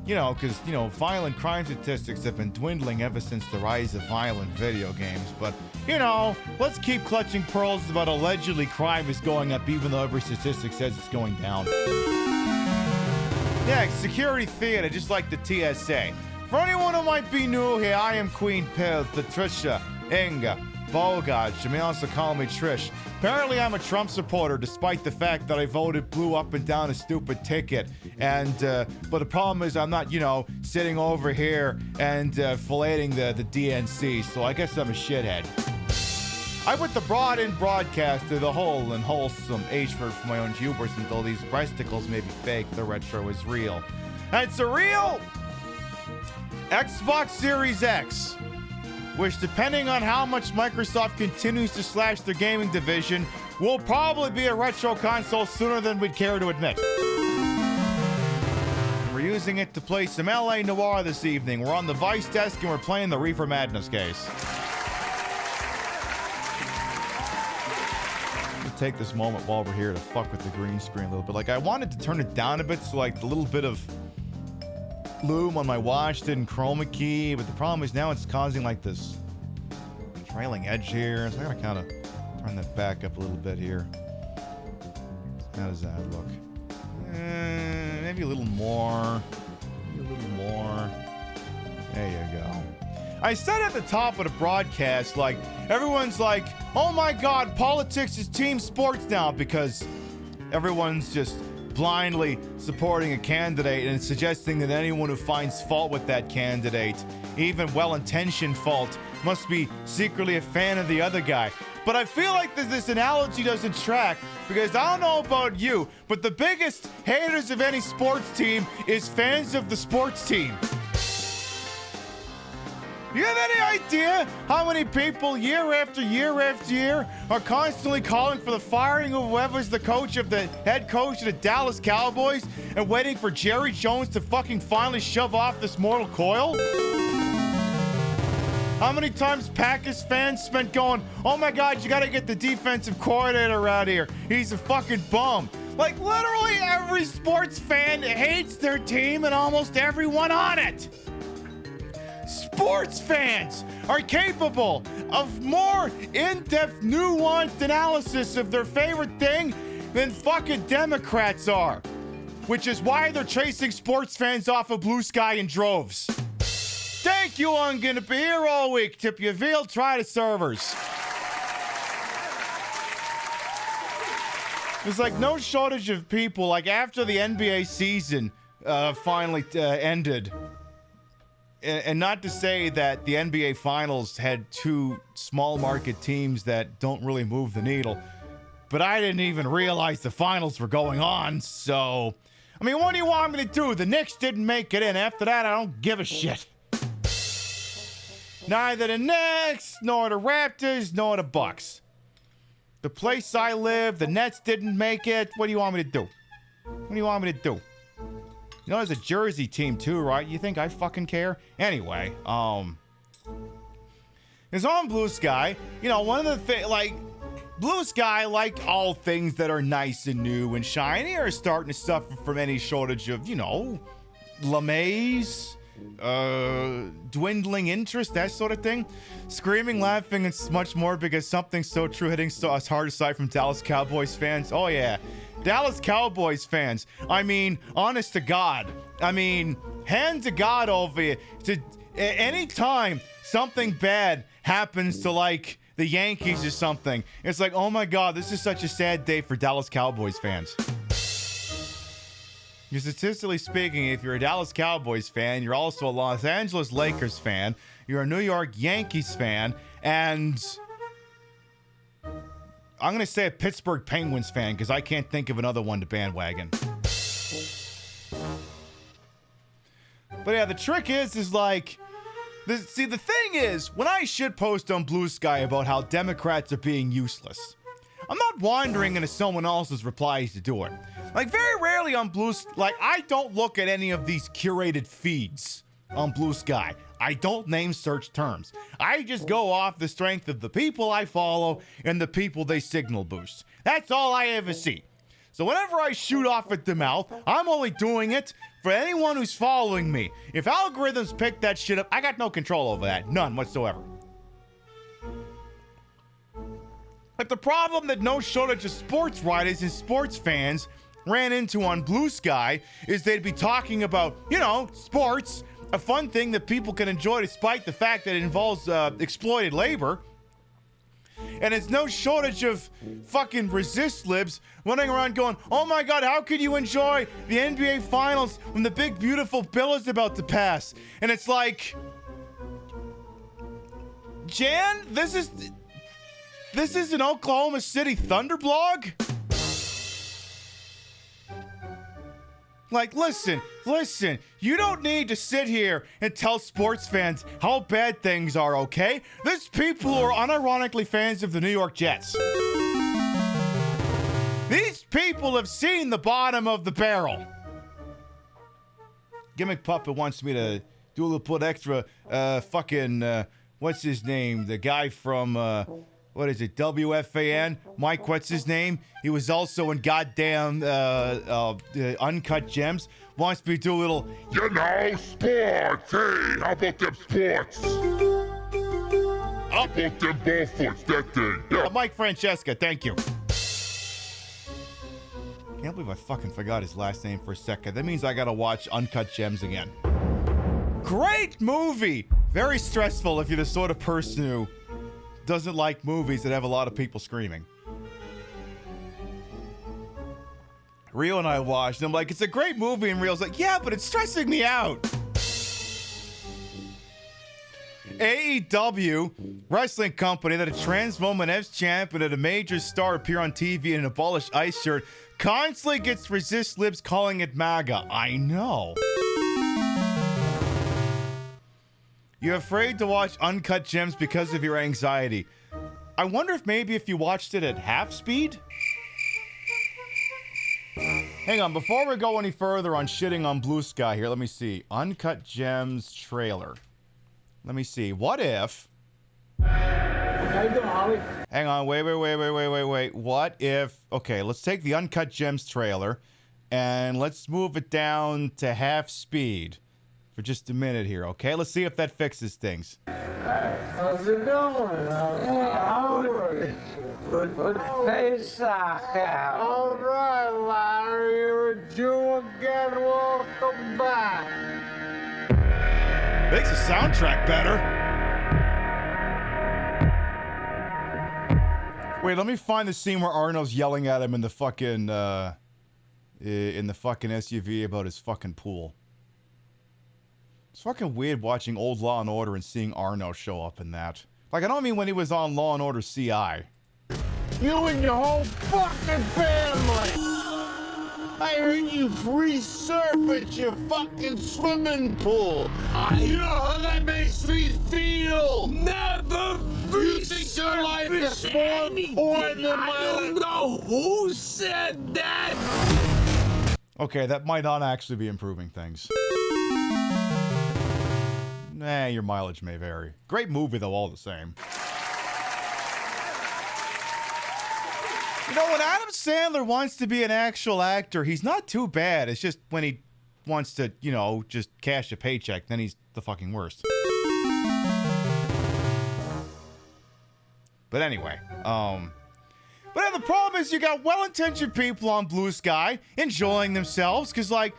You know, because, violent crime statistics have been dwindling ever since the rise of violent video games. But, let's keep clutching pearls about allegedly crime is going up even though every statistic says it's going down. Yeah, security theater, just like the TSA. For anyone who might be new here, I am Queen Pill, Patricia, Inga, Bogart. You may also call me Trish. Apparently, I'm a Trump supporter, despite the fact that I voted blue up and down a stupid ticket. And, but the problem is I'm not, sitting over here and filleting the DNC, so I guess I'm a shithead. I put the broad in broadcast to the whole and wholesome age for my own hubris until these breasticles may be fake, the retro is real. And it's a real Xbox Series X, which, depending on how much Microsoft continues to slash their gaming division, will probably be a retro console sooner than we'd care to admit. We're using it to play some LA Noire this evening. We're on the Vice desk and we're playing the Reefer Madness case. Take this moment while we're here to fuck with the green screen a little bit. Like, I wanted to turn it down a bit so like the little bit of lume on my watch didn't chroma key, but the problem is now it's causing like this trailing edge here, so I gotta kind of turn that back up a little bit here. How does that look? Maybe a little more. Maybe a little more. There you go. I said at the top of the broadcast, like, everyone's like, oh my God, politics is team sports now, because everyone's just blindly supporting a candidate and suggesting that anyone who finds fault with that candidate, even well-intentioned fault, must be secretly a fan of the other guy. But I feel like this analogy doesn't track, because I don't know about you, but the biggest haters of any sports team is fans of the sports team. You have any idea how many people year after year after year are constantly calling for the firing of whoever's the coach of the head coach of the Dallas Cowboys and waiting for Jerry Jones to fucking finally shove off this mortal coil? How many times Packers fans spent going, oh my God, you gotta get the defensive coordinator out here. He's a fucking bum. Like, literally every sports fan hates their team and almost everyone on it. Sports fans are capable of more in-depth, nuanced analysis of their favorite thing than fucking Democrats are. Which is why they're chasing sports fans off of Blue Sky in droves. Thank you, I'm gonna be here all week. Tip your veal, try the servers. There's like no shortage of people, like after the NBA season finally ended. And not to say that the NBA Finals had two small market teams that don't really move the needle, but I didn't even realize the finals were going on, so... I mean, what do you want me to do? The Knicks didn't make it in. After that, I don't give a shit. Neither the Knicks, nor the Raptors, nor the Bucks. The place I live, the Nets didn't make it. What do you want me to do? What do you want me to do? You know, there's a Jersey team too, right? You think I fucking care? Anyway, it's on Blue Sky. You know, one of the things, like, Blue Sky, like all things that are nice and new and shiny, are starting to suffer from any shortage of, you know, LeMays, dwindling interest, that sort of thing. Screaming, laughing, and much more because something's so true hitting so it's hard aside from Dallas Cowboys fans. Oh, yeah. Dallas Cowboys fans. I mean, honest to God. I mean, hand to God over here. Anytime something bad happens to, like, the Yankees or something, it's like, oh my God, this is such a sad day for Dallas Cowboys fans. You're statistically speaking, if you're a Dallas Cowboys fan, you're also a Los Angeles Lakers fan, you're a New York Yankees fan, and... I'm going to say a Pittsburgh Penguins fan because I can't think of another one to bandwagon. But yeah, the trick is like... See, the thing is, when I shitpost on Blue Sky about how Democrats are being useless, I'm not wandering into someone else's replies to do it. Like, very rarely on Blue Sky, like, I don't look at any of these curated feeds on Blue Sky. I don't name search terms. I just go off the strength of the people I follow and the people they signal boost. That's all I ever see. So whenever I shoot off at the mouth, I'm only doing it for anyone who's following me. If algorithms pick that shit up, I got no control over that. None whatsoever. But the problem that no shortage of sports writers and sports fans ran into on Blue Sky is they'd be talking about, you know, sports, a fun thing that people can enjoy despite the fact that it involves exploited labor. And it's no shortage of fucking resist libs running around going, oh my God, how could you enjoy the NBA Finals when the big beautiful bill is about to pass? And it's like, Jan, this is... This is an Oklahoma City Thunder blog? Like, listen, you don't need to sit here and tell sports fans how bad things are, okay? There's people who are unironically fans of the New York Jets. These people have seen the bottom of the barrel. Gimmick Puppet wants me to do a little bit extra, what's his name? The guy from, what is it, WFAN? Mike, what's his name? He was also in goddamn Uncut Gems. Wants me to do a little, You know, sports. Hey, how about them sports? How about them ball foots, that thing? Yeah. Mike Francesca, thank you. Can't believe I fucking forgot his last name for a second. That means I gotta watch Uncut Gems again. Great movie! Very stressful if you're the sort of person who doesn't like movies that have a lot of people screaming. Rio and I watched, and I'm like, it's a great movie, and Rio's like, yeah, but it's stressing me out. AEW, wrestling company that a trans woman as champion and a major star appear on TV in an abolished ice shirt, constantly gets resist libs calling it MAGA. I know. You're afraid to watch Uncut Gems because of your anxiety. I wonder if maybe if you watched it at half speed? Hang on, before we go any further on shitting on Blue Sky here, let me see. Uncut Gems trailer. Let me see. What if... How you doing, Holly? Hang on, wait. What if... Okay, let's take the Uncut Gems trailer and let's move it down to half speed for just a minute here, okay? Let's see if that fixes things. How's it going? Howard. All right, Larry, you're a Jew again. Welcome back. Makes the soundtrack better. Wait, let me find the scene where Arnold's yelling at him in the fucking SUV about his fucking pool. It's fucking weird watching old Law and Order and seeing Arno show up in that. Like, I don't mean when he was on Law and Order CI. You and your whole fucking family. I heard you free surf at your fucking swimming pool. You know how that makes me feel? Never free surf life is more important than my I don't know who said that. Okay, that might not actually be improving things. Nah, your mileage may vary. Great movie, though, all the same. You know, when Adam Sandler wants to be an actual actor, he's not too bad. It's just when he wants to, you know, just cash a paycheck, then he's the fucking worst. But anyway, but the problem is you got well-intentioned people on Blue Sky enjoying themselves, because, like,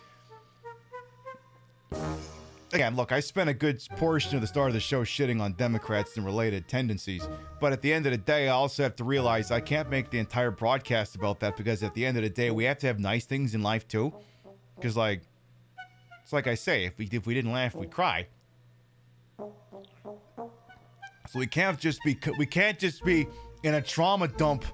again, look, I spent a good portion of the start of the show shitting on Democrats and related tendencies, but at the end of the day, I also have to realize I can't make the entire broadcast about that, because at the end of the day, we have to have nice things in life too. Because, like, it's like I say, if we didn't laugh, we'd cry. So we can't just be in a trauma dump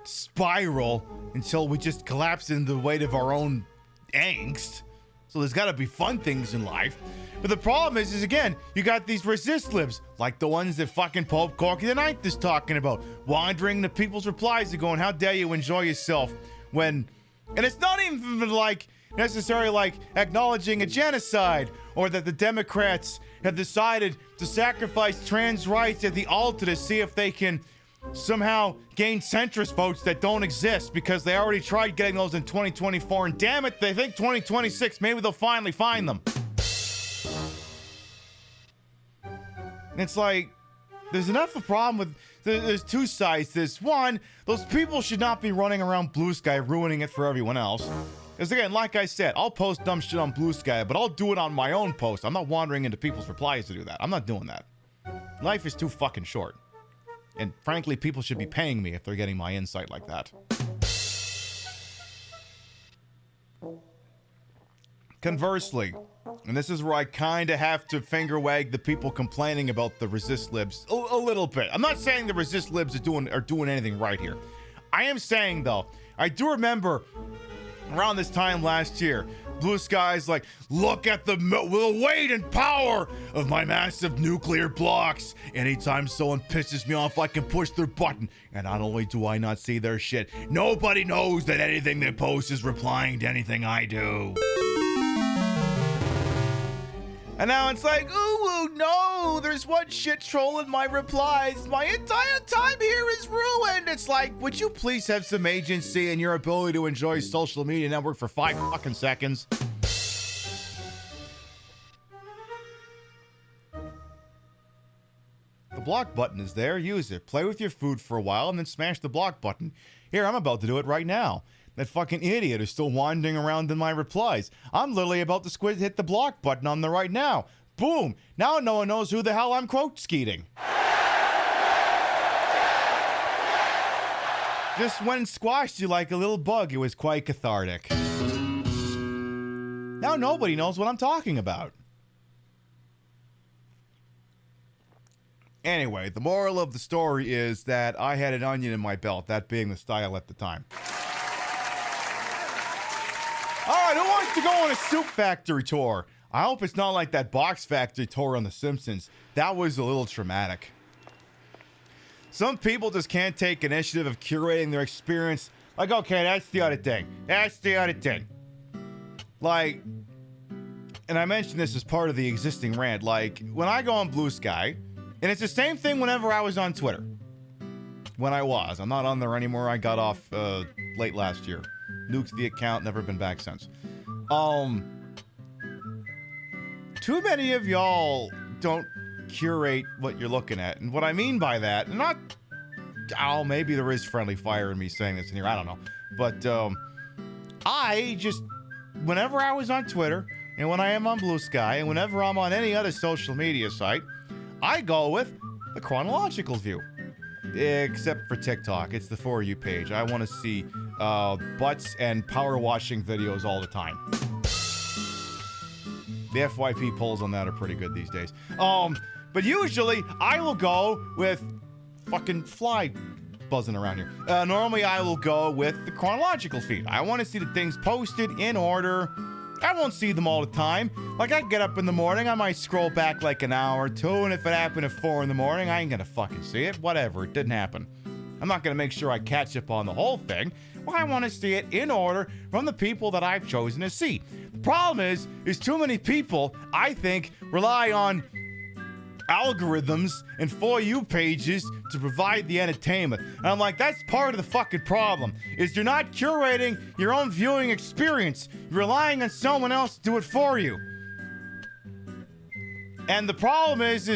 spiral until we just collapse in the weight of our own angst. So there's got to be fun things in life. But the problem is again, you got these resist libs, like the ones that fucking Pope Corky the Ninth is talking about, wandering the people's replies and going, how dare you enjoy yourself when... And it's not even like necessarily like acknowledging a genocide, or that the Democrats have decided to sacrifice trans rights at the altar to see if they can somehow gain centrist votes that don't exist, because they already tried getting those in 2024, and damn it, they think 2026, maybe they'll finally find them. It's like, there's enough of a problem with, there's two sides to this. One, those people should not be running around Blue Sky ruining it for everyone else. Because again, like I said, I'll post dumb shit on Blue Sky, but I'll do it on my own post. I'm not wandering into people's replies to do that. I'm not doing that. Life is too fucking short. And frankly, people should be paying me if they're getting my insight like that. Conversely, and this is where I kind of have to finger wag the people complaining about the resist libs a little bit. I'm not saying the resist libs are doing anything right here. I am saying, though, I do remember around this time last year, Blue Sky's like, look at the weight and power of my massive nuclear blocks. Anytime someone pisses me off, I can push their button. And not only do I not see their shit, nobody knows that anything they post is replying to anything I do. And now it's like, ooh, no, there's one shit troll in my replies. My entire time here is ruined. It's like, would you please have some agency in your ability to enjoy social media network for 5 fucking seconds? The block button is there. Use it. Play with your food for a while and then smash the block button. Here, I'm about to do it right now. That fucking idiot is still wandering around in my replies. I'm literally about to hit the block button on the right now. Boom. Now no one knows who the hell I'm quote skeeting. Just went and squashed you like a little bug. It was quite cathartic. Now nobody knows what I'm talking about. Anyway, the moral of the story is that I had an onion in my belt, that being the style at the time. Alright, who wants to go on a soup factory tour? I hope it's not like that box factory tour on The Simpsons. That was a little traumatic. Some people just can't take initiative of curating their experience. Like, okay, that's the other thing. That's the other thing. Like, and I mentioned this as part of the existing rant, like, when I go on Blue Sky, and it's the same thing whenever I was on Twitter. When I was. I'm not on there anymore. I got off late last year. Nuked the account, never been back since. Too many of y'all don't curate what you're looking at. And what I mean by that, maybe there is friendly fire in me saying this in here, I don't know. But I just, whenever I was on Twitter, and when I am on Blue Sky, and whenever I'm on any other social media site, I go with the chronological view. Except for TikTok, it's the For You page. I want to see butts and power washing videos all the time. The FYP polls on that are pretty good these days. But usually I will go with fucking fly buzzing around here. Normally I will go with the chronological feed. I want to see the things posted in order. I won't see them all the time. Like, I get up in the morning, I might scroll back like an hour or two, and if it happened at 4 in the morning, I ain't gonna fucking see it. Whatever, it didn't happen. I'm not gonna make sure I catch up on the whole thing. Well, I want to see it in order from the people that I've chosen to see. The problem is too many people, I think, rely on algorithms and For You pages to provide the entertainment. And I'm like, that's part of the fucking problem, is you're not curating your own viewing experience. You're relying on someone else to do it for you. And the problem is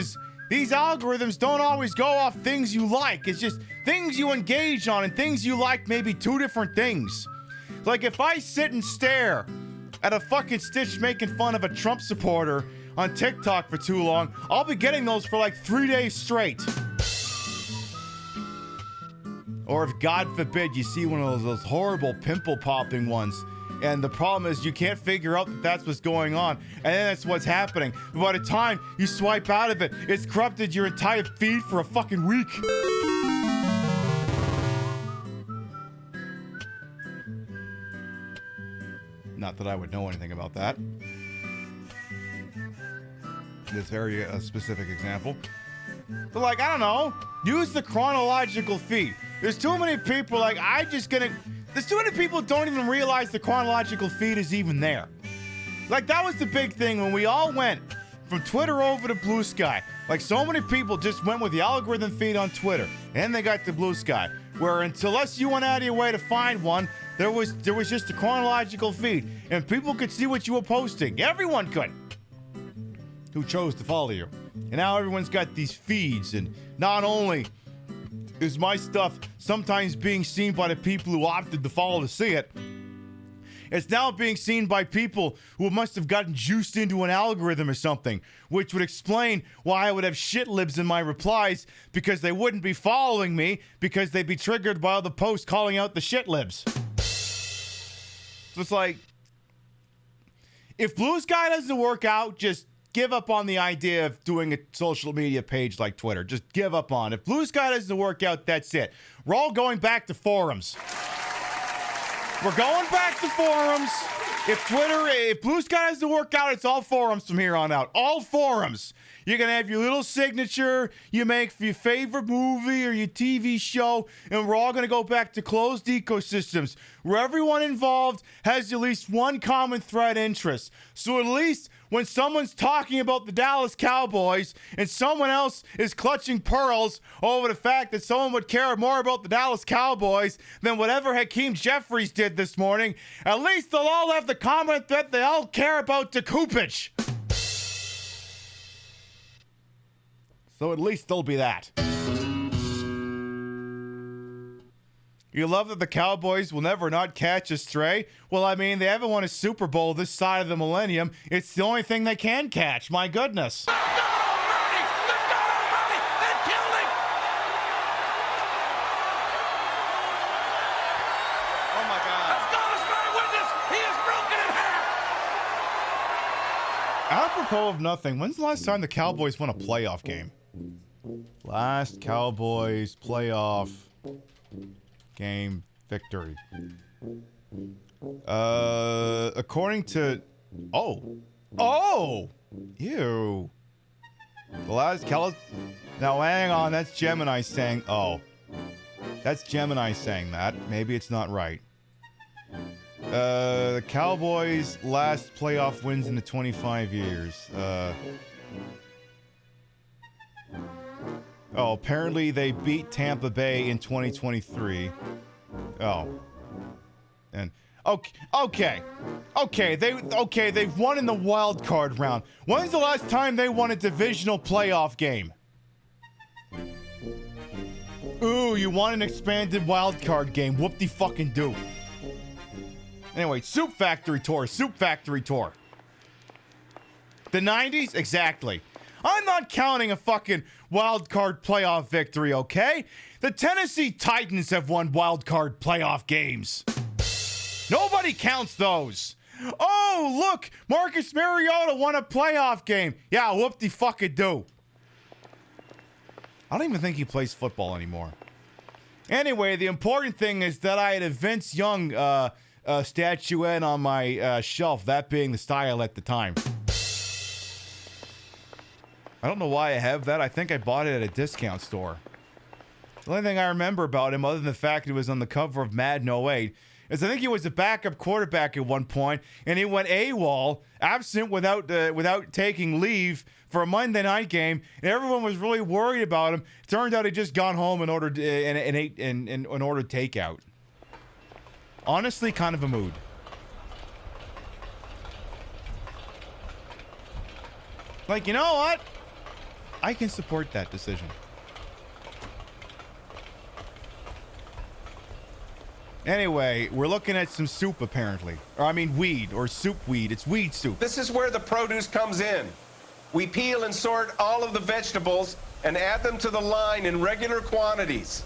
these algorithms don't always go off things you like. It's just things you engage on, and things you like may be two different things. Like, if I sit and stare at a fucking Stitch making fun of a Trump supporter on TikTok for too long, I'll be getting those for like 3 days straight. Or if, God forbid, you see one of those horrible pimple popping ones, and the problem is you can't figure out that that's what's going on, and then that's what's happening. But by the time you swipe out of it, it's corrupted your entire feed for a fucking week. Not that I would know anything about that. This very specific example. But like, I don't know, use the chronological feed. There's too many people like, there's too many people who don't even realize the chronological feed is even there. Like, that was the big thing when we all went from Twitter over to Blue Sky. Like, so many people just went with the algorithm feed on Twitter, and they got to Blue Sky, where unless you went out of your way to find one, there was just a chronological feed, and people could see what you were posting. Everyone could, who chose to follow you. And now everyone's got these feeds, and not only is my stuff sometimes being seen by the people who opted to follow to see it, it's now being seen by people who must have gotten juiced into an algorithm or something, which would explain why I would have shit libs in my replies, because they wouldn't be following me because they'd be triggered by all the posts calling out the shit libs. So it's like, if Blue Sky doesn't work out, just give up on the idea of doing a social media page like Twitter. Just give up on it. If Blue Sky doesn't work out, that's it. We're all going back to forums. We're going back to forums. If Blue Sky doesn't work out, it's all forums from here on out. All forums. You're going to have your little signature you make for your favorite movie or your TV show, and we're all going to go back to closed ecosystems where everyone involved has at least one common thread interest. So at least when someone's talking about the Dallas Cowboys and someone else is clutching pearls over the fact that someone would care more about the Dallas Cowboys than whatever Hakeem Jeffries did this morning, at least they'll all have the common thread they all care about Dekupich. So at least there'll be that. You love that the Cowboys will never not catch a stray? Well, I mean, they haven't won a Super Bowl this side of the millennium. It's the only thing they can catch. My goodness. Apropos of nothing, when's the last time the Cowboys won a playoff game? Last Cowboys playoff game victory. According to... Oh! Ew. The last Now, hang on, that's Gemini saying... Oh. That's Gemini saying that. Maybe it's not right. The Cowboys' last playoff wins in the 25 years. Apparently they beat Tampa Bay in 2023. And they've won in the wild card round. When's the last time they won a divisional playoff game? Ooh, you won an expanded wild card game. Whoop-de-fucking-do. Anyway, Soup Factory Tour. The 90s? Exactly. I'm not counting a fucking wild card playoff victory, okay? The Tennessee Titans have won wild card playoff games. Nobody counts those. Oh, look, Marcus Mariota won a playoff game. Yeah, whoop-de-fucking-do. I don't even think he plays football anymore. Anyway, the important thing is that I had a Vince Young statuette on my shelf, that being the style at the time. I don't know why I have that. I think I bought it at a discount store. The only thing I remember about him, other than the fact he was on the cover of Madden 08, is I think he was a backup quarterback at one point, and he went AWOL, absent without taking leave for a Monday night game, and everyone was really worried about him. Turned out he just gone home and ordered ordered takeout. Honestly, kind of a mood. Like, you know what? I can support that decision. Anyway, we're looking at some soup, apparently. Or, I mean, weed, or soup weed. It's weed soup. This is where the produce comes in. We peel and sort all of the vegetables and add them to the line in regular quantities.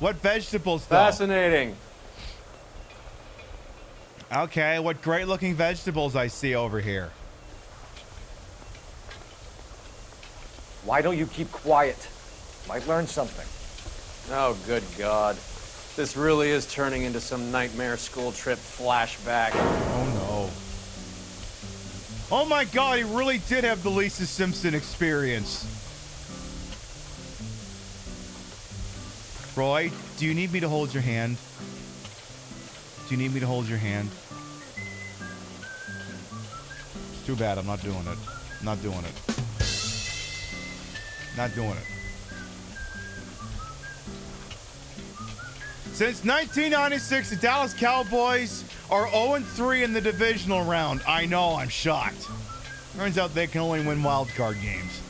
What vegetables, though? Fascinating. Okay, what great-looking vegetables I see over here. Why don't you keep quiet? Might learn something. Oh, good God. This really is turning into some nightmare school trip flashback. Oh, no. Oh, my God, he really did have the Lisa Simpson experience. Roy, do you need me to hold your hand? Do you need me to hold your hand? It's too bad. I'm not doing it. Not doing it. Not doing it. Since 1996, the Dallas Cowboys are 0-3 in the divisional round. I know, I'm shocked. Turns out they can only win wild card games.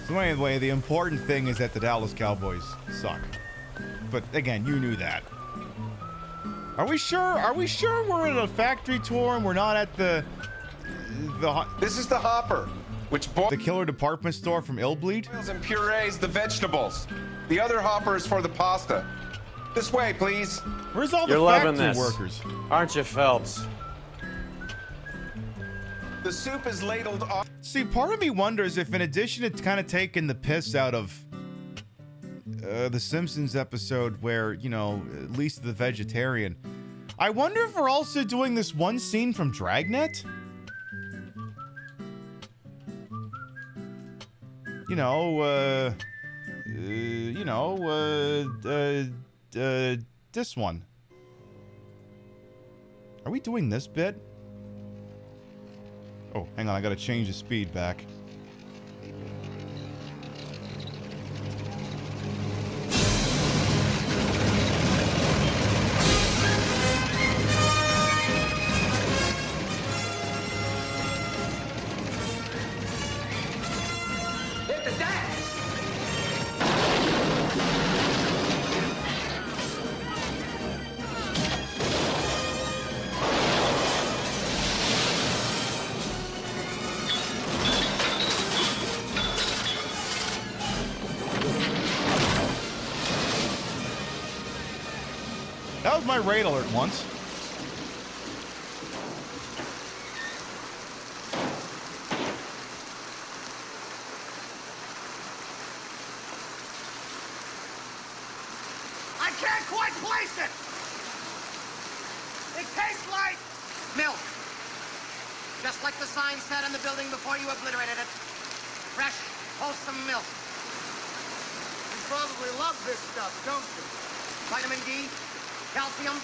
So anyway, the important thing is that the Dallas Cowboys suck. But again, you knew that. Are we sure? Are we sure we're at a factory tour and we're not at the This is the hopper. The killer department store from Illbleed? Boils and purees the vegetables. The other hopper is for the pasta. This way, please. Where's all You're the loving factory this, workers? aren't you, Phelps? The soup is ladled off. See, part of me wonders if, in addition to kind of taking the piss out of the Simpsons episode where, you know, at least the vegetarian, I wonder if we're also doing this one scene from Dragnet? This one. Are we doing this bit? Oh, hang on, I gotta change the speed back. Hit the deck! That was my raid alert once. I can't quite place it! It tastes like milk. Just like the sign said on the building before you obliterated it. Fresh, wholesome milk. You probably love this stuff, don't you? Vitamin D, calcium,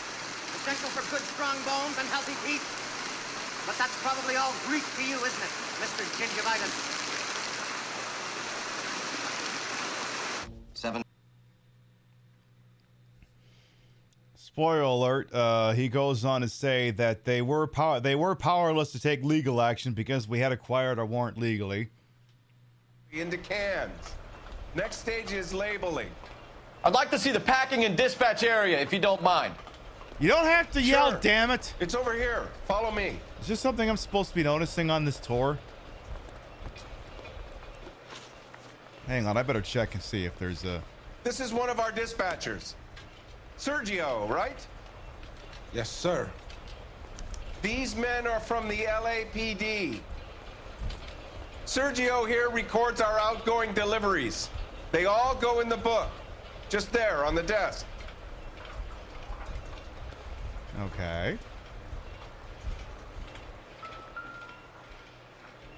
essential for good, strong bones and healthy teeth. But that's probably all Greek to you, isn't it, Mr. Gingivitis? 7. Spoiler alert, he goes on to say that they were powerless to take legal action because we had acquired our warrant legally. Into cans. Next stage is labeling. I'd like to see the packing and dispatch area, if you don't mind. You don't have to yell, Sure. damn it! It's over here. Follow me. Is this something I'm supposed to be noticing on this tour? Hang on, I better check and see if there's a... This is one of our dispatchers. Sergio, right? Yes, sir. These men are from the LAPD. Sergio here records our outgoing deliveries. They all go in the book. Just there on the desk. Okay.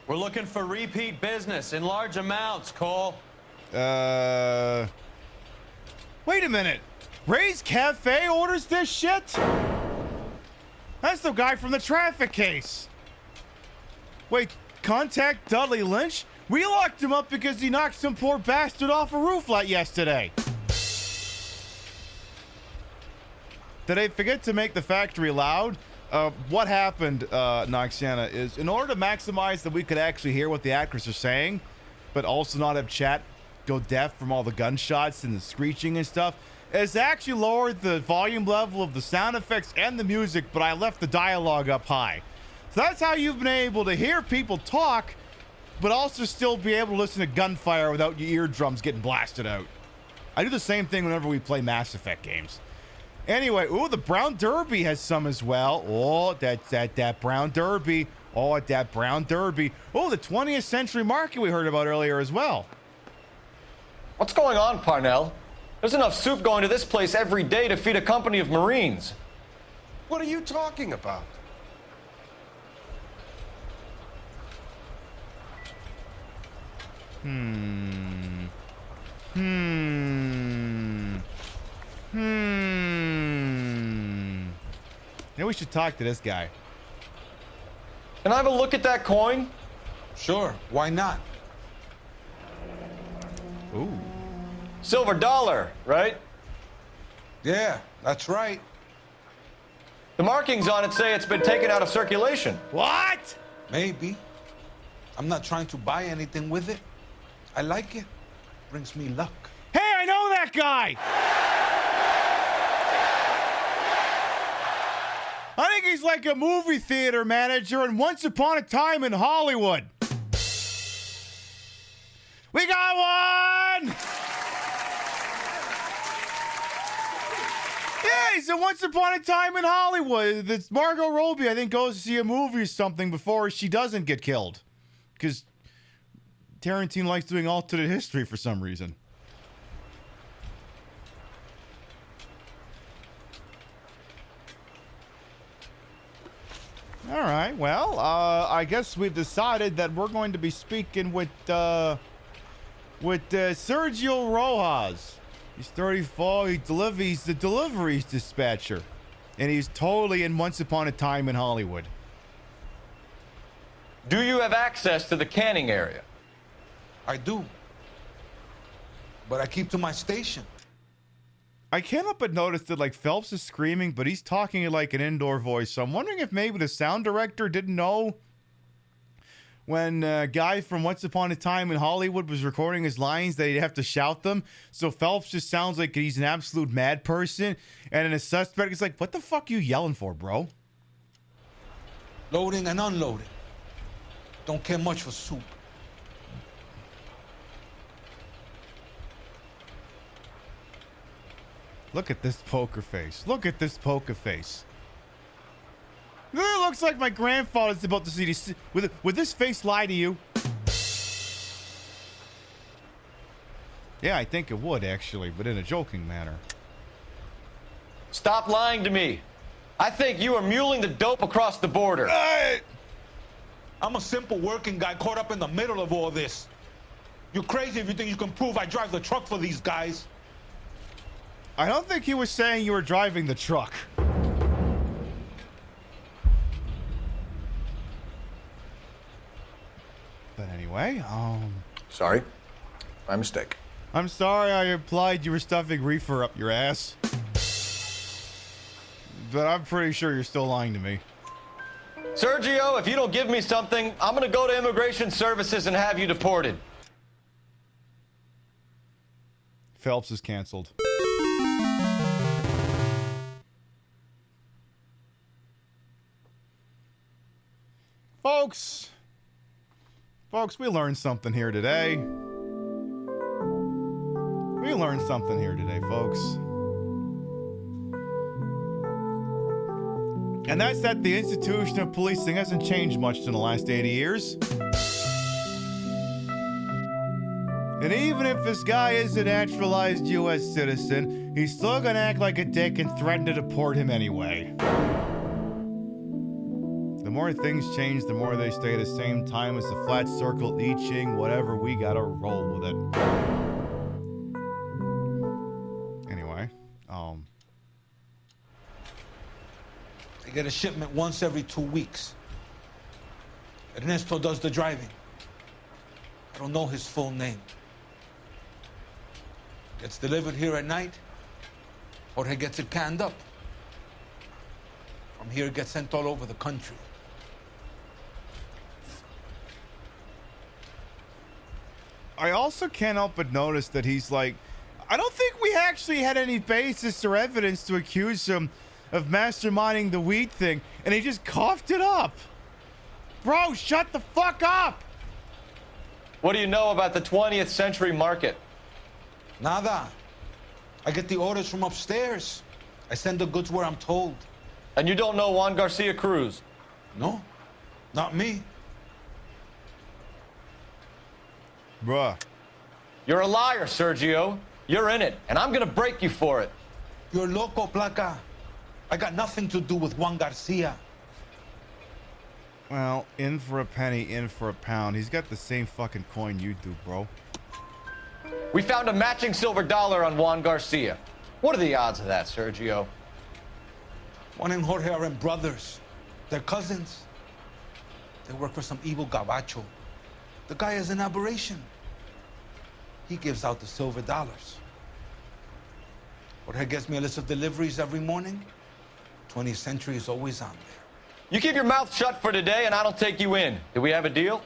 We're looking for repeat business in large amounts, Cole. Wait a minute. Ray's Cafe orders this shit? That's the guy from the traffic case. Wait, contact Dudley Lynch? We locked him up because he knocked some poor bastard off a roof light yesterday. Did I forget to make the factory loud? What happened, Noxiana, is in order to maximize that we could actually hear what the actors are saying, but also not have chat go deaf from all the gunshots and the screeching and stuff, it's actually lowered the volume level of the sound effects and the music, but I left the dialogue up high. So that's how you've been able to hear people talk, but also still be able to listen to gunfire without your eardrums getting blasted out. I do the same thing whenever we play Mass Effect games. Anyway, ooh, the Brown Derby has some as well. Oh, that Brown Derby. Oh, that Brown Derby. Oh, the 20th Century Market we heard about earlier as well. What's going on, Parnell? There's enough soup going to this place every day to feed a company of Marines. What are you talking about? Maybe we should talk to this guy. Can I have a look at that coin? Sure, why not? Ooh. Silver dollar, right? Yeah, that's right. The markings on it say it's been taken out of circulation. What? Maybe. I'm not trying to buy anything with it. I like it. Brings me luck. Hey, I know that guy! I think he's like a movie theater manager in Once Upon a Time in Hollywood. We got one! Yeah, so Once Upon a Time in Hollywood. This Margot Robbie, I think, goes to see a movie or something before she doesn't get killed. Because Tarantino likes doing alternate history for some reason. All right, well, I guess we've decided that we're going to be speaking with Sergio Rojas. He's 34. He's the deliveries dispatcher, and he's totally in Once Upon a Time in Hollywood. Do you have access to the canning area? I do, but I keep to my station. I can't help but notice that, like, Phelps is screaming, but he's talking in, like, an indoor voice. So I'm wondering if maybe the sound director didn't know when a guy from Once Upon a Time in Hollywood was recording his lines that he'd have to shout them. So Phelps just sounds like he's an absolute mad person. And then a suspect is like, what the fuck are you yelling for, bro? Loading and unloading. Don't care much for soup. Look at this poker face. Look at this poker face. It looks like my grandfather's about to see this. Would this face lie to you? Yeah, I think it would, actually, but in a joking manner. Stop lying to me. I think you are muling the dope across the border. I'm a simple working guy caught up in the middle of all this. You're crazy if you think you can prove I drive the truck for these guys. I don't think he was saying you were driving the truck. But anyway, Sorry. My mistake. I'm sorry I implied you were stuffing reefer up your ass. But I'm pretty sure you're still lying to me. Sergio, if you don't give me something, I'm gonna go to Immigration Services and have you deported. Phelps is canceled. Folks, we learned something here today. We learned something here today, folks. And that's that the institution of policing hasn't changed much in the last 80 years. And even if this guy is a naturalized U.S. citizen, he's still gonna act like a dick and threaten to deport him anyway. The more things change, the more they stay the same time as the flat circle, I Ching, whatever, we gotta roll with it. Anyway, I get a shipment once every 2 weeks. Ernesto does the driving. I don't know his full name. Gets delivered here at night. Jorge gets it canned up. From here, it gets sent all over the country. I also can't help but notice that he's like, I don't think we actually had any basis or evidence to accuse him of masterminding the weed thing, and he just coughed it up. Bro, shut the fuck up! What do you know about the 20th century market? Nada. I get the orders from upstairs. I send the goods where I'm told. And you don't know Juan Garcia Cruz? No, not me. Bruh. You're a liar, Sergio. You're in it, and I'm gonna break you for it. You're loco, Placa. I got nothing to do with Juan Garcia. Well, in for a penny, in for a pound. He's got the same fucking coin you do, bro. We found a matching silver dollar on Juan Garcia. What are the odds of that, Sergio? Juan and Jorge are brothers. They're cousins. They work for some evil gabacho. The guy is an aberration. He gives out the silver dollars. Jorge gets me a list of deliveries every morning. 20th Century is always on there. You keep your mouth shut for today, and I don't take you in. Do we have a deal?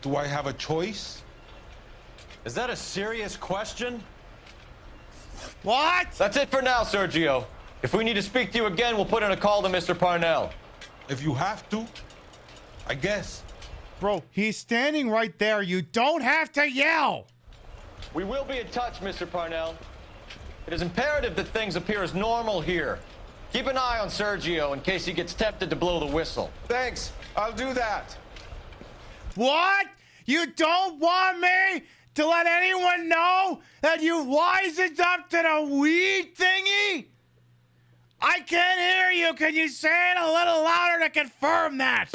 Do I have a choice? Is that a serious question? What? That's it for now, Sergio. If we need to speak to you again, we'll put in a call to Mr. Parnell. If you have to, I guess. Bro, he's standing right there. You don't have to yell. We will be in touch, Mr. Parnell. It is imperative that things appear as normal here. Keep an eye on Sergio in case he gets tempted to blow the whistle. Thanks. I'll do that. What? You don't want me to let anyone know that you wisened up to the weed thingy? I can't hear you. Can you say it a little louder to confirm that?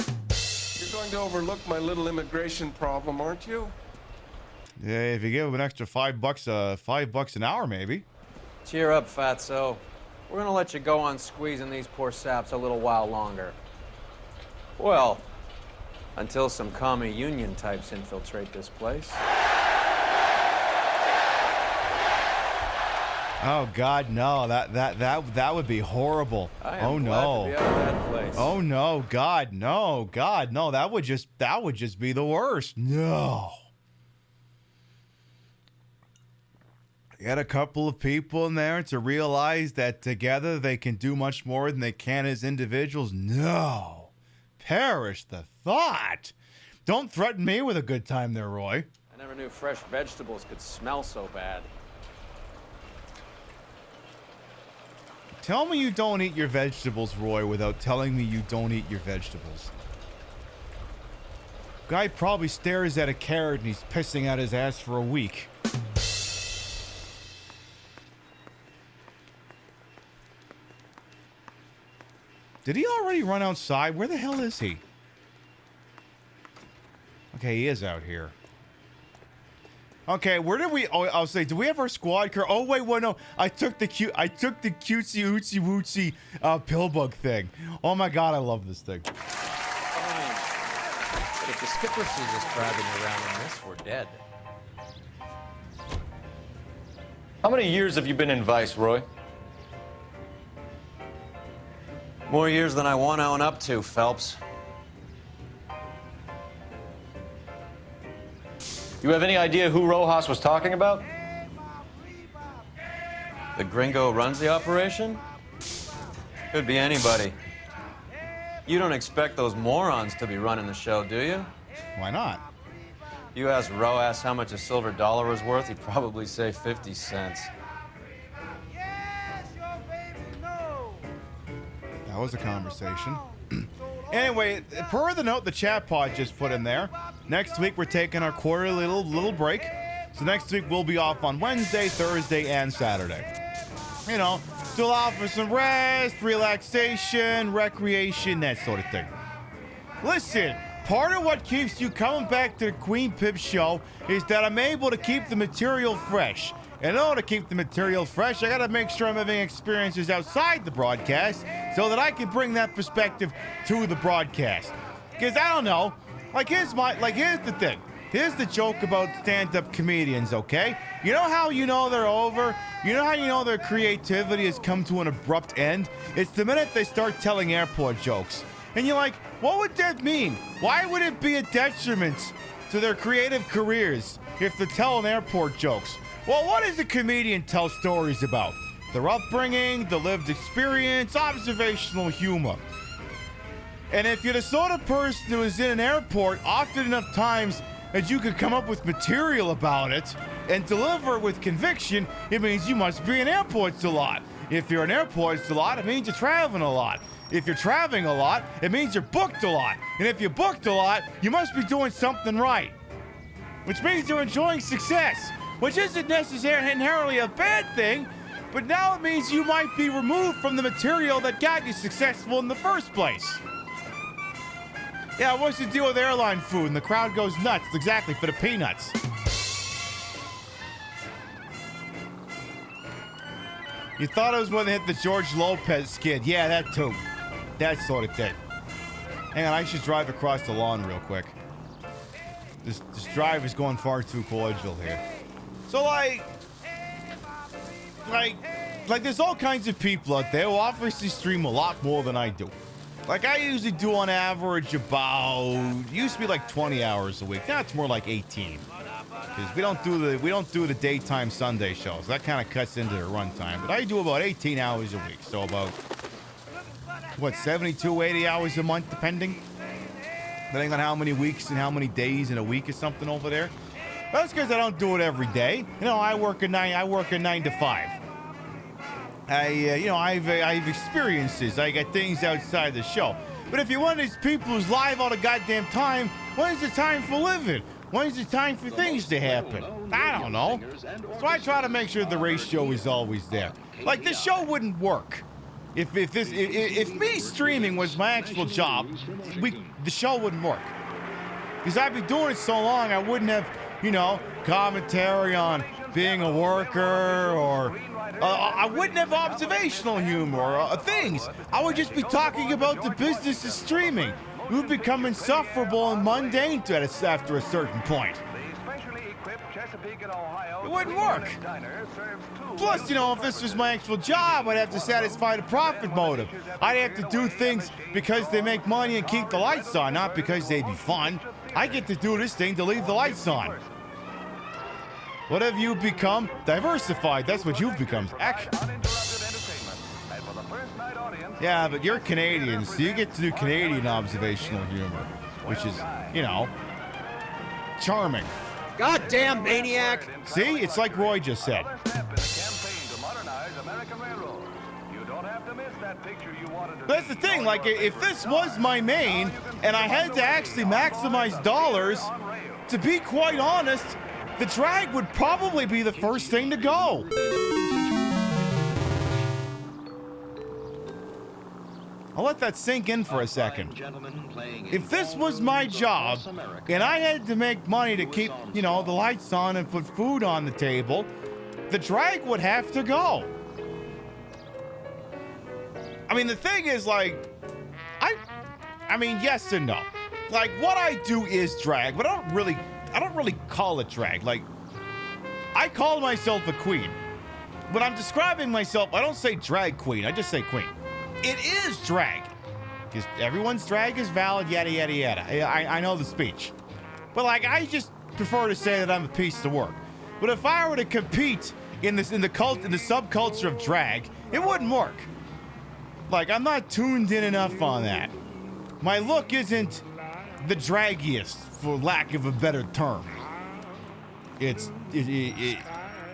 You're going to overlook my little immigration problem, aren't you? Yeah, if you give him an extra $5, $5 an hour, maybe. Cheer up, fatso. We're gonna let you go on squeezing these poor saps a little while longer. Well, until some commie union types infiltrate this place. Oh God, no! That would be horrible. I am Oh glad no! to be out of that place. Oh no, God, no, God, no! That would just be the worst. No. Get a couple of people in there to realize that together they can do much more than they can as individuals. No. Perish the thought. Don't threaten me with a good time there, Roy. I never knew fresh vegetables could smell so bad. Tell me you don't eat your vegetables, Roy, without telling me you don't eat your vegetables. Guy probably stares at a carrot and he's pissing out his ass for a week. Did he already run outside? Where the hell is he? Okay, he is out here. Okay, where did we? Oh, I'll say, do we have our squad car? Oh wait, no. I took the cutesy ootsy wootsy pillbug thing. Oh my God, I love this thing. But if the skipper sees us driving around in this, we're dead. How many years have you been in Vice, Roy? More years than I want to own up to, Phelps. You have any idea who Rojas was talking about? The gringo runs the operation? Could be anybody. You don't expect those morons to be running the show, do you? Why not? You ask Rojas how much a silver dollar was worth, he'd probably say 50 cents. That was a conversation. Anyway, per the note the chat pod just put in there, next week we're taking our quarterly little break. So next week we'll be off on Wednesday, Thursday, and Saturday. You know, to allow for some rest, relaxation, recreation, that sort of thing. Listen, part of what keeps you coming back to the Queen Pip show is that I'm able to keep the material fresh. In order to keep the material fresh, I gotta make sure I'm having experiences outside the broadcast so that I can bring that perspective to the broadcast. Because I don't know, here's the thing. Here's the joke about stand-up comedians, okay? You know how you know they're over? You know how you know their creativity has come to an abrupt end? It's the minute they start telling airport jokes. And you're like, what would that mean? Why would it be a detriment to their creative careers if they're telling airport jokes? Well, what does a comedian tell stories about? Their upbringing, the lived experience, observational humor. And if you're the sort of person who is in an airport often enough times that you could come up with material about it and deliver it with conviction, it means you must be in airports a lot. If you're in airports a lot, it means you're traveling a lot. If you're traveling a lot, it means you're booked a lot. And if you're booked a lot, you must be doing something right. Which means you're enjoying success. Which isn't necessarily inherently a bad thing, but now it means you might be removed from the material that got you successful in the first place. Yeah, what's the deal with airline food? And the crowd goes nuts, exactly, for the peanuts. You thought it was when they hit the George Lopez skid. Yeah, that too. That sort of thing. Hang on, I should drive across the lawn real quick. This drive is going far too cordial here. So, like, there's all kinds of people out there who obviously stream a lot more than I do. Like, I usually do on average about, used to be like 20 hours a week. Now it's more like 18. Because we don't do the daytime Sunday shows. That kind of cuts into the runtime. But I do about 18 hours a week. So about, 72, 80 hours a month, depending? depending on how many weeks and how many days in a week or something over there. That's because I don't do it every day. You know, I work a 9 to 5. I've experiences. I got things outside the show. But if you're one of these people who's live all the goddamn time, when is the time for living? When is the time for things to happen? I don't know. So I try to make sure the ratio is always there. Like, this show wouldn't work. If me streaming was my actual job, the show wouldn't work. Because I'd be doing it so long, I wouldn't have, commentary on being a worker, or I wouldn't have observational humor or things. I would just be talking about the business of streaming. It would become insufferable and mundane to us after a certain point. It wouldn't work. Plus, if this was my actual job, I'd have to satisfy the profit motive. I'd have to do things because they make money and keep the lights on, not because they'd be fun. I get to do this thing to leave the lights on. What have you become? Diversified. That's what you've become. Yeah, but you're Canadian, so you get to do Canadian observational humor, which is, charming. Goddamn maniac! See? It's like Roy just said. That's the thing, like, if this was my main, and I had to actually maximize dollars, to be quite honest, the drag would probably be the first thing to go. I'll let that sink in for a second. If this was my job, and I had to make money to keep, the lights on and put food on the table, the drag would have to go. I mean, the thing is, like, I mean, yes and no. Like, what I do is drag, but I don't really call it drag. Like, I call myself a queen. When I'm describing myself, I don't say drag queen, I just say queen. It is drag. Because everyone's drag is valid, yada, yada, yada. I know the speech. But, like, I just prefer to say that I'm a piece of work. But if I were to compete in the subculture of drag, it wouldn't work. Like, I'm not tuned in enough on that. My look isn't the draggiest, for lack of a better term. I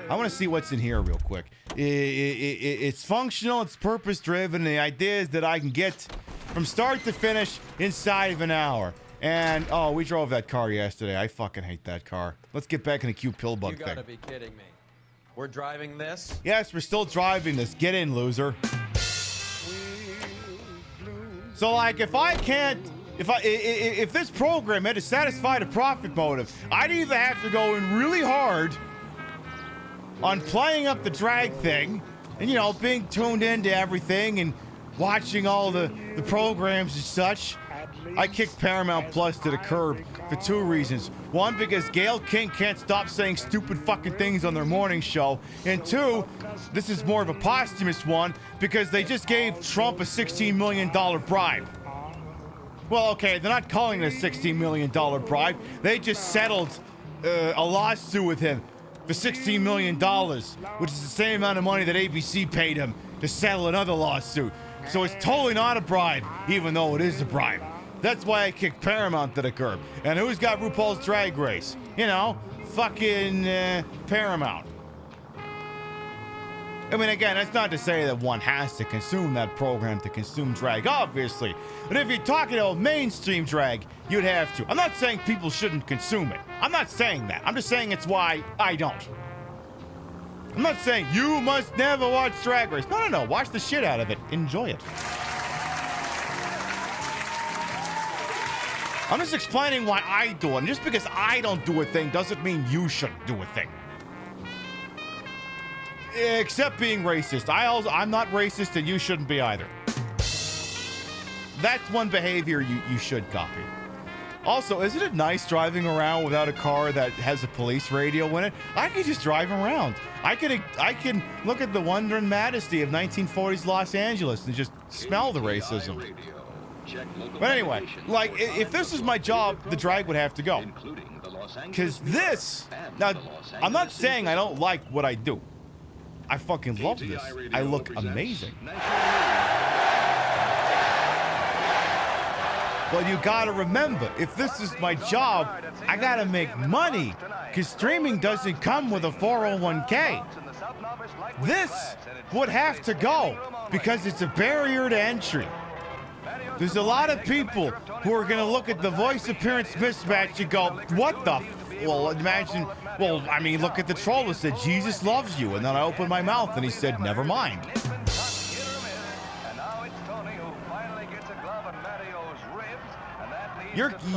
want to see what's in here real quick. It's functional, it's purpose-driven, the idea is that I can get from start to finish inside of an hour. And, we drove that car yesterday. I fucking hate that car. Let's get back in the cute pill bug thing. You gotta be kidding me. We're driving this? Yes, we're still driving this. Get in, loser. So, like, if this program had to satisfy the profit motive, I'd either have to go in really hard on playing up the drag thing and, being tuned into everything and watching all the programs and such. I kicked Paramount Plus to the curb for 2 reasons. 1, because Gayle King can't stop saying stupid fucking things on their morning show. And 2, this is more of a posthumous one, because they just gave Trump a $16 million bribe. Well, okay, they're not calling it a $16 million bribe. They just settled a lawsuit with him for $16 million, which is the same amount of money that ABC paid him to settle another lawsuit. So it's totally not a bribe, even though it is a bribe. That's why I kicked Paramount to the curb. And who's got RuPaul's Drag Race? Fucking Paramount. I mean, again, that's not to say that one has to consume that program to consume drag, obviously. But if you're talking about mainstream drag, you'd have to. I'm not saying people shouldn't consume it. I'm not saying that. I'm just saying it's why I don't. I'm not saying you must never watch Drag Race. No. Watch the shit out of it. Enjoy it. I'm just explaining why I do it. And just because I don't do a thing doesn't mean you shouldn't do a thing. Except being racist. I'm not racist and you shouldn't be either. That's one behavior you should copy. Also, isn't it nice driving around without a car that has a police radio in it? I can just drive around. I can look at the wonder and majesty of 1940s Los Angeles and just smell the racism. But anyway, like, if this is my job, the drag would have to go. Because this... Now, I'm not saying I don't like what I do. I fucking love this. I look amazing. Well, you gotta remember, if this is my job, I gotta make money, because streaming doesn't come with a 401k. This would have to go, because it's a barrier to entry. There's a lot of people who are gonna look at the voice appearance mismatch and go, what the well, imagine, well, I mean, look at the troll that said, Jesus loves you, and then I opened my mouth and he said, never mind.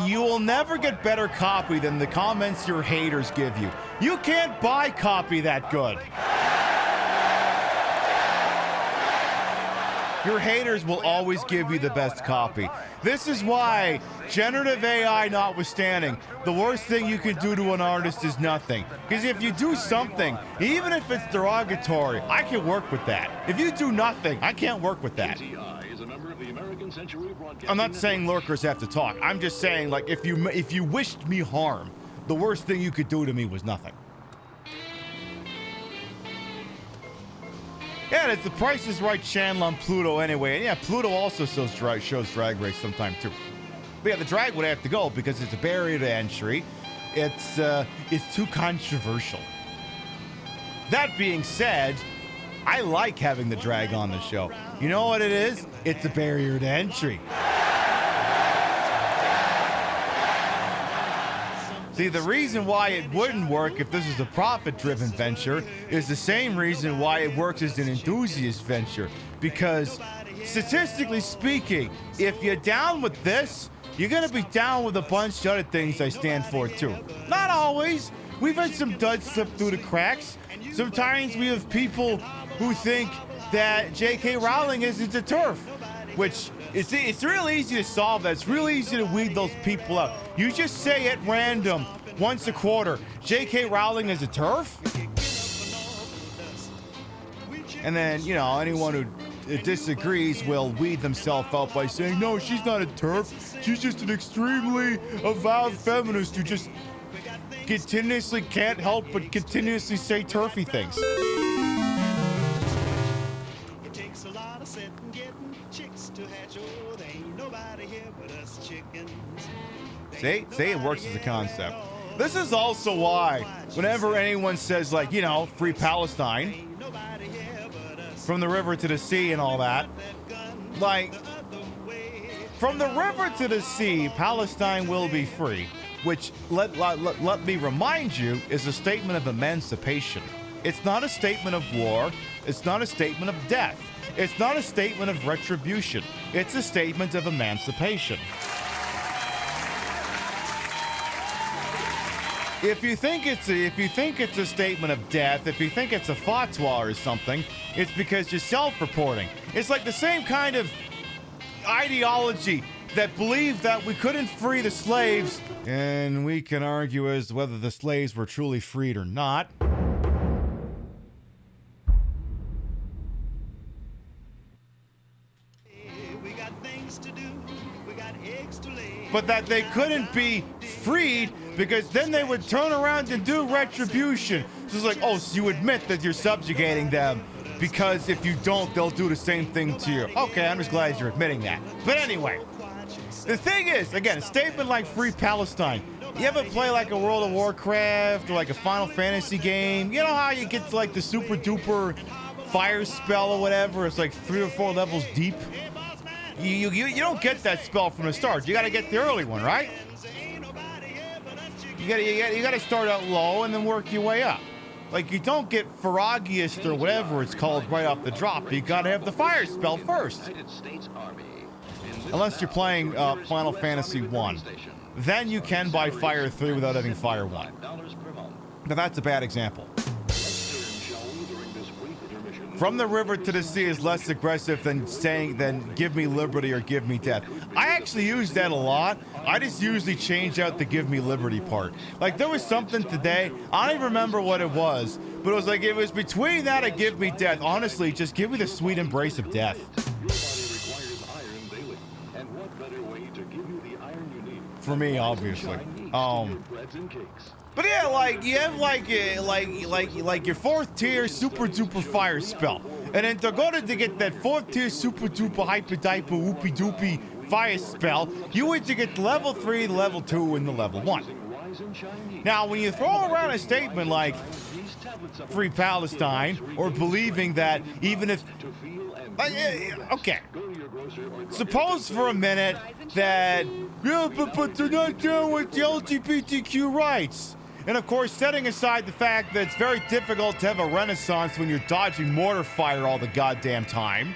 You will never get better copy than the comments your haters give you. You can't buy copy that good. Your haters will always give you the best copy. This is why, generative AI notwithstanding, the worst thing you can do to an artist is nothing. Because if you do something, even if it's derogatory, I can work with that. If you do nothing, I can't work with that. I'm not saying lurkers have to talk. I'm just saying, like, if you wished me harm, the worst thing you could do to me was nothing. Yeah, it's the Price is Right channel on Pluto anyway. And yeah, Pluto also shows Drag Race sometime too. But yeah, the drag would have to go because it's a barrier to entry. It's too controversial. That being said, I like having the drag on the show. You know what it is? It's a barrier to entry. See, the reason why it wouldn't work if this is a profit-driven venture is the same reason why it works as an enthusiast venture. Because, statistically speaking, if you're down with this, you're gonna be down with a bunch of other things I stand for too. Not always. We've had some duds slip through the cracks. Sometimes we have people who think that J.K. Rowling isn't a TERF, which it's real easy to solve that. It's real easy to weed those people out. You just say at random, once a quarter, J.K. Rowling is a TERF? And then, you know, anyone who disagrees will weed themselves out by saying, no, she's not a TERF. She's just an extremely avowed feminist who just continuously can't help but continuously say TERFy things. It takes a lot of setting, getting chicks to hatch. Oh, there ain't nobody here but us chickens. See, it works as a concept. This is also why, whenever anyone says, like, you know, free Palestine, from the river to the sea and all that, like, from the river to the sea, Palestine will be free. Which, let me remind you, is a statement of emancipation. It's not a statement of war. It's not a statement of death. It's not a statement of retribution. It's a statement of emancipation. If you think it's a statement of death, if you think it's a fatwa or something, it's because you're self-reporting. It's like the same kind of ideology that believed that we couldn't free the slaves, and we can argue as to whether the slaves were truly freed or not. But that they couldn't be freed because then they would turn around and do retribution. So it's like, oh, so you admit that you're subjugating them because if you don't, they'll do the same thing to you. Okay, I'm just glad you're admitting that. But anyway, the thing is, again, a statement like Free Palestine. You ever play like a World of Warcraft or like a Final Fantasy game? You know how you get to like the super duper fire spell or whatever? It's like 3 or 4 levels deep. You don't get that spell from the start. You gotta get the early one, right? You gotta start out low and then work your way up. Like, you don't get Faragiest or whatever it's called right off the drop. You gotta have the fire spell first. Unless you're playing Final Fantasy 1. Then you can buy Fire 3 without having Fire 1. Now that's a bad example. From the river to the sea is less aggressive than give me liberty or give me death. I actually use that a lot. I just usually change out the give me liberty part. Like, there was something today, I don't even remember what it was, but it was like, it was between that and give me death. Honestly, just give me the sweet embrace of death. For me, obviously. But yeah, like, you have like your 4th tier super duper fire spell. And then to get that 4th tier super duper hyper diaper whoopie doopie fire spell, you would to get to level 3, level 2, and the level 1. Now, when you throw around a statement like Free Palestine, or believing that even if... okay. Suppose for a minute that, yeah, but they're not down with the LGBTQ rights. And of course, setting aside the fact that it's very difficult to have a renaissance when you're dodging mortar fire all the goddamn time.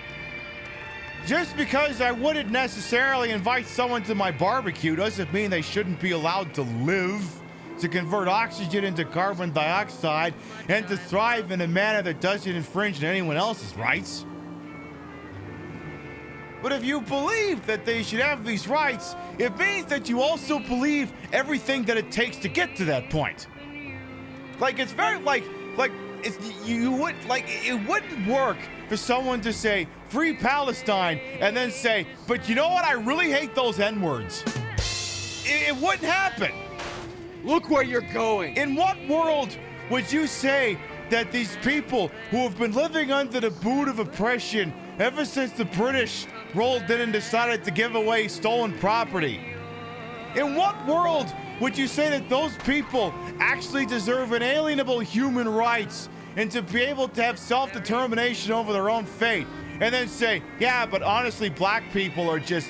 Just because I wouldn't necessarily invite someone to my barbecue doesn't mean they shouldn't be allowed to live, to convert oxygen into carbon dioxide, and to thrive in a manner that doesn't infringe on anyone else's rights. But if you believe that they should have these rights, it means that you also believe everything that it takes to get to that point. Like, it's very, it wouldn't work for someone to say, Free Palestine, and then say, but you know what, I really hate those N-words. It wouldn't happen. Look where you're going. In what world would you say that these people who have been living under the boot of oppression ever since the British rolled in and decided to give away stolen property? In what world would you say that those people actually deserve inalienable human rights and to be able to have self-determination over their own fate? And then say, yeah, but honestly, black people are just,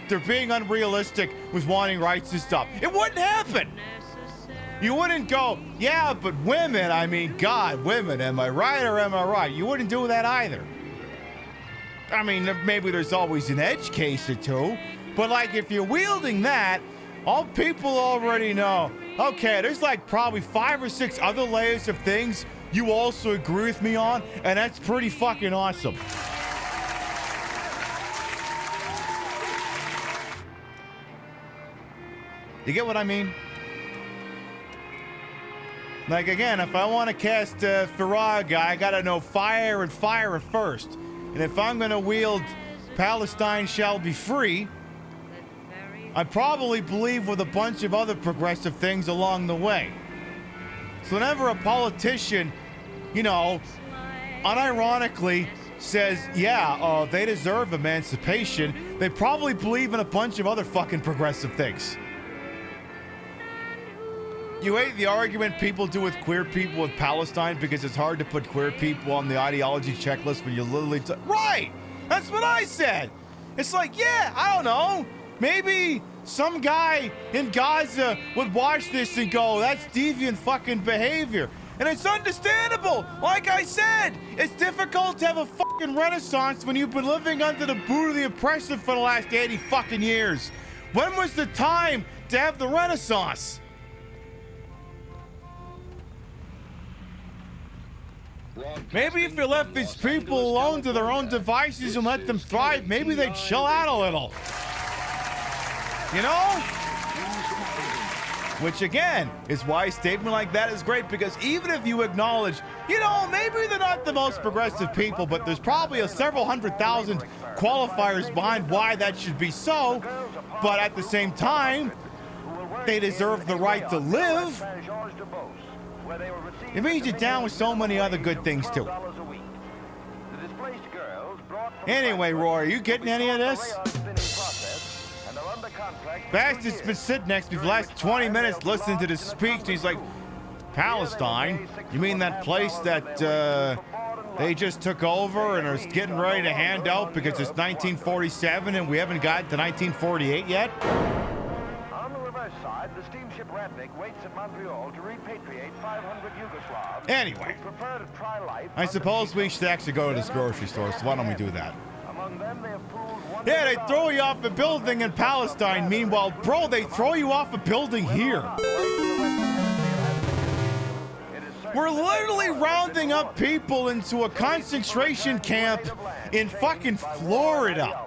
they're being unrealistic with wanting rights and stuff. It wouldn't happen. You wouldn't go, yeah, but women, I mean, God, women, am I right or am I right? You wouldn't do that either. I mean, maybe there's always an edge case or two, but like if you're wielding that, all people already know, okay, there's like probably 5 or 6 other layers of things you also agree with me on, and that's pretty fucking awesome. You get what I mean? Like, again, if I want to cast Farag, I gotta know fire and fire first. And if I'm gonna wield Palestine shall be free, I probably believe with a bunch of other progressive things along the way. So whenever a politician, you know, unironically says, yeah, they deserve emancipation, they probably believe in a bunch of other fucking progressive things. You hate the argument people do with queer people with Palestine because it's hard to put queer people on the ideology checklist when you literally... Right! That's what I said! It's like, yeah, I don't know. Maybe some guy in Gaza would watch this and go, that's deviant fucking behavior. And it's understandable. Like I said, it's difficult to have a fucking renaissance when you've been living under the boot of the oppressive for the last 80 fucking years. When was the time to have the renaissance? Maybe if you left these people alone to their own devices and let them thrive, maybe they'd chill out a little. You know? Which again, is why a statement like that is great, because even if you acknowledge, you know, maybe they're not the most progressive people, but there's probably several 100,000 qualifiers behind why that should be so, but at the same time, they deserve the right to live. It means you're down with so many other good things too. Anyway, Roy, are you getting any of this? Bastard's been sitting next to me for the last 20 minutes listening to this speech, and he's like, Palestine? You mean that place that they just took over and are getting ready to hand out because it's 1947 and we haven't got to 1948 yet? On the reverse side, the steamship Radnik waits at Montreal to repatriate 500 Yugoslavs. Anyway, who prefer to try life. I suppose we should actually go to this grocery store, so why don't we do that? Yeah, they throw you off a building in Palestine. Meanwhile, bro, they throw you off a building here. We're literally rounding up people into a concentration camp in fucking Florida.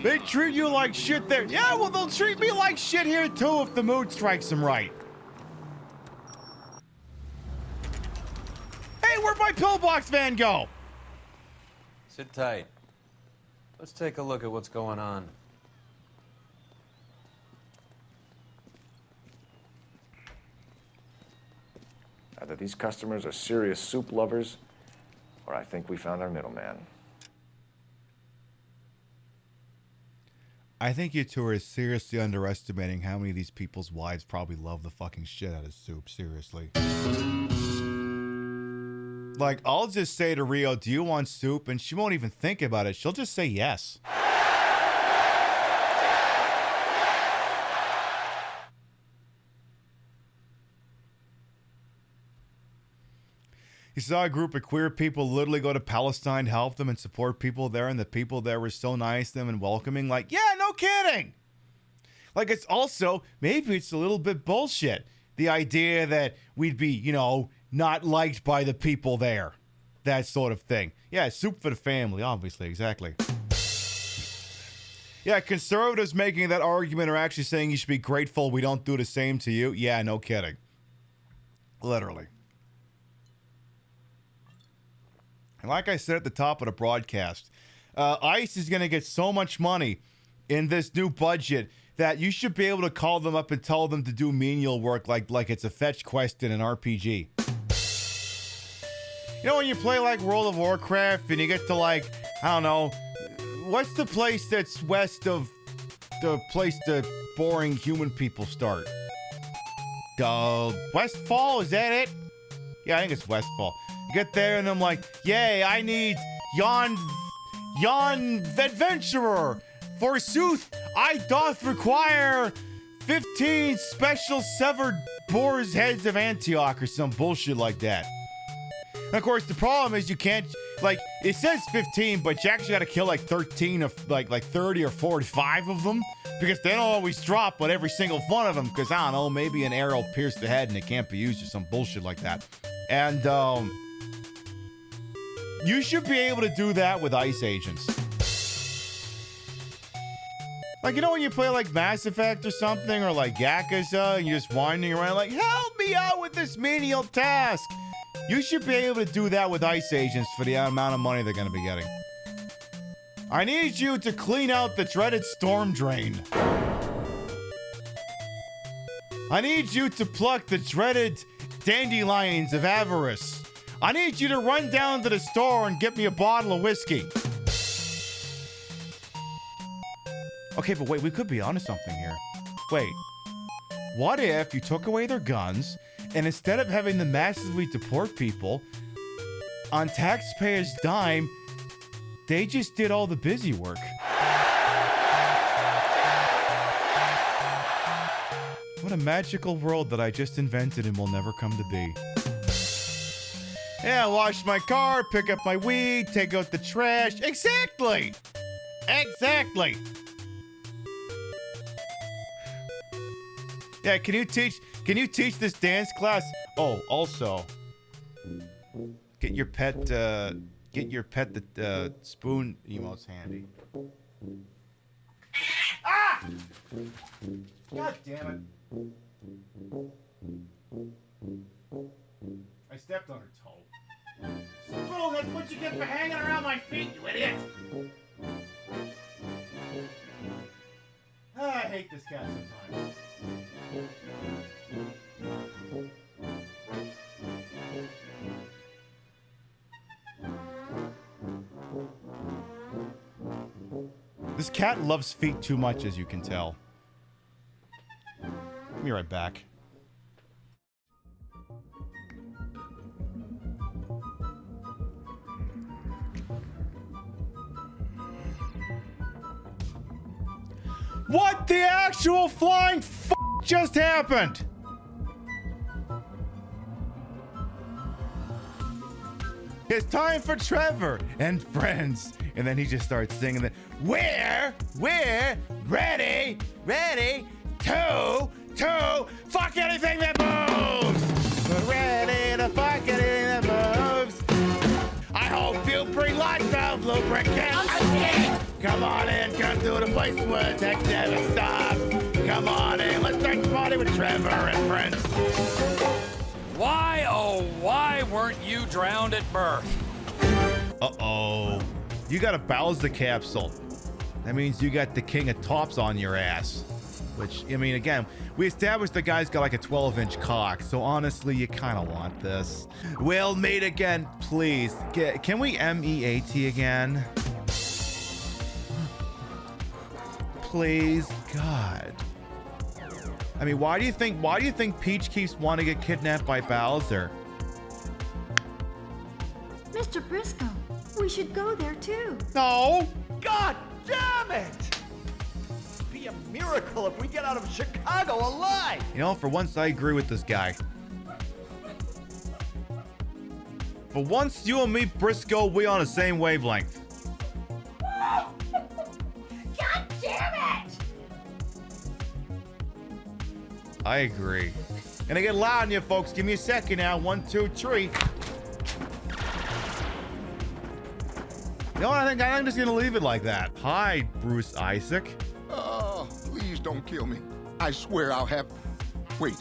They treat you like shit there. Yeah, well, they'll treat me like shit here too if the mood strikes them right. Hey, where'd my pillbox van go? Sit tight. Let's take a look at what's going on. Either these customers are serious soup lovers, or I think we found our middleman. I think you two are seriously underestimating how many of these people's wives probably love the fucking shit out of soup. Seriously. Like, I'll just say to Rio, do you want soup? And she won't even think about it. She'll just say yes. He saw a group of queer people literally go to Palestine to help them and support people there, and the people there were so nice to them and welcoming. Like, yeah, no kidding. Like, it's also, maybe it's a little bit bullshit. The idea that we'd be, you know, not liked by the people there. That sort of thing. Yeah, soup for the family, obviously, exactly. Yeah, conservatives making that argument are actually saying you should be grateful we don't do the same to you. Yeah, no kidding. Literally. And like I said at the top of the broadcast, ICE is going to get so much money in this new budget that you should be able to call them up and tell them to do menial work like it's a fetch quest in an RPG. You know when you play like World of Warcraft and you get to like, I don't know, what's the place that's west of the place the boring human people start? Westfall, is that it? Yeah, I think it's Westfall. You get there and I'm like, yay, I need yon adventurer. Forsooth, I doth require 15 special severed boar's heads of Antioch or some bullshit like that. And of course, the problem is you can't, like, it says 15, but you actually got to kill like 13 of like 30 or 45 of them because they don't always drop on every single one of them because, I don't know, maybe an arrow pierced the head and it can't be used or some bullshit like that. And, you should be able to do that with ICE agents. Like, you know when you play like Mass Effect or something, or like Yakuza, and you're just wandering around like, help me out with this menial task. You should be able to do that with ICE agents for the amount of money they're going to be getting. I need you to clean out the dreaded storm drain. I need you to pluck the dreaded dandelions of avarice. I need you to run down to the store and get me a bottle of whiskey. Okay, but wait, we could be onto something here. Wait, what if you took away their guns, and instead of having them massively deport people, on taxpayers' dime, they just did all the busy work? What a magical world that I just invented and will never come to be. Yeah, wash my car, pick up my weed, take out the trash. Exactly! Exactly! Yeah, can you teach this dance class? Oh, also, get your pet the spoon emotes handy. Ah! God damn it. I stepped on her toe. Spoon, that's what you get for hanging around my feet, you idiot! I hate this cat sometimes. This cat loves feet too much, as you can tell. I'll be right back. What the actual flying f just happened? It's time for Trevor and friends. And then he just starts singing that. We're ready to fuck anything that moves. We're ready to fuck anything that moves. I hope you bring lots of lubricant. Come on in, come to the place where text never stops. Come on in, let's start the party with Trevor and friends. Why, oh, why weren't you drowned at birth? Uh-oh. You got a Bowser capsule. That means you got the king of tops on your ass. Which, I mean, again, we established the guy's got like a 12-inch cock, so honestly, you kind of want this. We'll meet again, please. Can we MEAT again? please. God. I mean, why do you think Peach keeps wanting to get kidnapped by Bowser? Mr. Briscoe, we should go there too. No! God damn it! It'd be a miracle if we get out of Chicago alive! You know, for once I agree with this guy. For once, you and me, Briscoe, we on the same wavelength. God damn it! I agree. Gonna get loud on you, folks. Give me a second now. 1, 2, 3. No, I think I'm just gonna leave it like that. Hi, Bruce Isaac. Oh, please don't kill me. I swear I'll have... Wait,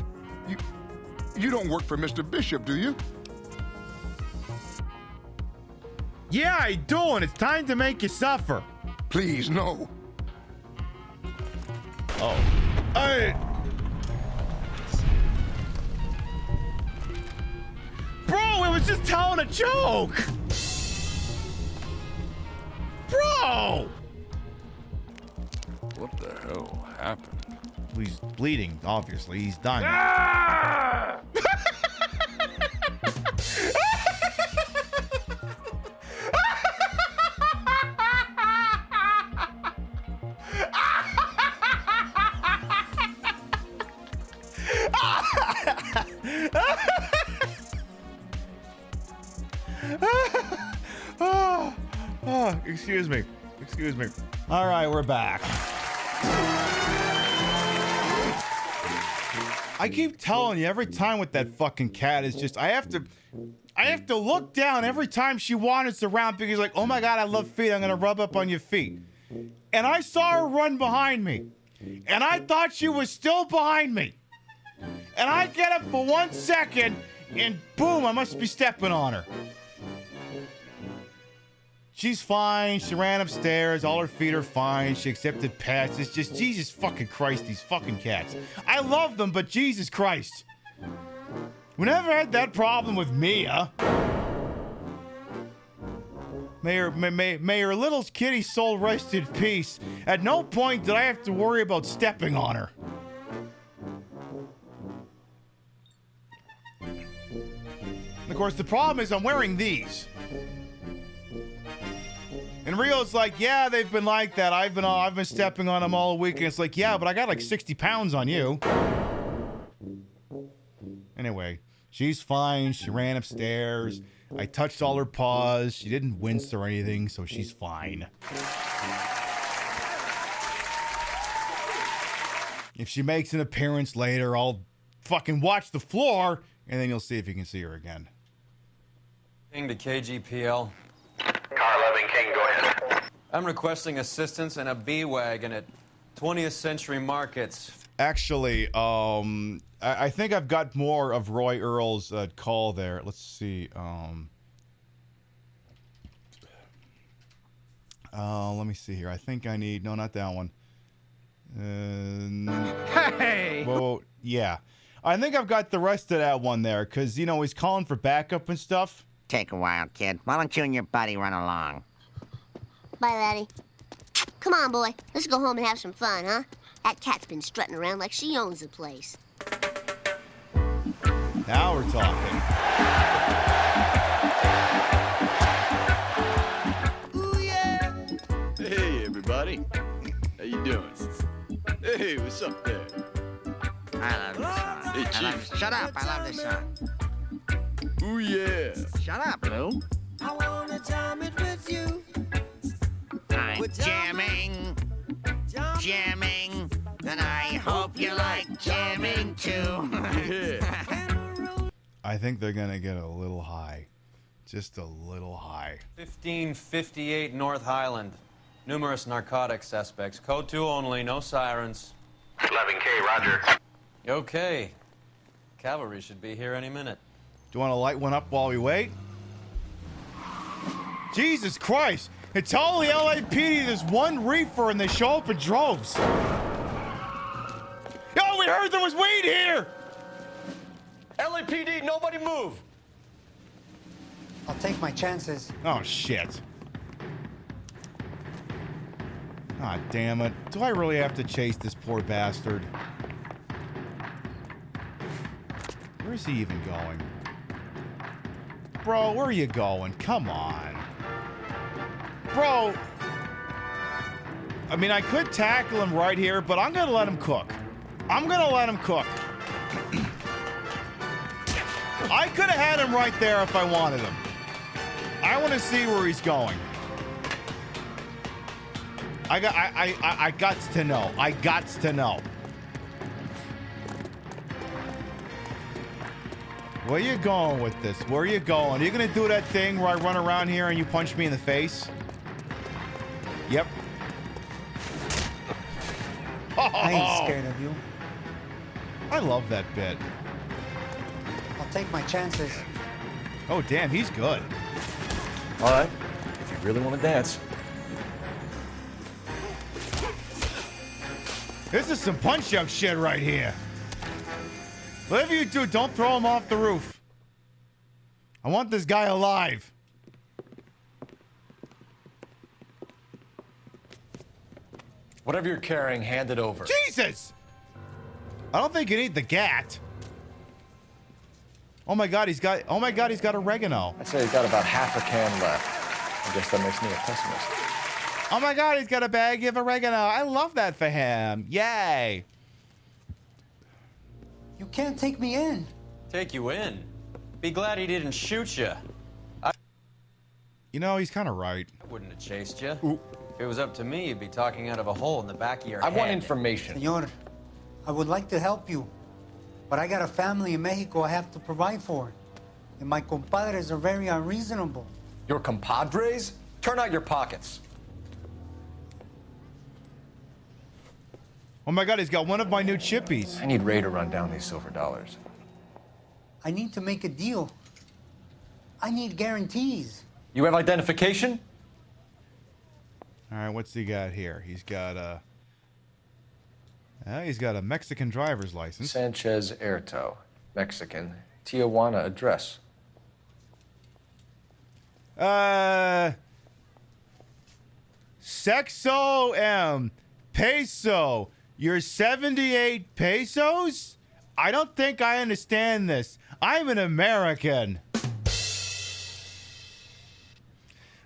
you don't work for Mr. Bishop, do you? Yeah, I do, and it's time to make you suffer. Please, no. Oh. Hey! Bro, it was just telling a joke! Bro! What the hell happened? He's bleeding, obviously. He's done. Ah! Excuse me. Excuse me. All right, we're back. I keep telling you, every time with that fucking cat, is just I have to look down every time she wanders around because like, oh my god, I love feet. I'm gonna rub up on your feet. And I saw her run behind me, and I thought she was still behind me. And I get up for 1 second, and boom, I must be stepping on her. She's fine. She ran upstairs. All her feet are fine. She accepted pets. It's just, Jesus fucking Christ, these fucking cats. I love them, but Jesus Christ. We never had that problem with Mia. May her little kitty soul rest in peace. At no point did I have to worry about stepping on her. And of course, the problem is I'm wearing these. And Rio's like, yeah, they've been like that. I've been stepping on them all week. And it's like, yeah, but I got like 60 pounds on you. Anyway, she's fine. She ran upstairs. I touched all her paws. She didn't wince or anything, so she's fine. If she makes an appearance later, I'll fucking watch the floor, and then you'll see if you can see her again. King to KGPL. Car 11 King, go ahead. I'm requesting assistance in a B-Wagon at 20th Century Markets. Actually, I think I've got more of Roy Earl's call there. Let's see. Let me see here. I think I need... No, not that one. Hey! Well, yeah. I think I've got the rest of that one there, because, you know, he's calling for backup and stuff. Take a while, kid. Why don't you and your buddy run along? Bye, Laddie. Come on, boy. Let's go home and have some fun, huh? That cat's been strutting around like she owns the place. Now we're talking. Ooh, yeah. Hey, everybody. How you doing? Hey, what's up there? I love this song. Hey, Chief. Shut up. I love this song. Ooh, yeah. Shut up, Lou. I wanna jam it with you. I'm jamming. Jamming. And I hope you like jamming, too. I think they're going to get a little high. Just a little high. 1558 North Highland. Numerous narcotic suspects. Code 2 only, no sirens. 11K, roger. Okay. Cavalry should be here any minute. Do you want to light one up while we wait? Jesus Christ! It's all the LAPD, there's one reefer and they show up in droves. Yo, we heard there was weed here! LAPD, nobody move! I'll take my chances. Oh, shit. God damn it. Do I really have to chase this poor bastard? Where's he even going? Bro, where are you going? Come on. Bro. I mean, I could tackle him right here, but I'm going to let him cook. I'm going to let him cook. I could have had him right there if I wanted him. I want to see where he's going. I gots to know. I gots to know. Where you going with this? Where are you going? Are you going to do that thing where I run around here and you punch me in the face? Yep. I ain't scared of you. I love that bit. I'll take my chances. Oh, damn, he's good. All right, if you really want to dance. This is some punch-out shit right here. Whatever you do, don't throw him off the roof. I want this guy alive. Whatever you're carrying, hand it over. Jesus! I don't think you need the gat. Oh my god, he's got oregano. I'd say he's got about half a can left. I guess that makes me a pessimist. Oh my god, he's got a bag of oregano. I love that for him. Yay. You can't take me in. Take you in? Be glad he didn't shoot you. You know, he's kind of right. I wouldn't have chased you. If it was up to me, you'd be talking out of a hole in the back of your head. I want information. Senor, I would like to help you, but I got a family in Mexico I have to provide for. And my compadres are very unreasonable. Your compadres? Turn out your pockets. Oh my god, he's got one of my new chippies. I need Ray to run down these silver dollars. I need to make a deal. I need guarantees. You have identification? All right, what's he got here? He's got a Mexican driver's license. Sanchez Erto, Mexican, Tijuana address. Sexo M. Peso. You're 78 pesos? I don't think I understand this. I'm an American.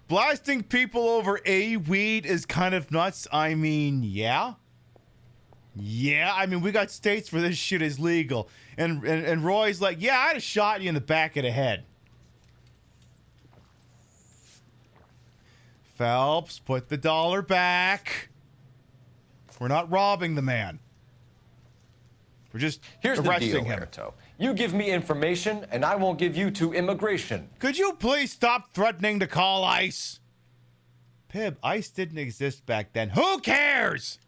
Blasting people over a weed is kind of nuts. I mean, yeah. Yeah, I mean, we got states where this shit is legal. And Roy's like, yeah, I'd have shot you in the back of the head. Phelps, put the dollar back. We're not robbing the man. We're just arresting him. Erto. You give me information, and I won't give you to immigration. Could you please stop threatening to call ICE? Pib, ICE didn't exist back then. Who cares?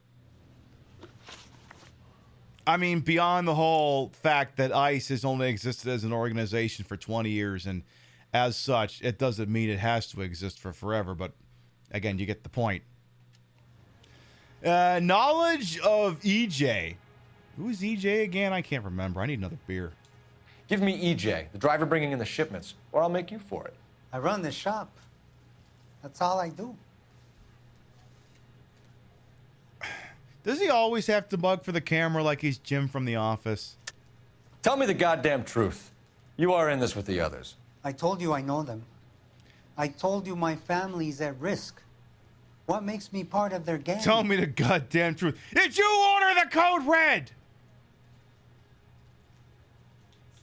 I mean, beyond the whole fact that ICE has only existed as an organization for 20 years, and as such, it doesn't mean it has to exist for forever, but again, you get the point. Knowledge of EJ. Who is EJ again? I can't remember. I need another beer. Give me EJ, the driver bringing in the shipments, or I'll make you for it. I run the shop. That's all I do. Does he always have to bug for the camera like he's Jim from The Office? Tell me the goddamn truth. You are in this with the others. I told you I know them. I told you my family's at risk. What makes me part of their gang? Tell me the goddamn truth. Did you order the code red?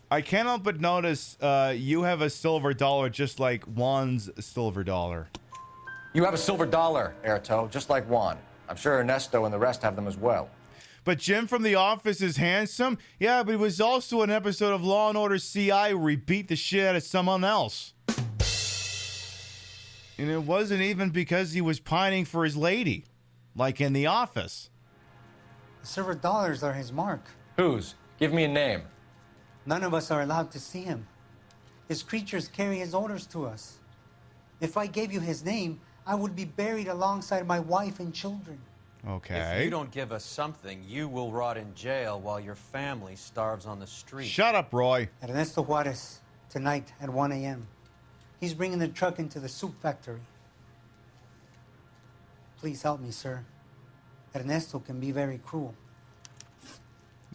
I can't help but notice you have a silver dollar just like Juan's silver dollar. You have a silver dollar, Erto, just like Juan. I'm sure Ernesto and the rest have them as well. But Jim from The Office is handsome? Yeah, but he was also an episode of Law & Order CI where he beat the shit out of someone else. And it wasn't even because he was pining for his lady, like in The Office. The silver dollars are his mark. Whose? Give me a name. None of us are allowed to see him. His creatures carry his orders to us. If I gave you his name, I would be buried alongside my wife and children. Okay. If you don't give us something, you will rot in jail while your family starves on the street. Shut up, Roy. Ernesto Juarez, tonight at 1 a.m. He's bringing the truck into the soup factory. Please help me, sir. Ernesto can be very cruel.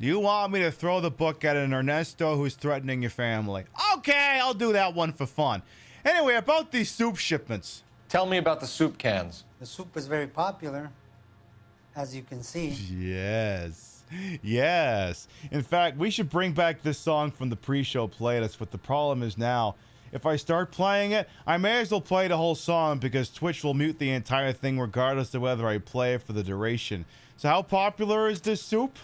You want me to throw the book at an Ernesto who's threatening your family? Okay, I'll do that one for fun. Anyway, about these soup shipments. Tell me about the soup cans. The soup is very popular, as you can see. Yes. Yes. In fact, we should bring back this song from the pre-show playlist, but the problem is now, if I start playing it, I may as well play the whole song because Twitch will mute the entire thing regardless of whether I play it for the duration. So how popular is this soup?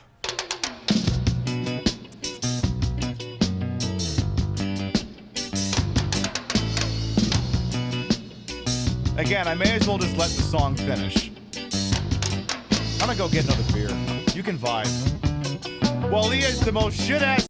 Again, I may as well just let the song finish. I'm gonna go get another beer. You can vibe. Well, he is the most shit-ass...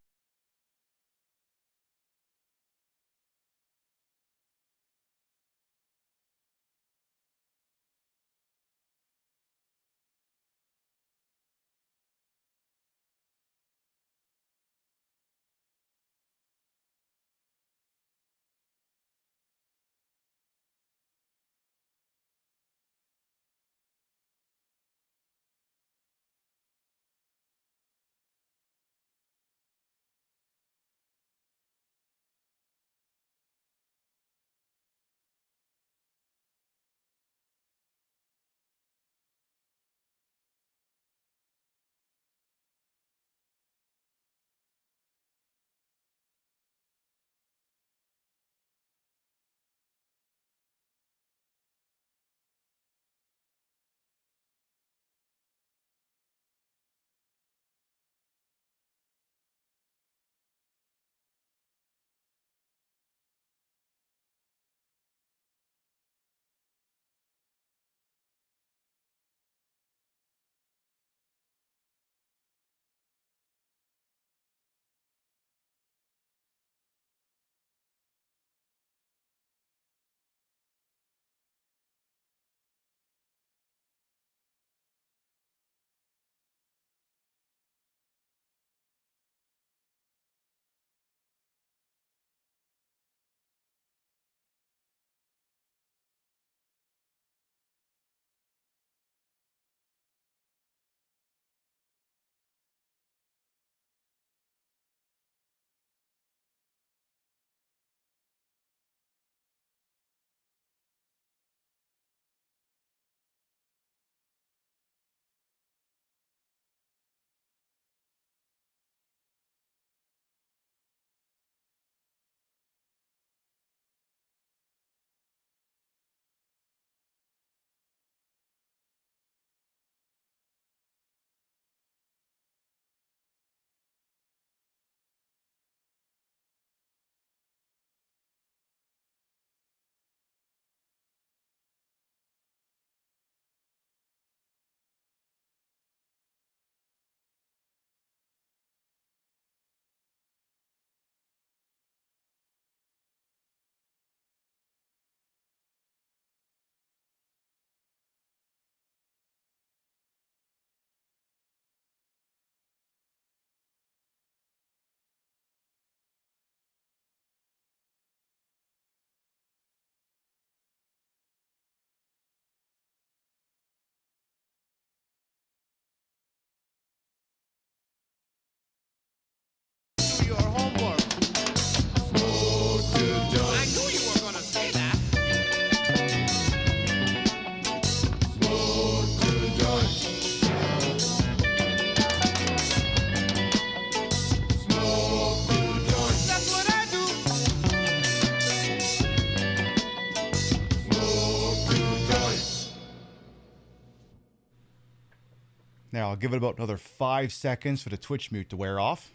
Now, I'll give it about another 5 seconds for the Twitch mute to wear off.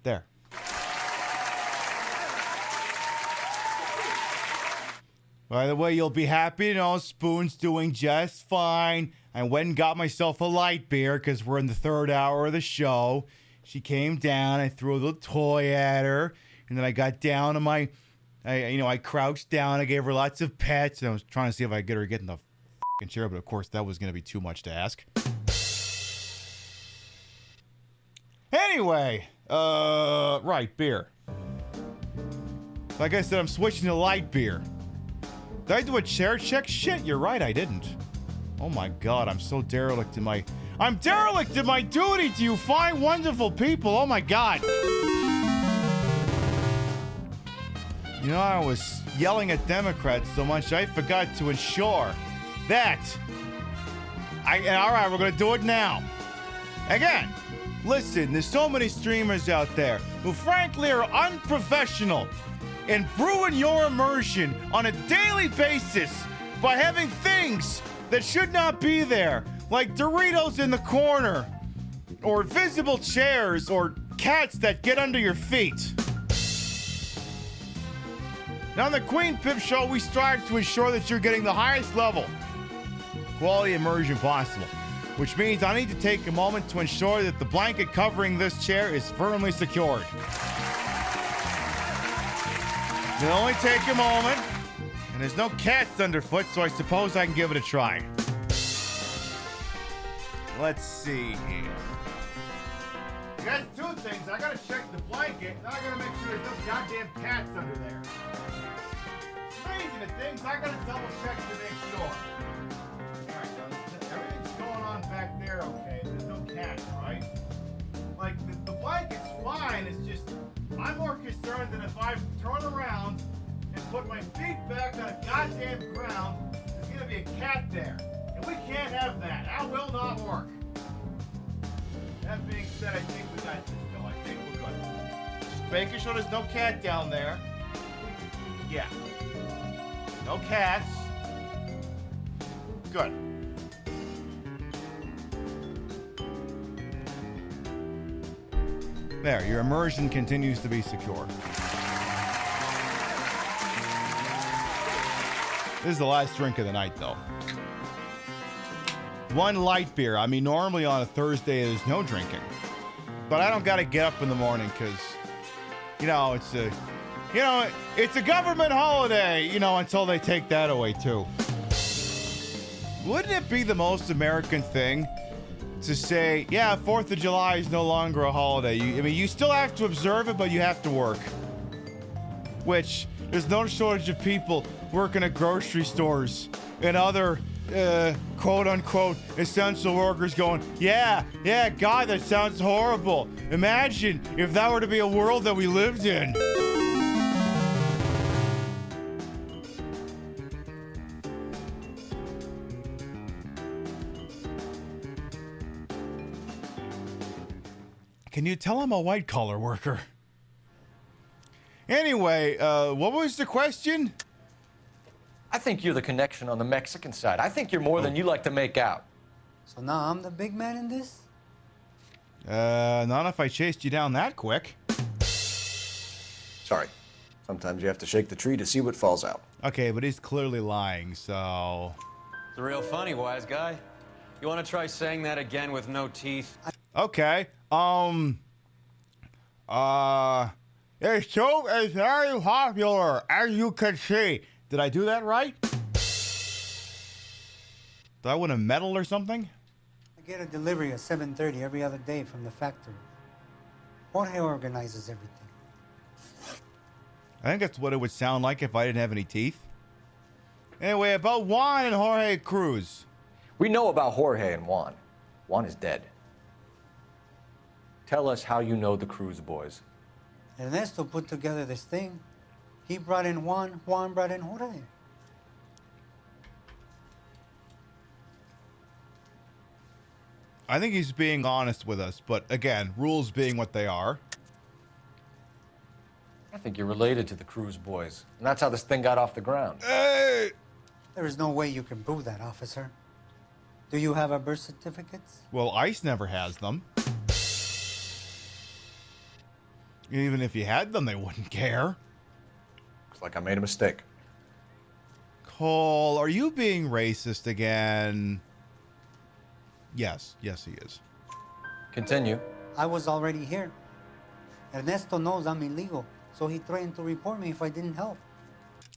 There. By the way, you'll be happy to know Spoon's doing just fine. I went and got myself a light beer because we're in the third hour of the show. She came down, I threw a little toy at her, and then I got down on my, I crouched down, I gave her lots of pets, and I was trying to see if I could get her to get in the f***ing chair, but of course that was going to be too much to ask. Anyway, right, beer. Like I said, I'm switching to light beer. Did I do a chair check? Shit, you're right, I didn't. Oh my god, I'm so derelict in my... I'm derelict in my duty to you fine, wonderful people. Oh my god. You know, I was yelling at Democrats so much, I forgot to ensure that... Alright, we're gonna do it now. Again, listen, there's so many streamers out there who frankly are unprofessional and ruin your immersion on a daily basis by having things that should not be there, like Doritos in the corner, or visible chairs, or cats that get under your feet. Now on the Queen Pip Show, we strive to ensure that you're getting the highest level quality immersion possible, which means I need to take a moment to ensure that the blanket covering this chair is firmly secured. It'll only take a moment, and there's no cats underfoot, so I suppose I can give it a try. Let's see here. I got two things. I gotta check the blanket, and I gotta make sure there's no goddamn cats under there. Crazy the things, I gotta double check to make sure. Alright, so everything's going on back there okay. There's no cats, right? Like, the blanket's fine, it's just, I'm more concerned that if I turn around and put my feet back on a goddamn ground, there's gonna be a cat there. And we can't have that. That will not work. That being said, I think we got this, Bill. I think we're good. Just making sure there's no cat down there. Yeah. No cats. Good. There, your immersion continues to be secure. This is the last drink of the night, though. One light beer. I mean, normally on a Thursday, there's no drinking. But I don't got to get up in the morning because, it's a government holiday, until they take that away, too. Wouldn't it be the most American thing to say, yeah, 4th of July is no longer a holiday? You still have to observe it, but you have to work. Which, there's no shortage of people working at grocery stores and other, quote-unquote, essential workers going, yeah, God, that sounds horrible. Imagine if that were to be a world that we lived in. Can you tell I'm a white-collar worker? Anyway, what was the question? I think you're the connection on the Mexican side. I think you're more than you like to make out. So now I'm the big man in this? Not if I chased you down that quick. Sorry. Sometimes you have to shake the tree to see what falls out. Okay, but he's clearly lying, so... It's real funny, wise guy. You want to try saying that again with no teeth? Okay, this soup is very popular, as you can see. Did I do that right? Do I win a medal or something? I get a delivery at 7:30 every other day from the factory. Jorge organizes everything. I think that's what it would sound like if I didn't have any teeth. Anyway, about Juan and Jorge Cruz. We know about Jorge and Juan. Juan is dead. Tell us how you know the Cruz boys. Ernesto put together this thing. He brought in Juan, Juan brought in Jorge. I think he's being honest with us, but again, rules being what they are. I think you're related to the Cruz boys, and that's how this thing got off the ground. There is no way you can prove that, officer. Do you have our birth certificates? Well, ICE never has them. Even if you had them, they wouldn't care. Looks like I made a mistake. Cole, are you being racist again? Yes, he is. Continue. I was already here. Ernesto knows I'm illegal, so he threatened to report me if I didn't help.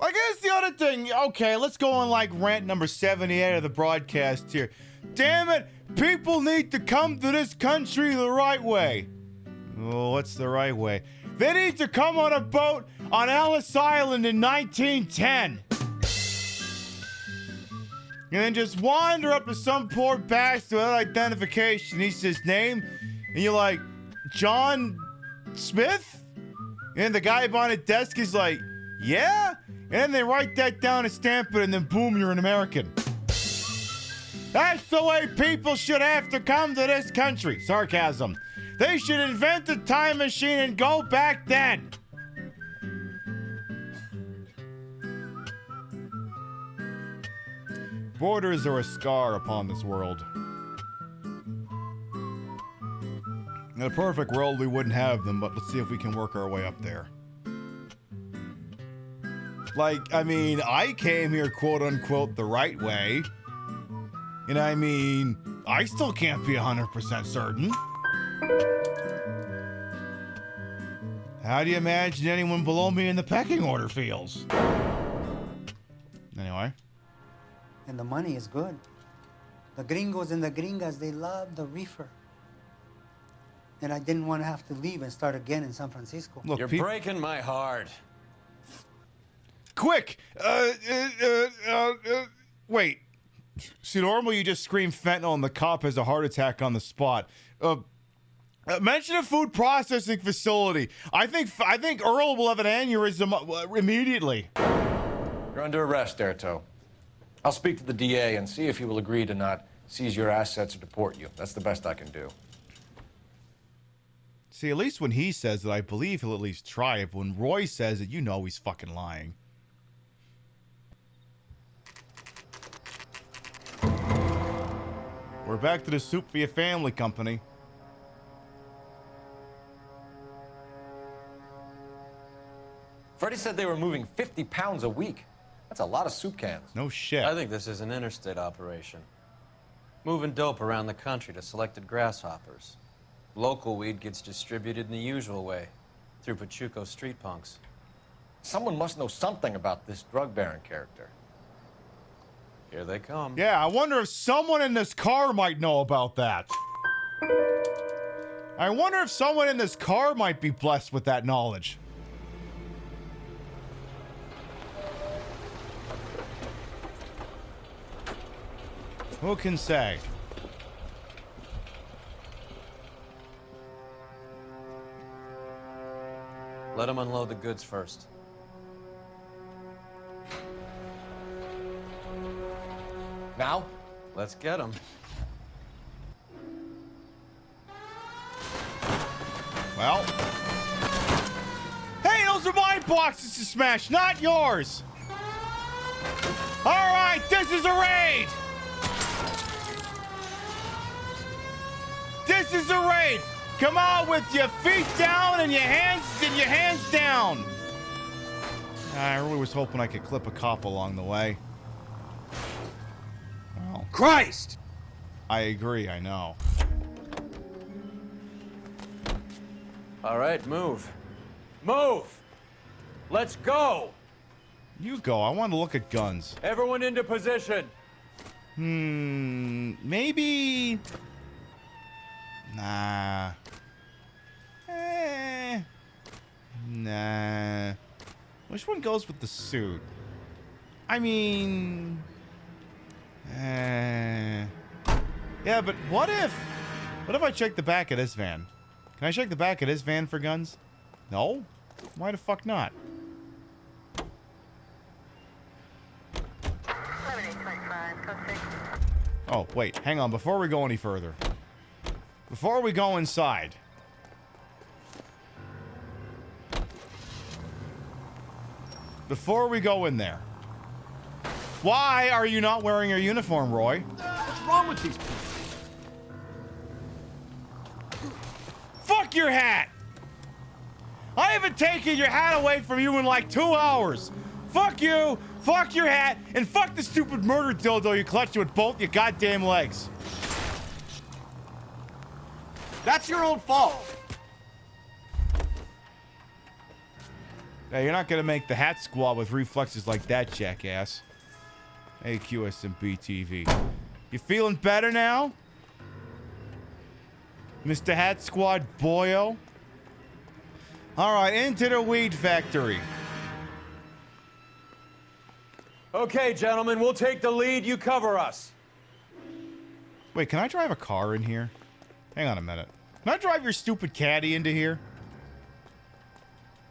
I guess the other thing, okay, let's go on like rant number 78 of the broadcast here. Damn it, people need to come to this country the right way. Oh, what's the right way? They need to come on a boat on Ellis Island in 1910. And then just wander up to some poor bastard without identification. He says name, and you're like, John Smith? And the guy behind the desk is like, yeah? And then they write that down and stamp it, and then boom, you're an American. That's the way people should have to come to this country. Sarcasm. They should invent a time machine and go back then. Borders are a scar upon this world. In a perfect world, we wouldn't have them, but let's see if we can work our way up there. Like, I mean, I came here, quote unquote, the right way. And I mean, I still can't be 100% certain. How do you imagine anyone below me in the pecking order feels? Anyway. And the money is good. The gringos and the gringas, they love the reefer. And I didn't want to have to leave and start again in San Francisco. Look, you're breaking my heart. Quick! Wait. See, normally you just scream fentanyl and the cop has a heart attack on the spot. Mention a food processing facility. I think Earl will have an aneurysm immediately. You're under arrest, Erto. I'll speak to the DA and see if he will agree to not seize your assets or deport you. That's the best I can do. See, at least when he says it, I believe he'll at least try it. But when Roy says it, you know he's fucking lying. We're back to the Soup for Your Family company. Freddie said they were moving 50 pounds a week. That's a lot of soup cans. No shit. I think this is an interstate operation. Moving dope around the country to selected grasshoppers. Local weed gets distributed in the usual way, through Pachuco street punks. Someone must know something about this drug baron character. Here they come. Yeah, I wonder if someone in this car might know about that. I wonder if someone in this car might be blessed with that knowledge. Who can say? Let them unload the goods first. Now? Let's get them. Well. Hey, those are my boxes to smash, not yours! Alright, this is a raid! This is a raid! Come on with your feet down and your hands down! I really was hoping I could clip a cop along the way. Well, Christ! I agree, I know. All right, move. Move! Let's go! You go, I want to look at guns. Everyone into position. Maybe... Nah. Nah. Which one goes with the suit? I mean... Yeah, but what if I check the back of this van? Can I check the back of this van for guns? No? Why the fuck not? Oh, wait, hang on, before we go any further. Before we go inside. Before we go in there. Why are you not wearing your uniform, Roy? What's wrong with these people? Fuck your hat! I haven't taken your hat away from you in like 2 hours. Fuck you, fuck your hat, and fuck the stupid murder dildo you clutched with both your goddamn legs. That's your own fault. Hey, you're not gonna make the hat squad with reflexes like that, jackass. Hey, QSMB TV. You feeling better now? Mr. Hat Squad boyo? Alright, into the weed factory. Okay, gentlemen, we'll take the lead. You cover us. Wait, can I drive a car in here? Hang on a minute. Can I drive your stupid caddy into here?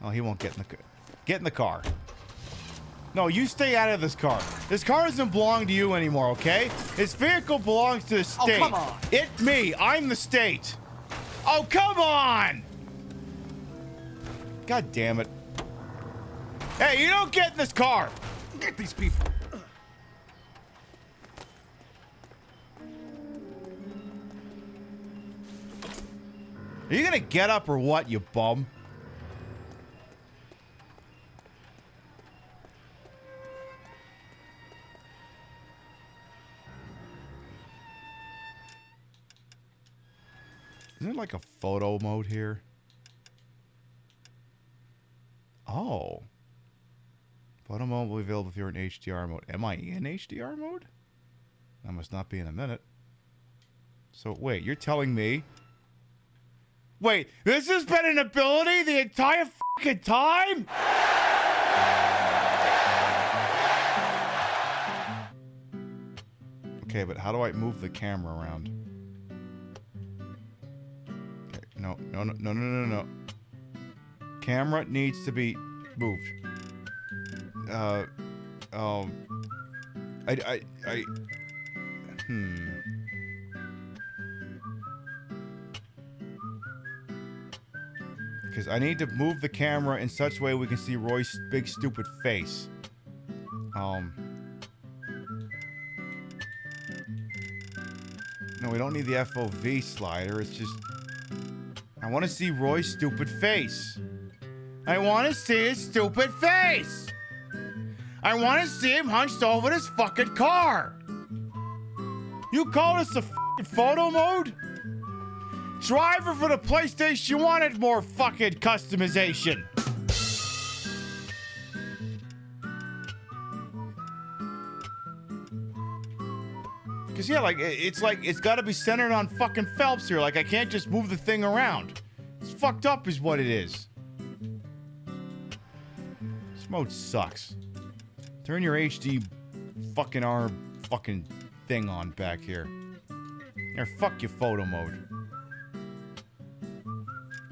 Oh, he won't get in the... Get in the car. No, you stay out of this car. This car doesn't belong to you anymore, okay? This vehicle belongs to the state. Oh, come on. It's me. I'm the state. Oh, come on! God damn it. Hey, you don't get in this car! Get these people. Are you gonna get up or what, you bum? Isn't there like a photo mode here? Oh. Photo mode will be available if you're in HDR mode. Am I in HDR mode? I must not be in a minute. So, wait, you're telling me... Wait, this has been an ability the entire fucking time? Okay, but how do I move the camera around? Okay, no. Camera needs to be moved. Because I need to move the camera in such a way we can see Roy's big stupid face. No, we don't need the FOV slider. It's just... I want to see Roy's stupid face. I want to see his stupid face. I want to see him hunched over this fucking car. You call this a fucking photo mode? Driver for the PlayStation wanted more fucking customization. Cause yeah, like it's gotta be centered on fucking Phelps here. Like I can't just move the thing around. It's fucked up is what it is. This mode sucks. Turn your HD fucking arm fucking thing on back here. Here, fuck your photo mode.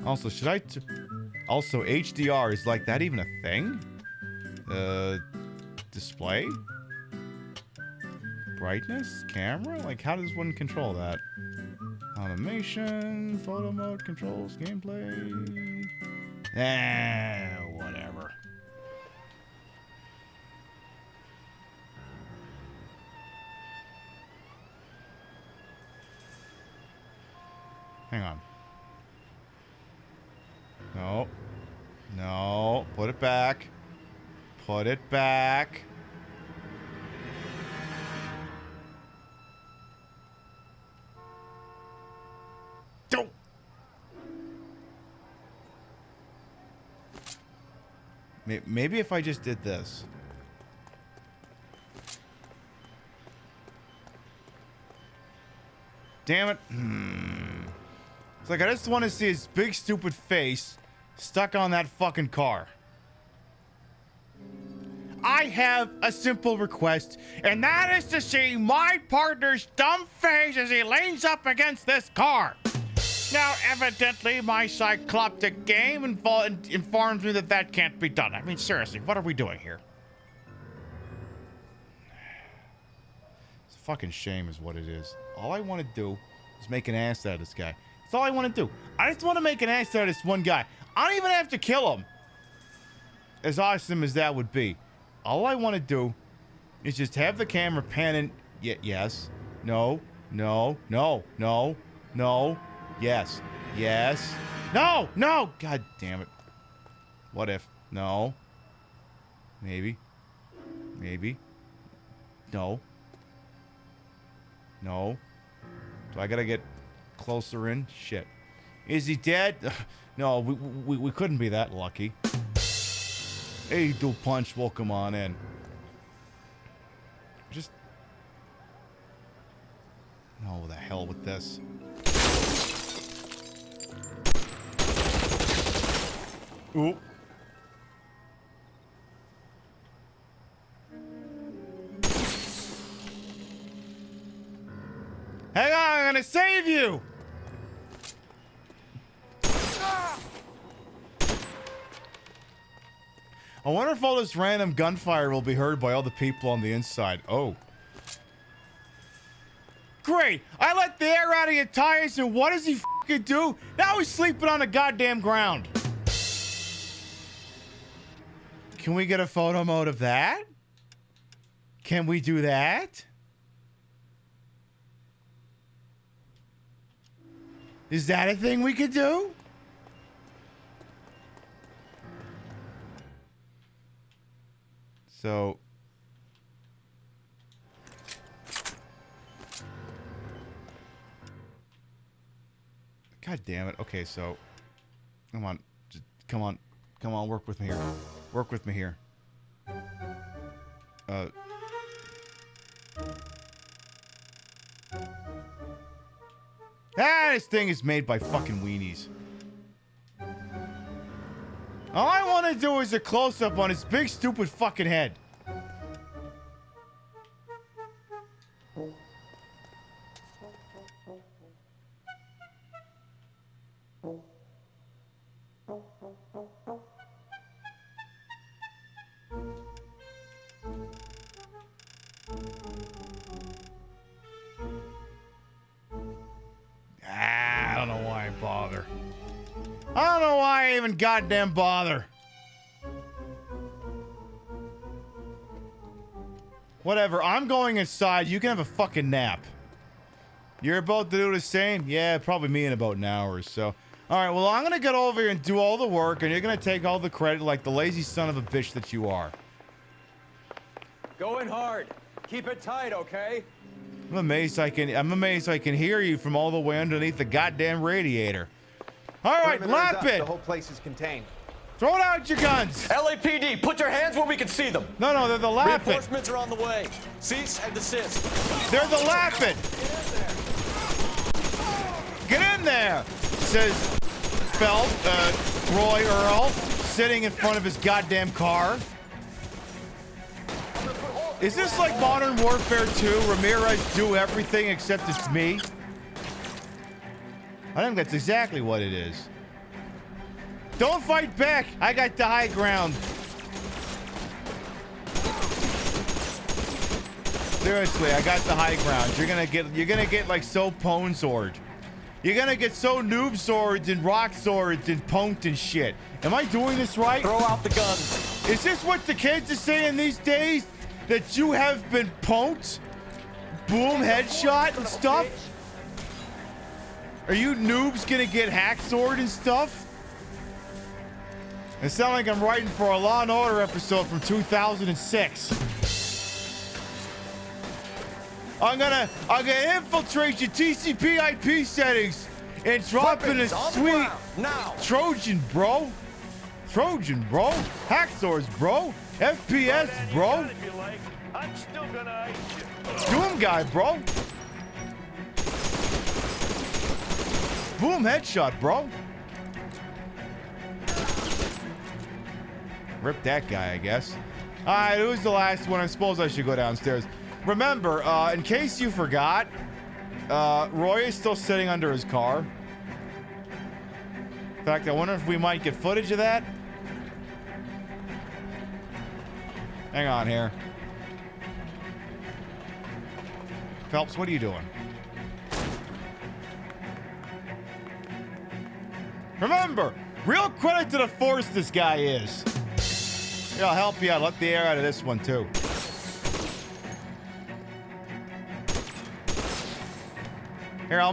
Also, should I... Also, HDR, is like that even a thing? Display? Brightness? Camera? Like, how does one control that? Automation, photo mode, controls, gameplay... whatever. Hang on. No. No. Put it back. Put it back. Don't. Maybe if I just did this. Damn it. It's like I just want to see his big stupid face stuck on that fucking car. I have a simple request, and that is to see my partner's dumb face as he leans up against this car. Now, evidently, my cycloptic game informs me that that can't be done. I mean, seriously, what are we doing here? It's a fucking shame is what it is. All I want to do is make an ass out of this guy. That's all I want to do. I just want to make an ass out of this one guy. I don't even have to kill him. As awesome as that would be. All I want to do is just have the camera pan in. Yes. No. No. No. No. No. Yes. Yes. No. No. God damn it. What if? No. Maybe. Maybe. No. No. Do I gotta get closer in? Shit. Is he dead? No, we couldn't be that lucky. Hey, do punch. Welcome on in. Just... No, the hell with this. Ooh. gonna save you! I wonder if all this random gunfire will be heard by all the people on the inside. Oh. Great! I let the air out of your tires, and what does he fucking do? Now he's sleeping on the goddamn ground. Can we get a photo mode of that? Can we do that? Is that a thing we could do? So... God damn it. Okay, so... Come on. Just, come on. Come on, work with me here. Work with me here. This thing is made by fucking weenies. All I want to do is a close-up on his big, stupid fucking head. I don't know why I bother. I don't know why I even goddamn bother. Whatever, I'm going inside. You can have a fucking nap. You're about to do the same? Yeah, probably me in about an hour or so. Alright, well, I'm gonna get over here and do all the work, and you're gonna take all the credit like the lazy son of a bitch that you are. Go in hard. Keep it tight, okay? I'm amazed I can hear you from all the way underneath the goddamn radiator. Alright, lap it! The whole place is contained. Throw out your guns! LAPD, put your hands where we can see them. No, they're the lapping. Reinforcements are on the way. Cease and desist. They're the lapping. Get in there, says Roy Earl, sitting in front of his goddamn car. Is this like Modern Warfare 2? Ramirez do everything except it's me? I think that's exactly what it is. Don't fight back! I got the high ground. Seriously, I got the high ground. You're gonna get like so pwn sword. You're gonna get so noob swords and rock swords and pwned and shit. Am I doing this right? Throw out the guns. Is this what the kids are saying these days? That you have been pwned? Boom, headshot and stuff? Are you noobs gonna get hack sword and stuff? It sounds like I'm writing for a Law & Order episode from 2006. I'm gonna infiltrate your TCP/IP settings and drop in a sweet Trojan, bro. Trojan, bro. Hack swords, bro. FPS, bro. I'm still gonna ice you. Doom guy, bro. Boom, headshot, bro. Rip that guy, I guess. All right, who's the last one? I suppose I should go downstairs. Remember, in case you forgot, Roy is still sitting under his car. In fact, I wonder if we might get footage of that. Hang on here. Phelps, what are you doing? Remember, real credit to the force this guy is. Here, I'll help you out. Let the air out of this one too. Here, I'll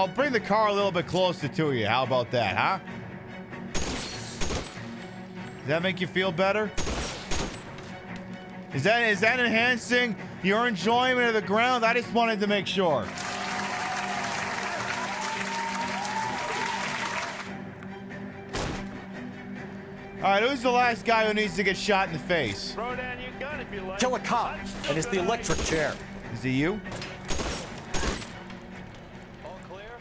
bring the car a little bit closer to you. How about that, huh? Does that make you feel better? Is that enhancing your enjoyment of the ground? I just wanted to make sure. All right, who's the last guy who needs to get shot in the face? Throw down your gun if you like. Kill a cop, and it's the electric chair. Is it you? All clear?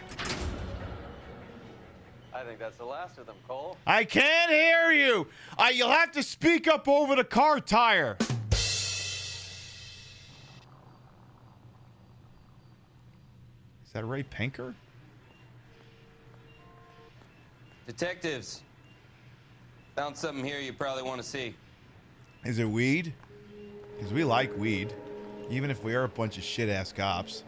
I think that's the last of them, Cole. I can't hear you. You'll have to speak up over the car tire. Is that Ray Pinker? Detectives, found something here you probably want to see. Is it weed? Because we like weed, even if we are a bunch of shit-ass cops.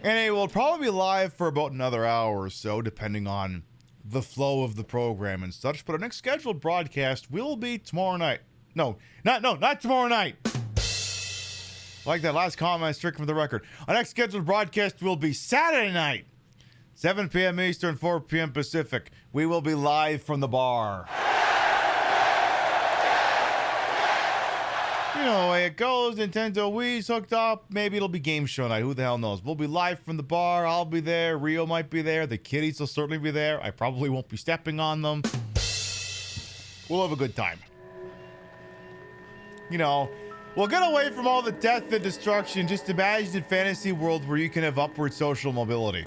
And we'll probably be live for about another hour or so, depending on the flow of the program and such. But our next scheduled broadcast will be tomorrow night. No, not tomorrow night. Like that last comment, stricken from the record. Our next scheduled broadcast will be Saturday night, 7 p.m. Eastern, 4 p.m. Pacific. We will be live from the bar. You know the way it goes. Nintendo Wii's hooked up. Maybe it'll be game show night. Who the hell knows? We'll be live from the bar. I'll be there. Rio might be there. The kiddies will certainly be there. I probably won't be stepping on them. We'll have a good time. You know, we'll get away from all the death and destruction. Just imagine a fantasy world where you can have upward social mobility.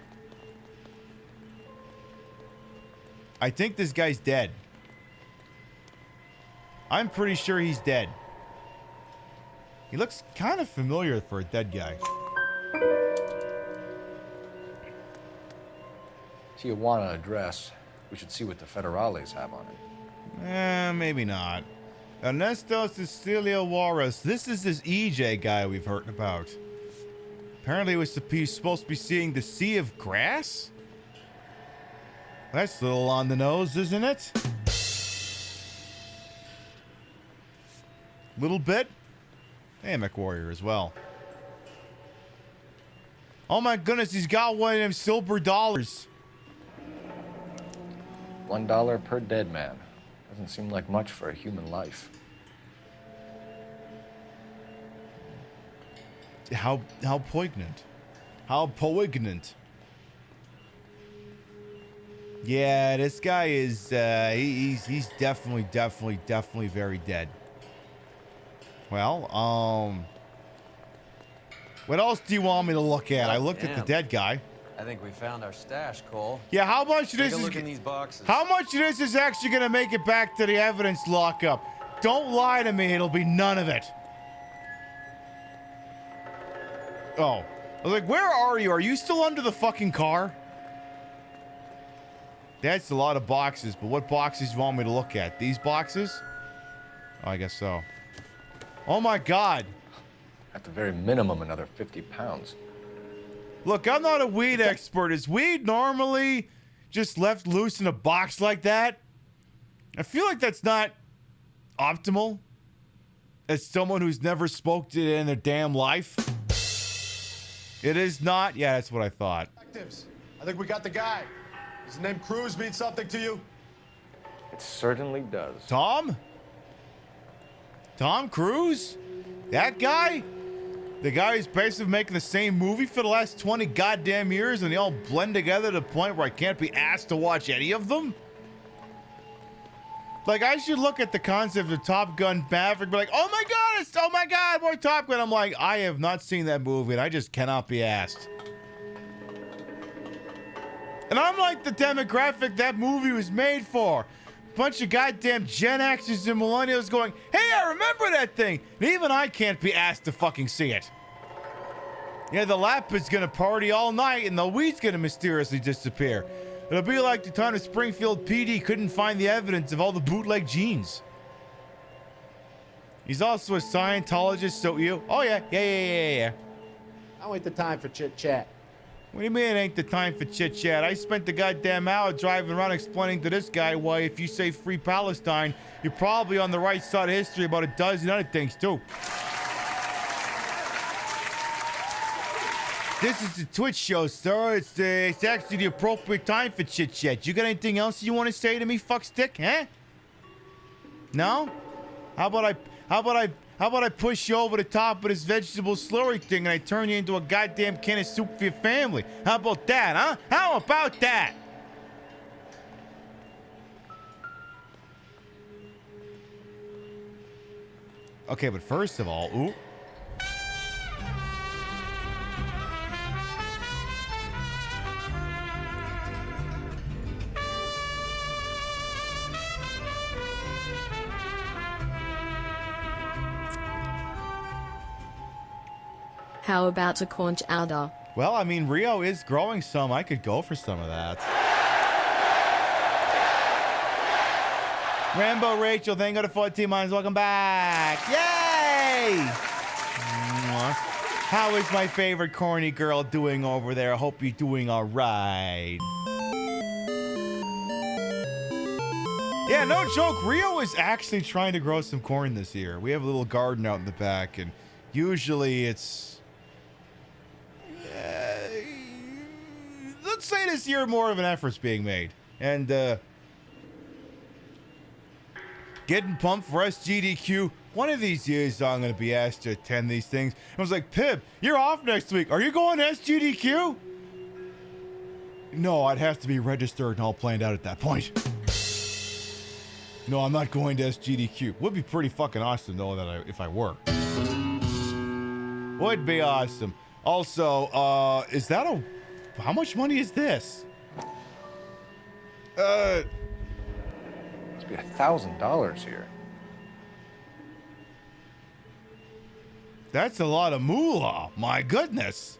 I think this guy's dead. I'm pretty sure he's dead. He looks kind of familiar for a dead guy. Tijuana address. We should see what the federales have on it. Maybe not. Ernesto Cecilio Juarez. This is this EJ guy we've heard about. Apparently, we're supposed to be seeing the Sea of Grass? That's a little on the nose, isn't it? Little bit. Hey, MechWarrior as well. Oh my goodness, he's got one of them silver dollars. $1 per dead man. Doesn't seem like much for a human life. How poignant. How poignant. Yeah, this guy is he's definitely very dead. Well, what else do you want me to look at? I looked at the dead guy. I think we found our stash, Cole. Yeah, how much of this Take a is look in these boxes. How much of this is actually gonna make it back to the evidence lockup? Don't lie to me, it'll be none of it. Oh. I was like, where are you? Are you still under the fucking car? That's a lot of boxes, but what boxes do you want me to look at? These boxes? Oh, I guess so. Oh my God. At the very minimum, another 50 pounds. Look, I'm not a weed expert. Is weed normally just left loose in a box like that? I feel like that's not optimal. As someone who's never smoked it in their damn life. It is not? Yeah, that's what I thought. Detectives, I think we got the guy. Does the name Cruz mean something to you? It certainly does. Tom? Tom Cruise? That guy? The guy who's basically making the same movie for the last 20 goddamn years and they all blend together to the point where I can't be asked to watch any of them? Like, I should look at the concept of Top Gun Maverick and be like, oh my God, more Top Gun. I'm like, I have not seen that movie and I just cannot be asked. And I'm like the demographic that movie was made for. Bunch of goddamn Gen Xers and millennials going, hey, I remember that thing. And even I can't be asked to fucking see it. Yeah, the lap is gonna party all night and the weed's gonna mysteriously disappear. It'll be like the time of Springfield PD couldn't find the evidence of all the bootleg jeans. He's also a Scientologist, so you... Oh, yeah. I ain't the time for chit-chat. What do you mean it ain't the time for chit-chat? I spent the goddamn hour driving around explaining to this guy why if you say free Palestine, you're probably on the right side of history about a dozen other things, too. This is the Twitch show, sir. It's actually the appropriate time for chit-chat. You got anything else you want to say to me, fuckstick, huh? No? How about I push you over the top of this vegetable slurry thing and I turn you into a goddamn can of soup for your family? How about that, huh? How about that? Okay, but first of all, ooh. How about a conch chowder? Well, I mean, Rio is growing some. I could go for some of that. Rambo Rachel, thank you to 14 months. Welcome back. Yay! Mwah. How is my favorite corny girl doing over there? I hope you're doing all right. Yeah, no joke. Rio is actually trying to grow some corn this year. We have a little garden out in the back, and usually it's... let's say this year more of an effort's being made. And, getting pumped for SGDQ. One of these years I'm going to be asked to attend these things. I was like, Pib, you're off next week. Are you going to SGDQ? No, I'd have to be registered and all planned out at that point. No, I'm not going to SGDQ. Would be pretty fucking awesome, though, that if I were. Would be awesome. Also, is that a... How much money is this? Must be $1,000 here. That's a lot of moolah. My goodness.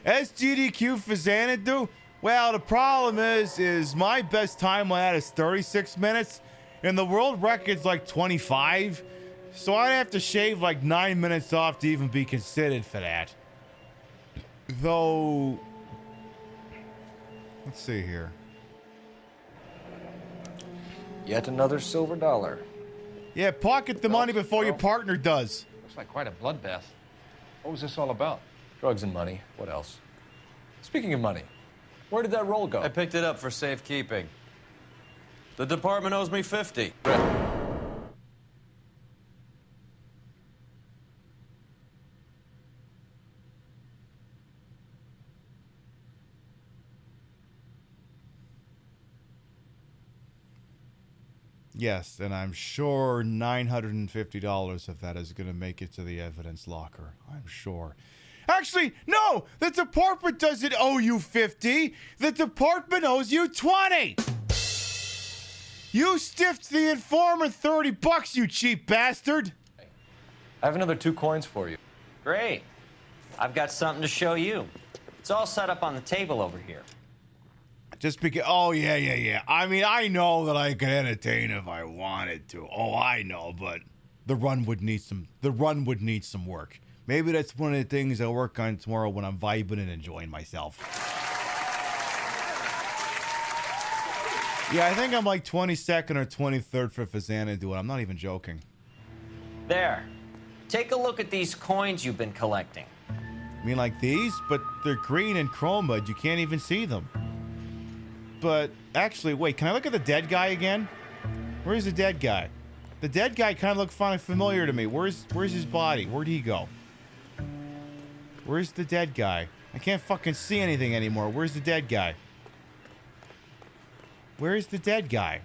SGDQ for Xanadu? Well, the problem is my best time on that is 36 minutes, and the world record's like 25. So I'd have to shave like 9 minutes off to even be considered for that. Though, let's see here. Yet another silver dollar. Yeah, pocket the money before your partner does. Looks like quite a bloodbath. What was this all about? Drugs and money. What else? Speaking of money, where did that roll go? I picked it up for safekeeping. The department owes me 50. Yes, and I'm sure $950 of that is going to make it to the evidence locker. I'm sure. Actually, no! The department doesn't owe you 50. The department owes you 20. You stiffed the informant 30 bucks, you cheap bastard. I have another 2 coins for you. Great. I've got something to show you. It's all set up on the table over here. Just because, oh, yeah. I mean, I know that I could entertain if I wanted to. Oh, I know, but the run would need some work. Maybe that's one of the things I'll work on tomorrow when I'm vibing and enjoying myself. Yeah, I think I'm like 22nd or 23rd for Xanadu, and I'm not even joking. There. Take a look at these coins you've been collecting. I mean, like these? But they're green and chroma. You can't even see them. But actually, wait, can I look at the dead guy again? Where's the dead guy? The dead guy kind of looked familiar to me. Where's his body? Where'd he go? Where's the dead guy? I can't fucking see anything anymore. Where's the dead guy? Where's the dead guy?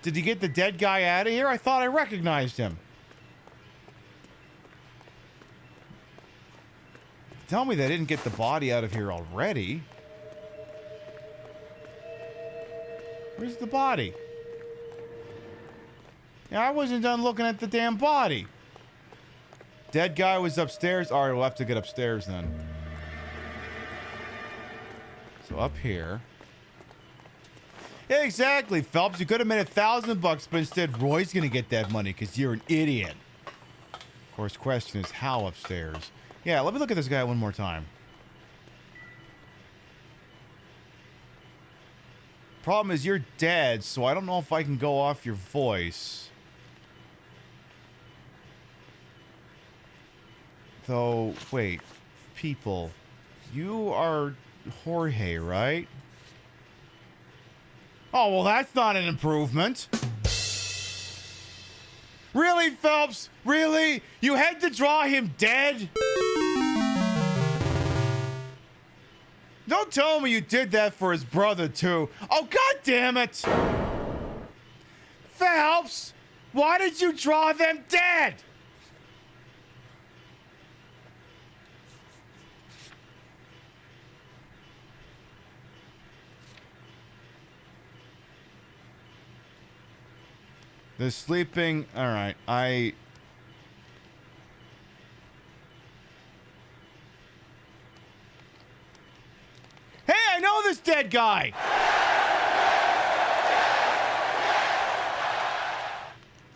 Did he get the dead guy out of here? I thought I recognized him. Tell me they didn't get the body out of here already. Where's the body? Yeah, I wasn't done looking at the damn body. Dead guy was upstairs. All right, we'll have to get upstairs then. So up here. Yeah, exactly, Phelps. You could have made $1,000 bucks, but instead Roy's gonna get that money because you're an idiot. Of course, question is how upstairs. Yeah, let me look at this guy one more time. Problem is you're dead, so I don't know if I can go off your voice. Though, wait. People. You are Jorge, right? Oh, well, that's not an improvement. Really, Phelps? Really? You had to draw him dead? Don't tell me you did that for his brother, too. Oh, God damn it! Phelps! Why did you draw them dead? The sleeping... Alright, this dead guy?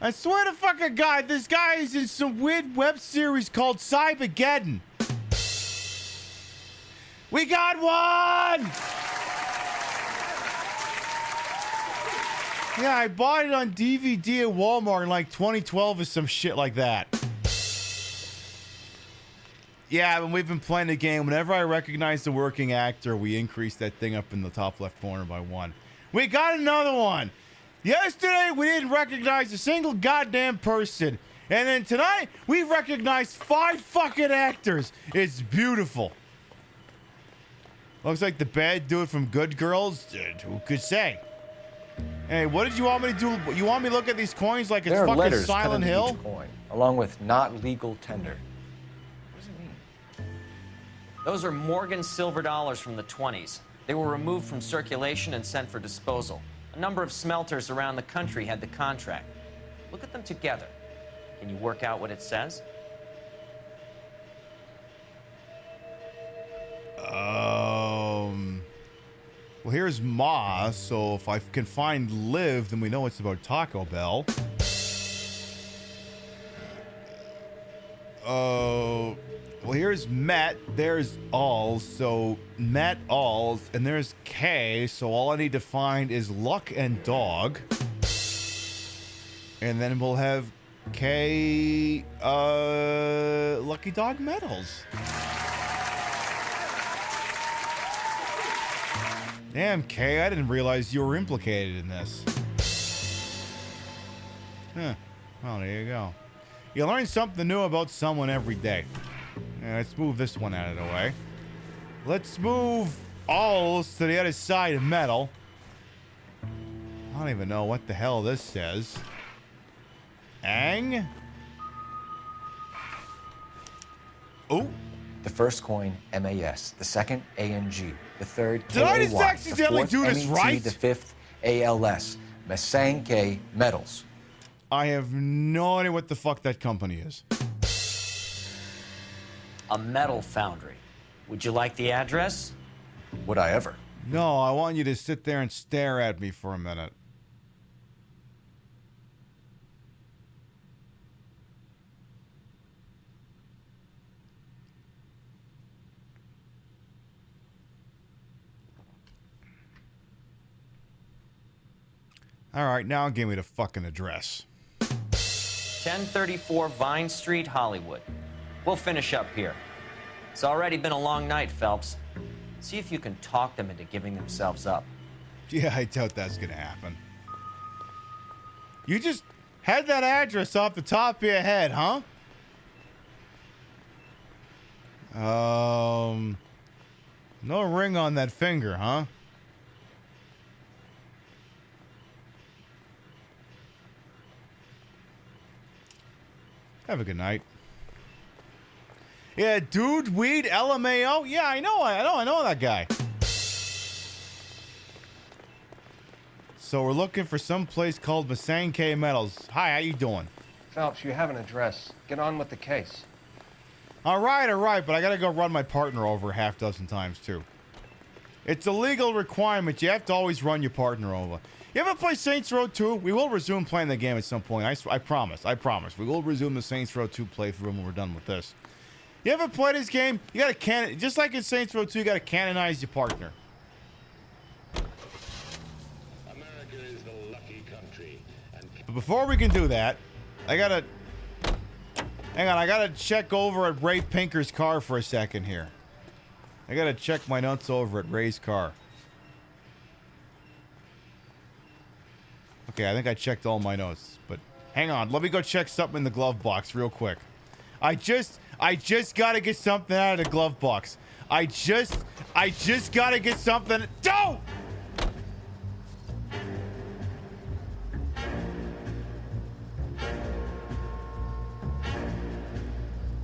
I swear to fucking God, this guy is in some weird web series called Cybergeddon. We got one! Yeah, I bought it on DVD at Walmart in like 2012 or some shit like that. Yeah, when we've been playing the game, whenever I recognize the working actor, we increase that thing up in the top left corner by 1. We got another one! Yesterday, we didn't recognize a single goddamn person. And then tonight, we recognized 5 fucking actors. It's beautiful. Looks like the bad dude from Good Girls. Who could say? Hey, what did you want me to do? You want me to look at these coins like it's There are fucking letters Silent cut into Hill? each coin, along with not legal tender. What does it mean? Those are Morgan silver dollars from the 20s. They were removed from circulation and sent for disposal. A number of smelters around the country had the contract. Look at them together. Can you work out what it says? Well, here's Ma, so if I can find Liv, then we know it's about Taco Bell. Well, here's Met, there's Alls, so Met, Alls, and there's K, so all I need to find is Luck and Dog. And then we'll have K, Lucky Dog Medals. Damn, Kay, I didn't realize you were implicated in this. Huh. Well, there you go. You learn something new about someone every day. Yeah, let's move this one out of the way. Let's move Alls to the other side of Metal. I don't even know what the hell this says. Ang? Oh. The first coin, MAS. The second, ANG. The third, Did I just KAY. accidentally The fourth, do this MET. right? The fifth, ALS. Masanke Metals. I have no idea what the fuck that company is. A metal foundry. Would you like the address? Would I ever? No, I want you to sit there and stare at me for a minute. All right, now give me the fucking address. 1034 Vine Street, Hollywood. We'll finish up here. It's already been a long night, Phelps. See if you can talk them into giving themselves up. Yeah, I doubt that's gonna happen. You just had that address off the top of your head, huh? No ring on that finger, huh? Have a good night. Yeah, dude, weed, LMAO. Yeah, I know that guy. So we're looking for some place called Masanke Metals. Hi, how you doing? Phelps, you have an address. Get on with the case. All right, but I gotta go run my partner over a half dozen times too. It's a legal requirement. You have to always run your partner over. You ever play Saints Row 2? We will resume playing the game at some point. I promise. We will resume the Saints Row 2 playthrough when we're done with this. You ever play this game? You gotta just like in Saints Row 2, you gotta canonize your partner. America is the lucky country. But before we can do that, I gotta check over at Ray Pinker's car for a second here. I gotta check my notes over at Ray's car. Okay, I think I checked all my notes, but hang on. Let me go check something in the glove box real quick. I just gotta get something out of the glove box. I just gotta get something. Don't!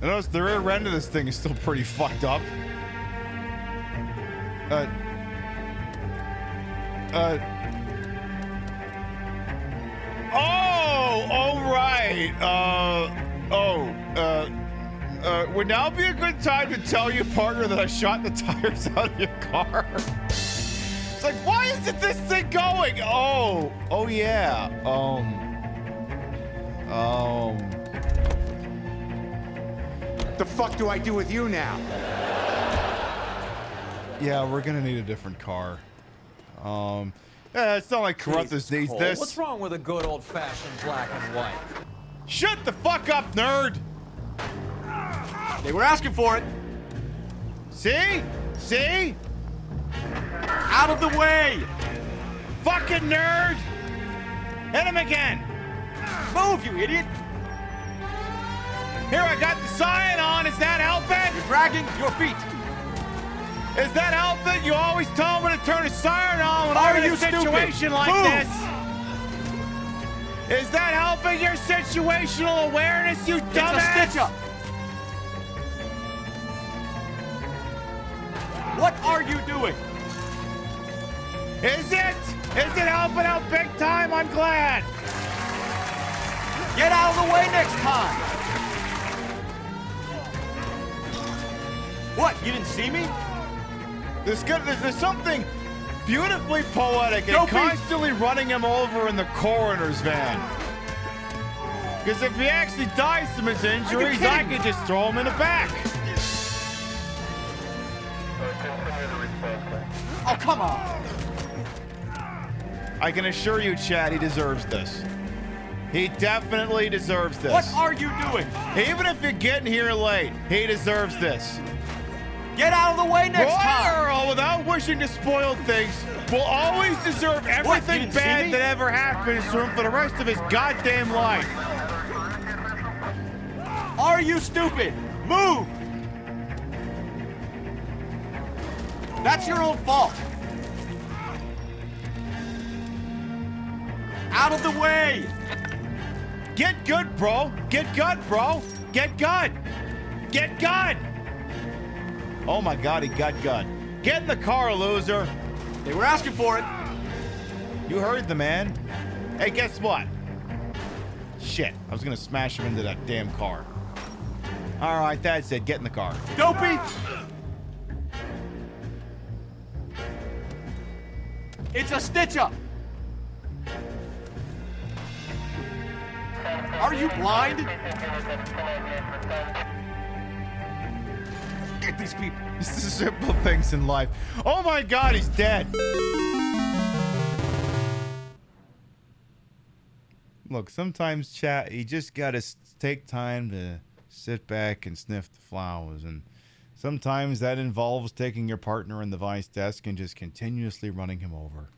I notice the rear end of this thing is still pretty fucked up. Oh, all right. Would now be a good time to tell your partner that I shot the tires out of your car? It's like, why isn't this thing going? Oh yeah. The fuck do I do with you now? Yeah, we're gonna need a different car. Yeah, it's not like Carruthers needs Cole, this. What's wrong with a good old-fashioned black and white? Shut the fuck up, nerd! They were asking for it. See? See? Out of the way! Fucking nerd! Hit him again! Move, you idiot! Here, I got the sign on. Is that helping? You're dragging your feet. Is that helping? You always tell me to turn the siren on when I'm in a situation like this. Is that helping your situational awareness, you dumbass? It's a stitch-up. What are you doing? Is it? Is it helping out big time? I'm glad. Get out of the way next time. What? You didn't see me? There's something beautifully poetic and Don't be- constantly running him over in the coroner's van. Because if he actually dies from his injuries, I could just throw him in the back. Oh, come on. I can assure you, Chad, he deserves this. He definitely deserves this. What are you doing? Even if you're getting here late, he deserves this. Get out of the way next time. Earl, without wishing to spoil things, will always deserve everything bad that ever happens to him for the rest of his goddamn life. Are you stupid? Move! That's your own fault. Out of the way! Get good, bro. Get good, bro. Get good. Get good. Oh my God, he got good. Get in the car, loser. They were asking for it. You heard the man. Hey, guess what? Shit, I was gonna smash him into that damn car. All right, that's it. Get in the car. Dopey! It's a stitch-up. Are you blind? Get these people. This is simple things in life. Oh my God, he's dead. Look, sometimes, chat, you just gotta take time to sit back and sniff the flowers, and sometimes that involves taking your partner in the vice desk and just continuously running him over.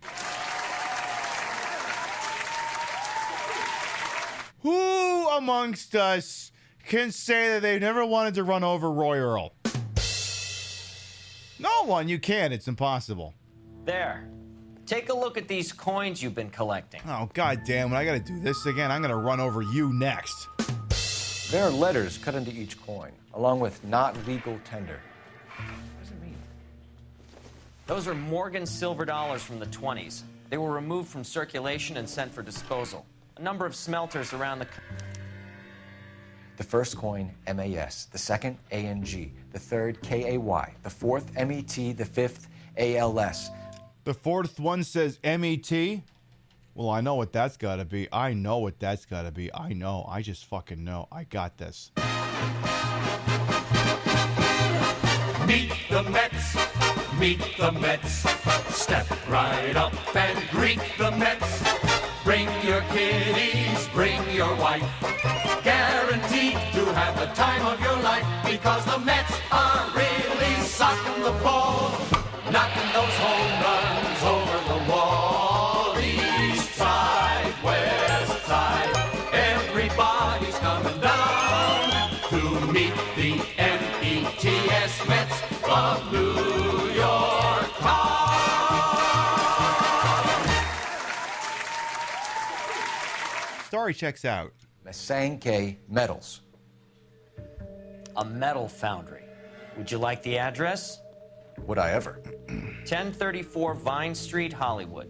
Who amongst us can say that they never wanted to run over Roy Earl? No one. You can't. It's impossible. There. Take a look at these coins you've been collecting. Oh, goddamn. When I gotta do this again, I'm gonna run over you next. There are letters cut into each coin, along with not legal tender. What does it mean? Those are Morgan silver dollars from the 20s. They were removed from circulation and sent for disposal. A number of smelters around the... The first coin, MAS. The second, ANG. The third, KAY. The fourth, MET. The fifth, ALS. The fourth one says MET. Well, I know what that's gotta be. I know what that's gotta be. I know. I just fucking know. I got this. Meet the Mets. Meet the Mets. Step right up and greet the Mets. Bring your kiddies, bring your wife. Guaranteed to have the time of your life, because the Mets are really socking the ball, knocking those home runs over the wall. East side, west side, everybody's coming down to meet the METS Mets of New York Town. Story checks out. Masanke Metals. A metal foundry. Would you like the address? Would I ever? 1034 Vine Street, Hollywood.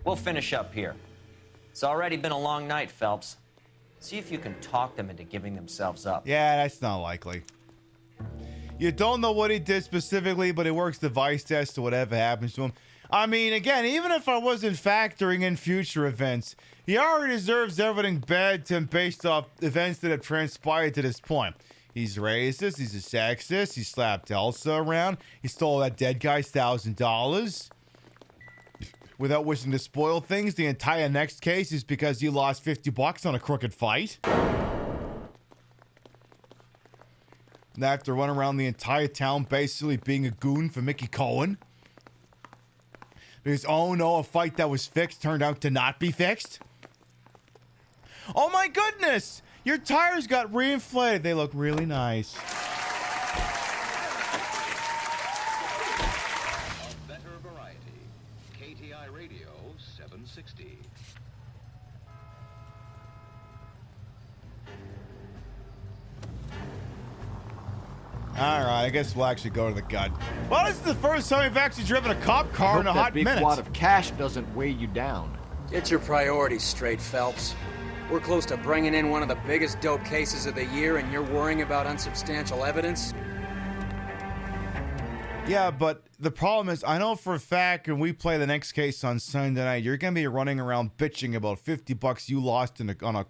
We'll finish up here. It's already been a long night, Phelps. See if you can talk them into giving themselves up. Yeah, that's not likely. You don't know what he did specifically, but he works the vice desk, so whatever happens to him. I mean, again, even if I wasn't factoring in future events, he already deserves everything bad to him based off events that have transpired to this point. He's racist, he's a sexist, he slapped Elsa around, he stole that dead guy's $1,000. Without wishing to spoil things, the entire next case is because he lost $50 on a crooked fight. And after running around the entire town basically being a goon for Mickey Cohen. Because, oh no, a fight that was fixed turned out to not be fixed. Oh my goodness! Your tires got reinflated. They look really nice. A better variety. KTI Radio 760. Alright, I guess we'll actually go to the gun. Well, this is the first time we've actually driven a cop car in a hot minute. That big wad of cash doesn't weigh you down. Get your priorities straight, Phelps. We're close to bringing in one of the biggest dope cases of the year, and you're worrying about unsubstantial evidence? Yeah, but the problem is, I know for a fact when we play the next case on Sunday night, you're gonna be running around bitching about $50 you lost on a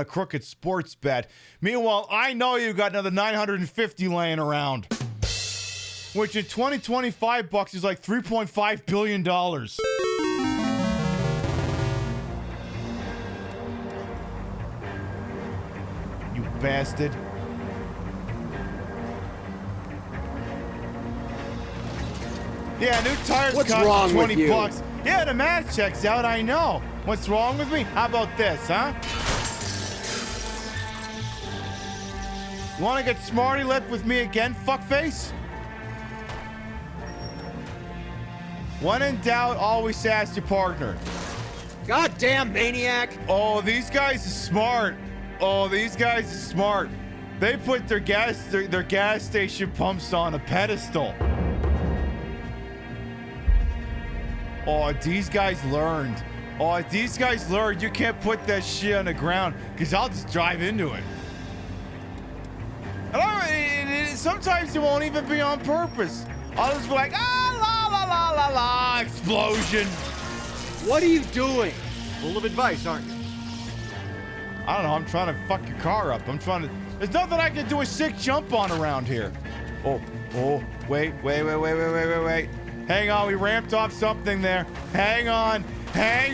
crooked sports bet. Meanwhile, I know you got another $950 laying around, which in 2025 bucks is like $3.5 billion. You bastard. Yeah, new tires What's cost wrong with you? $20. Yeah, the math checks out, I know. What's wrong with me? How about this, huh? You wanna get smarty lip with me again, fuckface? When in doubt, always ask your partner. Goddamn maniac! Oh, these guys are smart. Oh, these guys are smart. They put their gas station pumps on a pedestal. Oh, these guys learned. Oh, these guys learned you can't put that shit on the ground because I'll just drive into it. And sometimes it won't even be on purpose. I'll just be like, ah, la, la, la, la, la, explosion. What are you doing? Full of advice, aren't you? I don't know. I'm trying to fuck your car up. There's nothing I can do a sick jump on around here. Oh, wait. Hang on, we ramped off something there. Hang on. I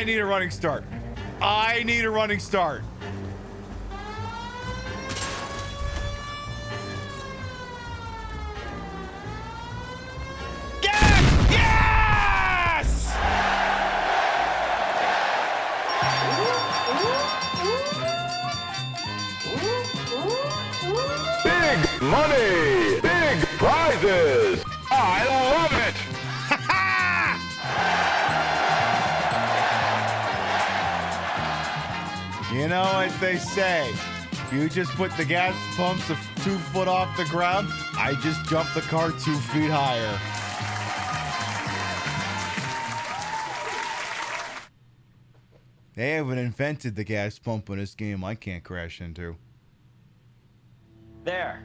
need a running start. Yes! Big money! Big prizes! I love it! You know what they say. You just put the gas pumps 2 foot off the ground. I just jumped the car 2 feet higher. They haven't invented the gas pump in this game I can't crash into. There.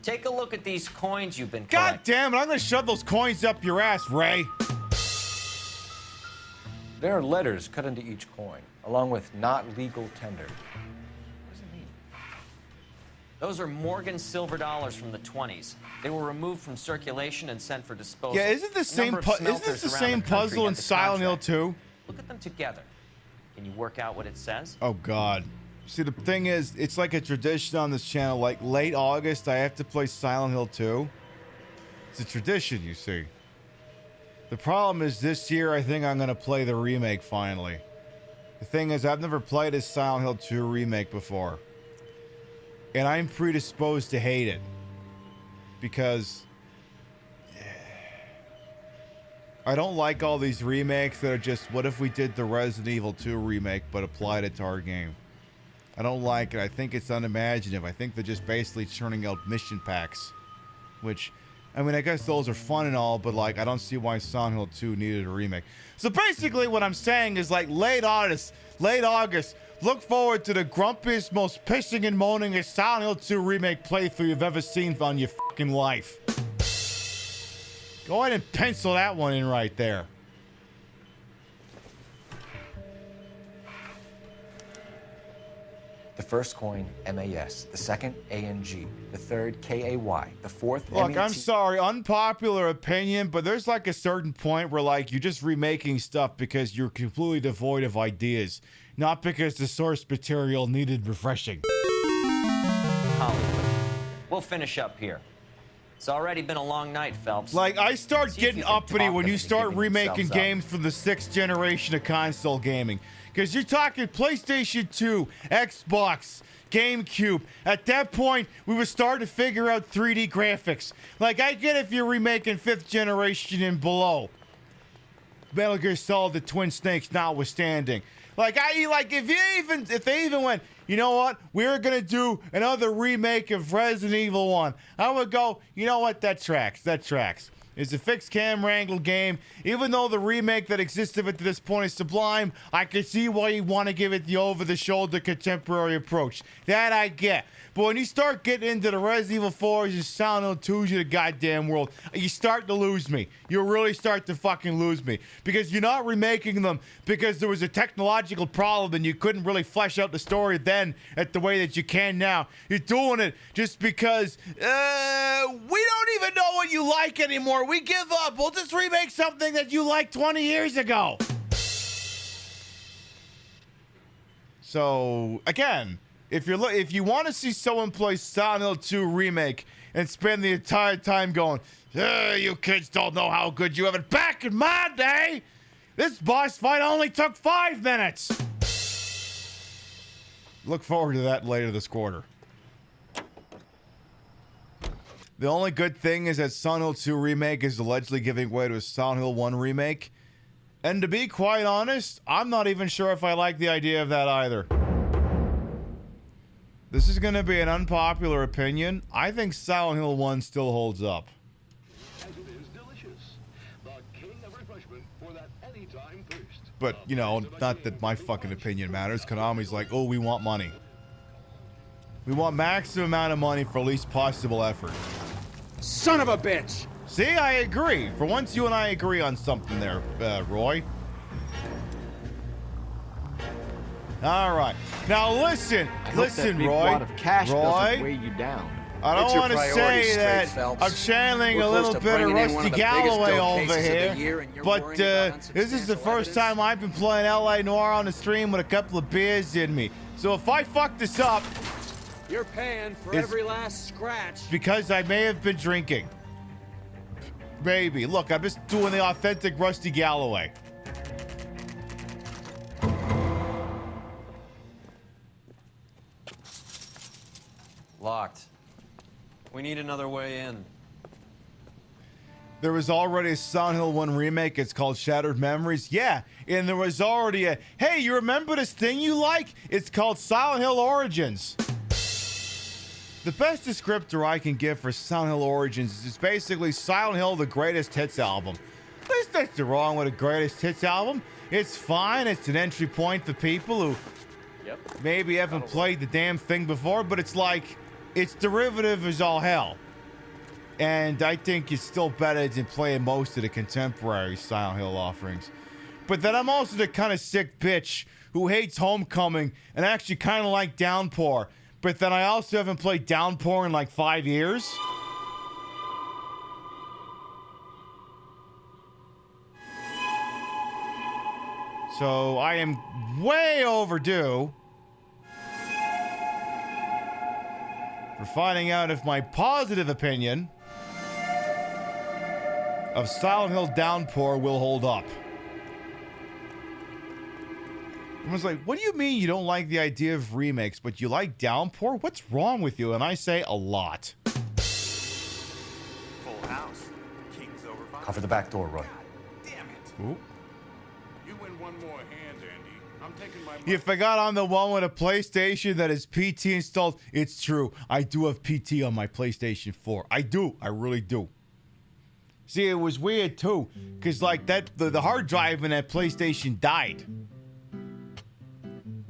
Take a look at these coins you've been God collecting. damn it, I'm gonna shove those coins up your ass, Ray. There are letters cut into each coin, along with not legal tender. Those are Morgan silver dollars from the 20s. They were removed from circulation and sent for disposal. Yeah, isn't this the same puzzle in Silent Hill 2? Look at them together. Can you work out what it says? Oh God. See, the thing is, it's like a tradition on this channel. Like late August, I have to play Silent Hill 2. It's a tradition, you see. The problem is this year, I think I'm gonna play the remake finally. The thing is, I've never played a Silent Hill 2 remake before. And I'm predisposed to hate it. Because I don't like all these remakes that are just, what if we did the Resident Evil 2 remake but applied it to our game? I don't like it. I think it's unimaginative. I think they're just basically churning out mission packs. Which, I mean, I guess those are fun and all, but like, I don't see why Silent Hill 2 needed a remake. So basically what I'm saying is like late August, look forward to the grumpiest, most pissing and moaningest Silent Hill 2 remake playthrough you've ever seen on your fucking life. Go ahead and pencil that one in right there. The first coin, MAS. The second, ANG. The third, KAY. The fourth, Look, MET. I'm sorry, unpopular opinion, but there's like a certain point where like you're just remaking stuff because you're completely devoid of ideas, not because the source material needed refreshing. Hollywood. We'll finish up here. It's already been a long night, Phelps. Like, I start See if getting you can uppity talk when them you into start giving remaking themselves up. games from the 6th generation of console gaming. Because you're talking PlayStation 2, Xbox, GameCube. At that point, we were starting to figure out 3D graphics. Like, I get if you're remaking 5th generation and below. Metal Gear Solid, the Twin Snakes notwithstanding. Like, if they even went, you know what, we're gonna do another remake of Resident Evil 1, I would go, you know what, that tracks. It's a fixed cam wrangle game. Even though the remake that exists of it to this point is sublime, I can see why you want to give it the over-the-shoulder contemporary approach. That I get. But when you start getting into the Resident Evil 4s and Silent Hill 2s of the goddamn world, you start to lose me. You really start to fucking lose me. Because you're not remaking them because there was a technological problem and you couldn't really flesh out the story then at the way that you can now. You're doing it just because, we don't even know what you like anymore. We give up. We'll just remake something that you liked 20 years ago. So, again, if you want to see someone play Silent Hill 2 remake and spend the entire time going, you kids don't know how good you have it. Back in my day, this boss fight only took 5 minutes. Look forward to that later this quarter. The only good thing is that Silent Hill 2 remake is allegedly giving way to a Silent Hill 1 remake. And to be quite honest, I'm not even sure if I like the idea of that either. This is going to be an unpopular opinion. I think Silent Hill 1 still holds up. As it is delicious. The king of refreshment for that anytime thirst. But, you know, not that my fucking opinion matters. Konami's like, oh, we want money. We want maximum amount of money for least possible effort. Son of a bitch! See, I agree. For once, you and I agree on something there, Roy. All right. Now listen, listen, Roy. Roy, weigh you down. I don't want to say that I'm channeling a little bit of Rusty Galloway over here, but this is the first time I've been playing LA Noire on the stream with a couple of beers in me. So if I fuck this up, you're paying for every last scratch. Because I may have been drinking. Maybe. Look, I'm just doing the authentic Rusty Galloway. Locked. We need another way in. There was already a Silent Hill 1 remake. It's called Shattered Memories. Yeah, and there was already a, hey, you remember this thing you like? It's called Silent Hill Origins. The best descriptor I can give for Silent Hill Origins is it's basically Silent Hill, the greatest hits album. There's nothing wrong with a greatest hits album. It's fine. It's an entry point for people who maybe haven't played the damn thing before, but it's like, it's derivative as all hell. And I think it's still better than playing most of the contemporary Silent Hill offerings. But then I'm also the kind of sick bitch who hates Homecoming and actually kind of like Downpour. But then I also haven't played Downpour in like 5 years. So I am way overdue for finding out if my positive opinion of Silent Hill Downpour will hold up. I was like, what do you mean you don't like the idea of remakes, but you like Downpour? What's wrong with you? And I say a lot. Full house. King's over. Cover the back door, Roy. Damn it. Ooh. You win one more hand, Andy. I'm taking my... You forgot I'm the one with a PlayStation that has PT installed. It's true. I do have PT on my PlayStation 4. I do. I really do. See, it was weird too, because like that, the hard drive in that PlayStation died.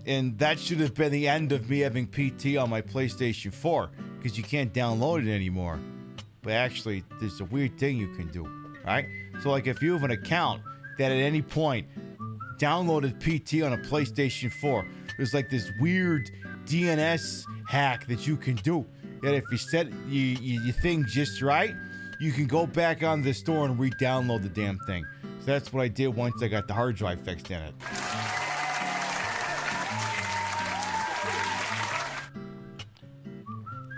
And that should have been the end of me having PT on my PlayStation 4, because you can't download it anymore. But actually, there's a weird thing you can do. right? So, like, if you have an account that at any point downloaded PT on a PlayStation 4, there's like this weird DNS hack that you can do. That if you set your thing just right, you can go back on the store and re-download the damn thing. So that's what I did once I got the hard drive fixed in it.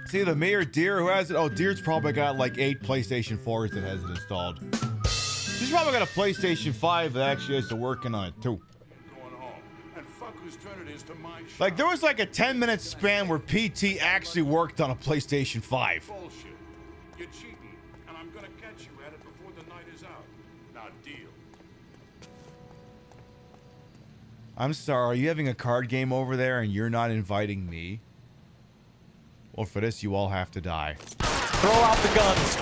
It's either me or Deer who has it. Oh, Deer's probably got like 8 PlayStation 4s that has it installed. She's probably got a PlayStation 5 that actually has to working on it too. Like, there was like a 10-minute span where PT actually worked on a PlayStation 5. Bullshit. You're cheating, and I'm gonna catch you at it before the night is out. Now, deal. I'm sorry, are you having a card game over there and you're not inviting me? Well, for this, you all have to die. Throw out the guns.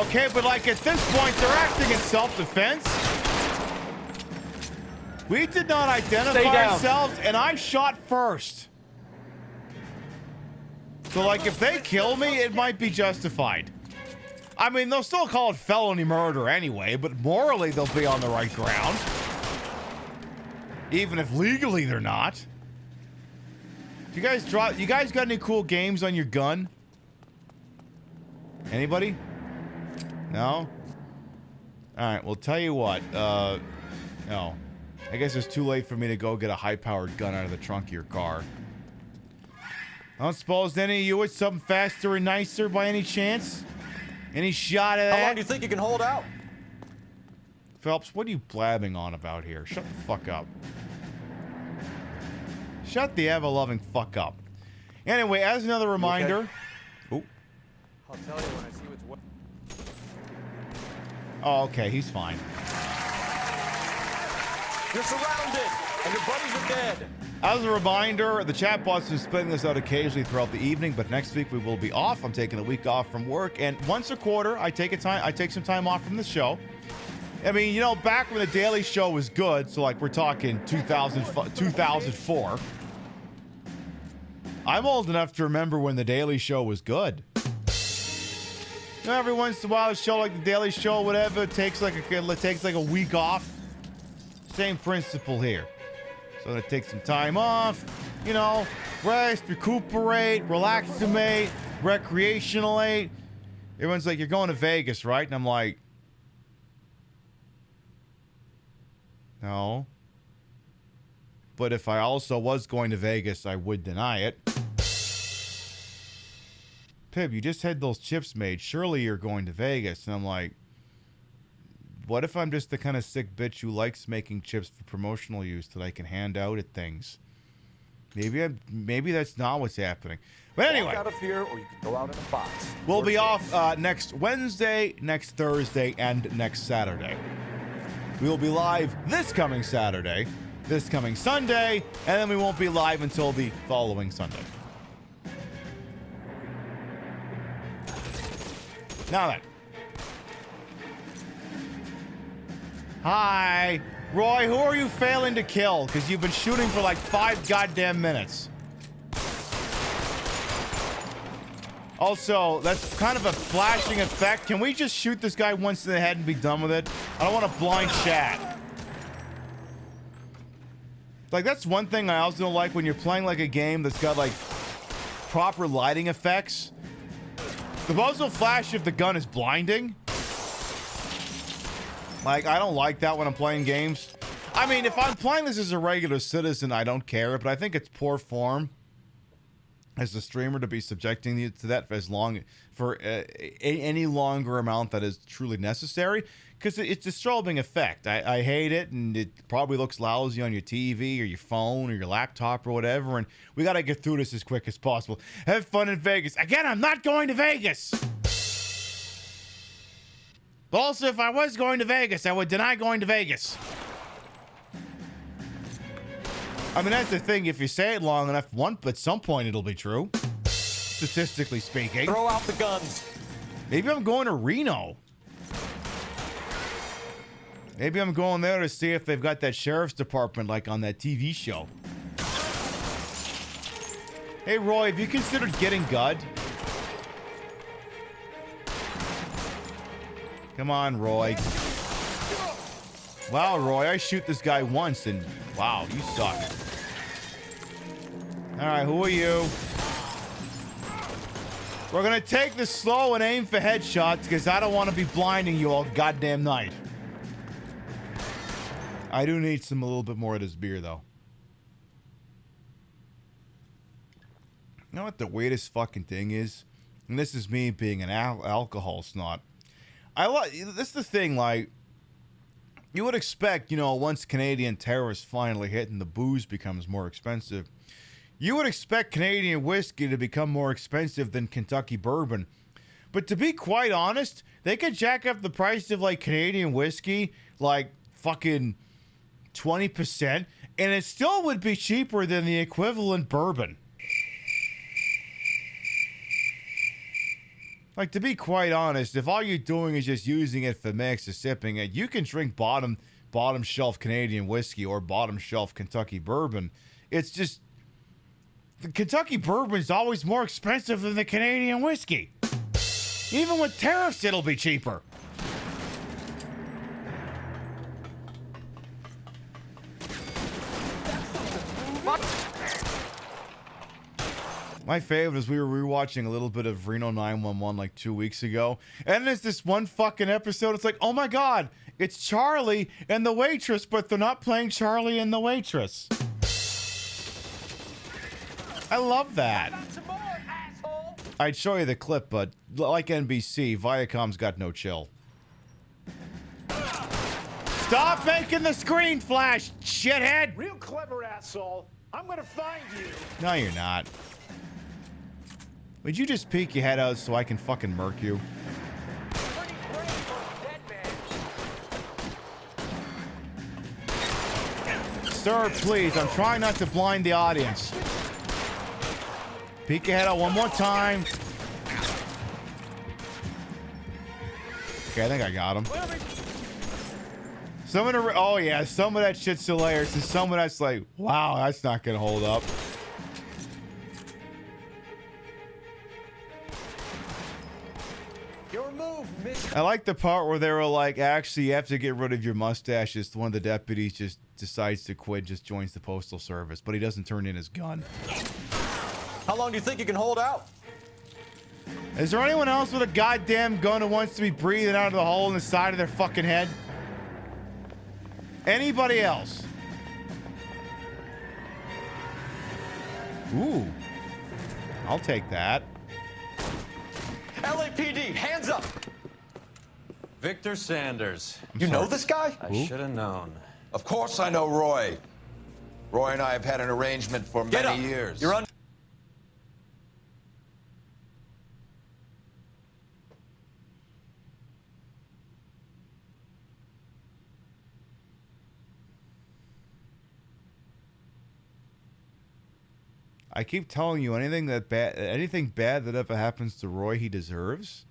Okay, but like at this point, they're acting in self-defense. We did not identify ourselves, and I shot first. So, like, if they kill me, it might be justified. I mean, they'll still call it felony murder anyway, but morally, they'll be on the right ground. Even if legally they're not. You guys got any cool games on your gun? Anybody? No? Alright, well, tell you what. No. I guess it's too late for me to go get a high-powered gun out of the trunk of your car. I don't suppose any of you with something faster and nicer by any chance? Any shot at that? How long do you think you can hold out? Phelps, what are you blabbing on about here? Shut the fuck up. Shut the ever-loving fuck up. Anyway, as another reminder... Okay? I'll tell you when I see what's... Oh, okay, he's fine. You're surrounded, and your buddies are dead. As a reminder, the chatbot's been splitting this out occasionally throughout the evening, but next week we will be off. I'm taking a week off from work, and once a quarter, I take some time off from the show. I mean, you know, back when the Daily Show was good, so like we're talking 2004. I'm old enough to remember when the Daily Show was good. You know, every once in a while, a show like the Daily Show, whatever, it takes like a week off. Same principle here. So to take some time off, you know, rest, recuperate, relaxamate, recreationalate. Everyone's like, you're going to Vegas, right? And I'm like, no. But if I also was going to Vegas, I would deny it. Pib, you just had those chips made. Surely you're going to Vegas. And I'm like, what if I'm just the kind of sick bitch who likes making chips for promotional use that I can hand out at things? Maybe that's not what's happening. But anyway, walk out of here, or you can go out in a box. We'll be off next Wednesday, next Thursday, and next Saturday. We will be live this coming Saturday, this coming Sunday, and then we won't be live until the following Sunday. Now then. Hi. Roy, who are you failing to kill? Because you've been shooting for like 5 goddamn minutes. Also, that's kind of a flashing effect. Can we just shoot this guy once in the head and be done with it? I don't want to blind chat. Like, that's one thing I also don't like when you're playing like a game that's got like proper lighting effects. The muzzle flash if the gun is blinding. Like, I don't like that when I'm playing games. I mean, if I'm playing this as a regular citizen, I don't care, but I think it's poor form as a streamer to be subjecting you to that for any longer amount that is truly necessary, because it's a strobing effect. I hate it, and it probably looks lousy on your TV or your phone or your laptop or whatever, and we got to get through this as quick as possible. Have fun in Vegas. Again, I'm not going to Vegas. But also, if I was going to Vegas, I would deny going to Vegas. I mean, that's the thing. If you say it long enough, at some point it'll be true. Statistically speaking. Throw out the guns. Maybe I'm going to Reno. Maybe I'm going there to see if they've got that sheriff's department like on that TV show. Hey, Roy, have you considered getting Gud? Come on, Roy. Wow, Roy, I shoot this guy once and wow, you suck. All right, who are you? We're gonna take this slow and aim for headshots because I don't want to be blinding you all goddamn night. I do need a little bit more of this beer though. You know what the weirdest fucking thing is? And this is me being an alcohol snot. This is the thing, like, you would expect, you know, once Canadian terrorists finally hit and the booze becomes more expensive, you would expect Canadian whiskey to become more expensive than Kentucky bourbon. But to be quite honest, they could jack up the price of, like, Canadian whiskey, like, fucking 20%, and it still would be cheaper than the equivalent bourbon. Like, to be quite honest, if all you're doing is just using it for mix or sipping it, you can drink bottom shelf Canadian whiskey or bottom shelf Kentucky bourbon. It's just, the Kentucky bourbon is always more expensive than the Canadian whiskey. Even with tariffs, it'll be cheaper. My favorite is we were rewatching a little bit of Reno 911 like 2 weeks ago. And there's this one fucking episode. It's like, oh my God, it's Charlie and the waitress, but they're not playing Charlie and the waitress. I love that. I'd show you the clip, but like NBC, Viacom's got no chill. Stop making the screen flash, shithead! Real clever, asshole. I'm gonna find you. No, you're not. Would you just peek your head out so I can fucking murk you? Sir, please, I'm trying not to blind the audience. Peek your head out one more time. Okay, I think I got him. Some of the, oh yeah, some of that shit's hilarious, and some of that's like, wow, that's not gonna hold up. I like the part where they were like, actually, you have to get rid of your mustaches. One of the deputies just decides to quit, just joins the postal service, but he doesn't turn in his gun. How long do you think you can hold out? Is there anyone else with a goddamn gun who wants to be breathing out of the hole in the side of their fucking head? Anybody else? Ooh. I'll take that. LAPD, hands up! Victor Sanders. You know this guy? I should have known. Of course I know Roy. Roy and I have had an arrangement for many years. You're on. I keep telling you, anything bad that ever happens to Roy, he deserves.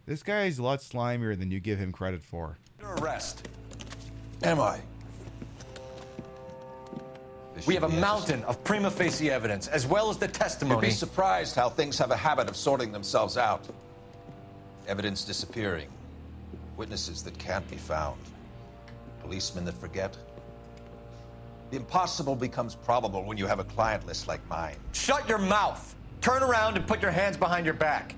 This guy is a lot slimier than you give him credit for. Under arrest. Am I? We have a mountain of prima facie evidence, as well as the testimony. You'd be surprised how things have a habit of sorting themselves out. Evidence disappearing. Witnesses that can't be found. Policemen that forget. The impossible becomes probable when you have a client list like mine. Shut your mouth! Turn around and put your hands behind your back.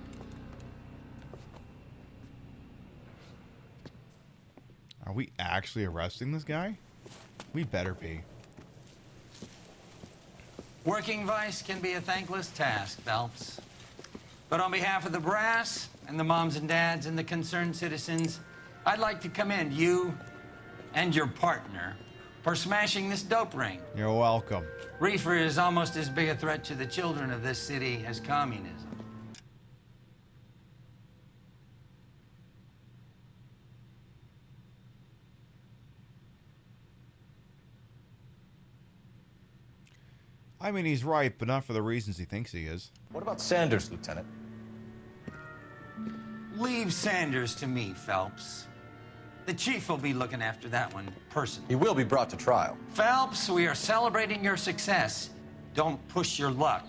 Are we actually arresting this guy? We better be. Working vice can be a thankless task, Phelps. But on behalf of the brass and the moms and dads and the concerned citizens, I'd like to commend you and your partner for smashing this dope ring. You're welcome. Reefer is almost as big a threat to the children of this city as communism. I mean, he's right, but not for the reasons he thinks he is. What about Sanders, Lieutenant? Leave Sanders to me, Phelps. The chief will be looking after that one personally. He will be brought to trial. Phelps, we are celebrating your success. Don't push your luck.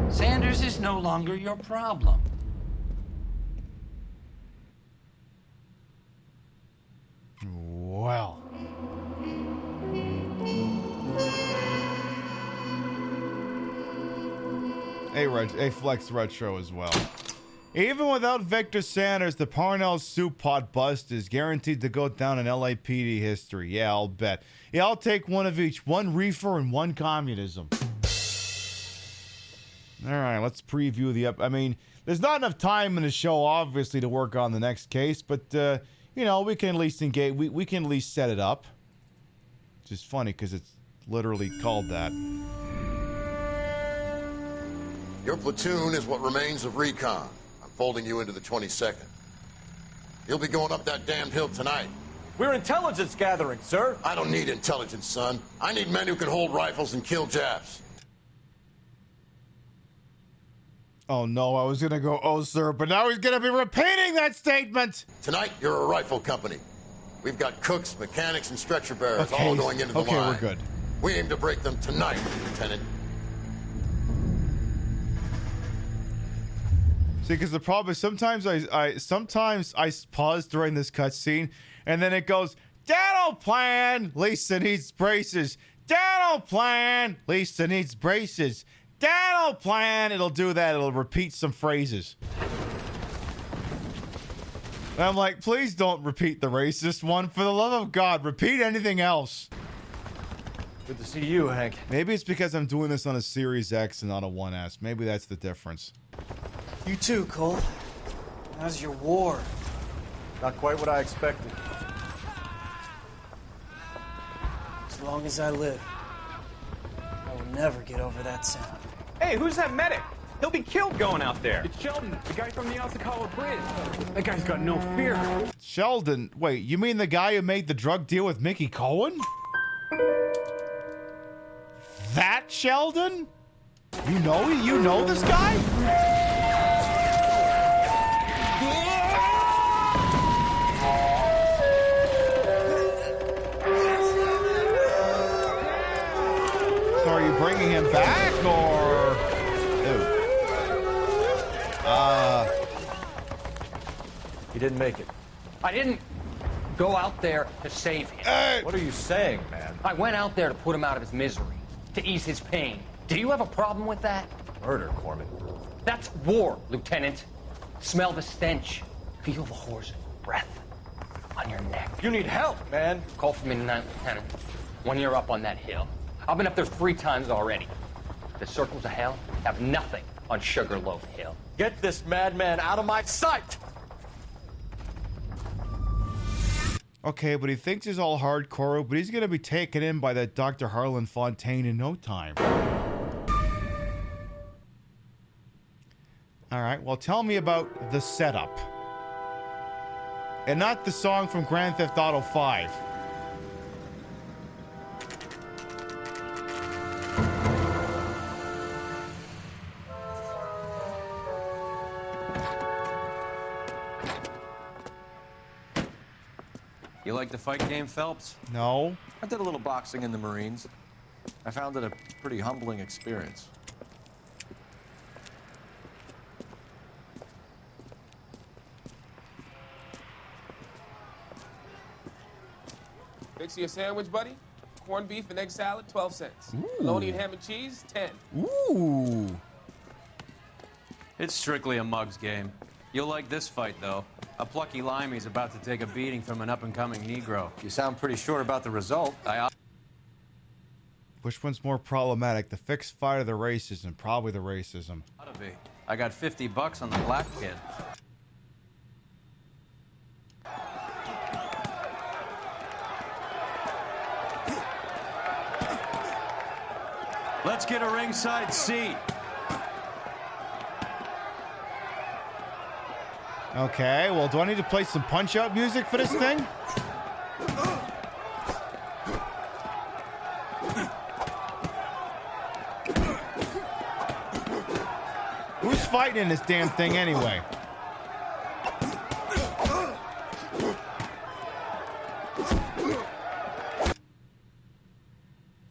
Sanders is no longer your problem. A Flex Retro as well. Even without Victor Sanders, the Parnell Soup Pot bust is guaranteed to go down in LAPD history. Yeah, I'll bet. Yeah, I'll take one of each. One reefer and one communism. All right, let's preview the I mean, there's not enough time in the show, obviously, to work on the next case, but, you know, we can at least engage. We can at least set it up. Which is funny because it's literally called that. Your platoon is what remains of recon. I'm folding you into the 22nd. You'll be going up that damned hill tonight. We're intelligence gathering, sir. I don't need intelligence, son. I need men who can hold rifles and kill Japs. Oh no, I was gonna go, oh sir, but now he's gonna be repeating that statement! Tonight, you're a rifle company. We've got cooks, mechanics, and stretcher bearers all going into the line. Okay, we're good. We aim to break them tonight, Lieutenant. See, because the problem is sometimes I pause during this cutscene, and then it goes, dental plan, Lisa needs braces. Dental plan, Lisa needs braces. Dental plan, it'll do that. It'll repeat some phrases. And I'm like, please don't repeat the racist one. For the love of God, repeat anything else. Good to see you, Hank. Maybe it's because I'm doing this on a Series X and not a 1S. Maybe that's the difference. You too, Cole. How's your war? Not quite what I expected. As long as I live, I will never get over that sound. Hey, who's that medic? He'll be killed going out there. It's Sheldon, the guy from the Osakawa Bridge. That guy's got no fear. Sheldon, wait, you mean the guy who made the drug deal with Mickey Cohen? That Sheldon? You know this guy? So are you bringing him back, or... He didn't make it. I didn't go out there to save him. What are you saying, man? I went out there to put him out of his misery, to ease his pain. Do you have a problem with that? Murder, Corman. That's war, Lieutenant. Smell the stench. Feel the horse's breath on your neck. You need help, man. Call for me tonight, Lieutenant. When you're up on that hill. I've been up there 3 times already. The circles of hell have nothing on Sugarloaf Hill. Get this madman out of my sight! Okay, but he thinks he's all hardcore, but he's gonna be taken in by that Dr. Harlan Fontaine in no time. Alright, well tell me about the setup. And not the song from Grand Theft Auto 5. You like the fight game, Phelps? No. I did a little boxing in the Marines. I found it a pretty humbling experience. Fix you a sandwich, buddy? Corned beef and egg salad, 12 cents. Bologna and ham and cheese, 10. Ooh. It's strictly a mug's game. You'll like this fight, though. A plucky limey's about to take a beating from an up-and-coming Negro. You sound pretty sure about the result. Which one's more problematic, the fixed fight or the racism? Probably the racism. Ought to be. I got $50 on the black kid. Let's get a ringside seat. Okay, well, do I need to play some punch-out music for this thing? Who's fighting in this damn thing anyway?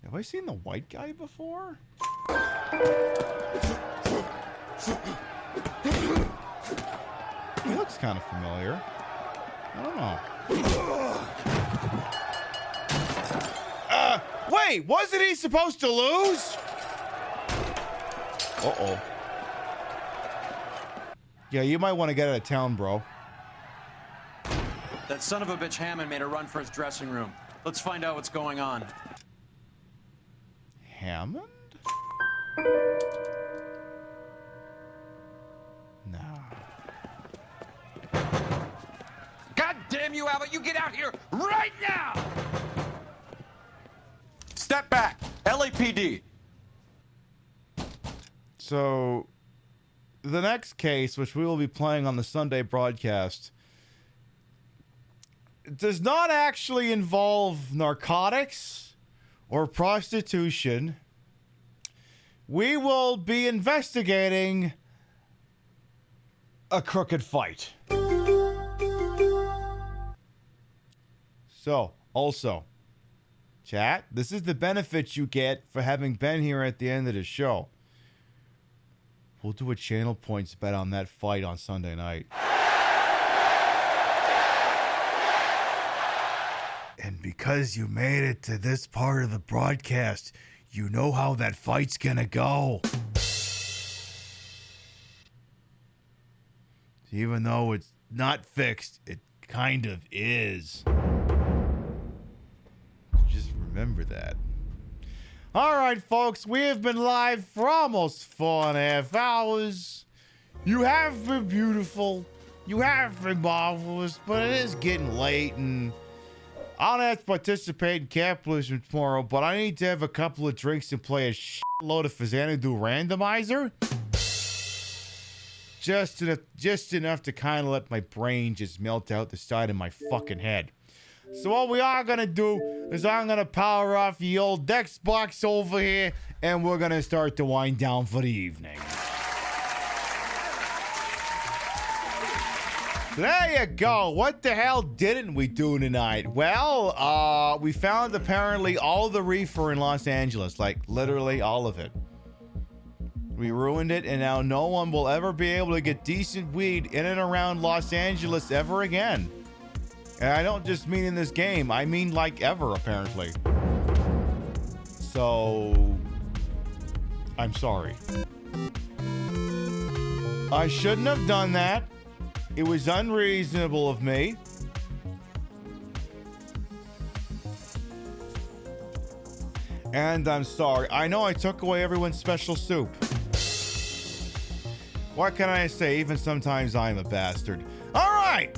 Have I seen the white guy before? He looks kind of familiar. I don't know. Wait, wasn't he supposed to lose? Uh-oh. Yeah, you might want to get out of town, bro. That son of a bitch Hammond made a run for his dressing room. Let's find out what's going on. Hammond? No. God damn you, Albert! You get out here right now! Step back! LAPD! So, the next case, which we will be playing on the Sunday broadcast, does not actually involve narcotics or prostitution. We will be investigating a crooked fight. So, also, chat, this is the benefit you get for having been here at the end of the show. We'll do a channel points bet on that fight on Sunday night. And because you made it to this part of the broadcast, you know how that fight's gonna go. Even though it's not fixed, it kind of is. Just remember that. All right, folks, we have been live for almost 4.5 hours. You have been beautiful. You have been marvelous, but it is getting late, and I don't have to participate in capitalism tomorrow, but I need to have a couple of drinks and play a shitload of Xanadu randomizer. Just enough to kind of let my brain just melt out the side of my fucking head. So what we are going to do is I'm going to power off the old Xbox over here, and we're going to start to wind down for the evening. There you go. What the hell didn't we do tonight? Well, we found apparently all the reefer in Los Angeles, like literally all of it. We ruined it, and now no one will ever be able to get decent weed in and around Los Angeles ever again. And I don't just mean in this game, I mean like ever, apparently. So, I'm sorry. I shouldn't have done that. It was unreasonable of me. And I'm sorry. I know I took away everyone's special soup. What can I say? Even sometimes I'm a bastard. All right.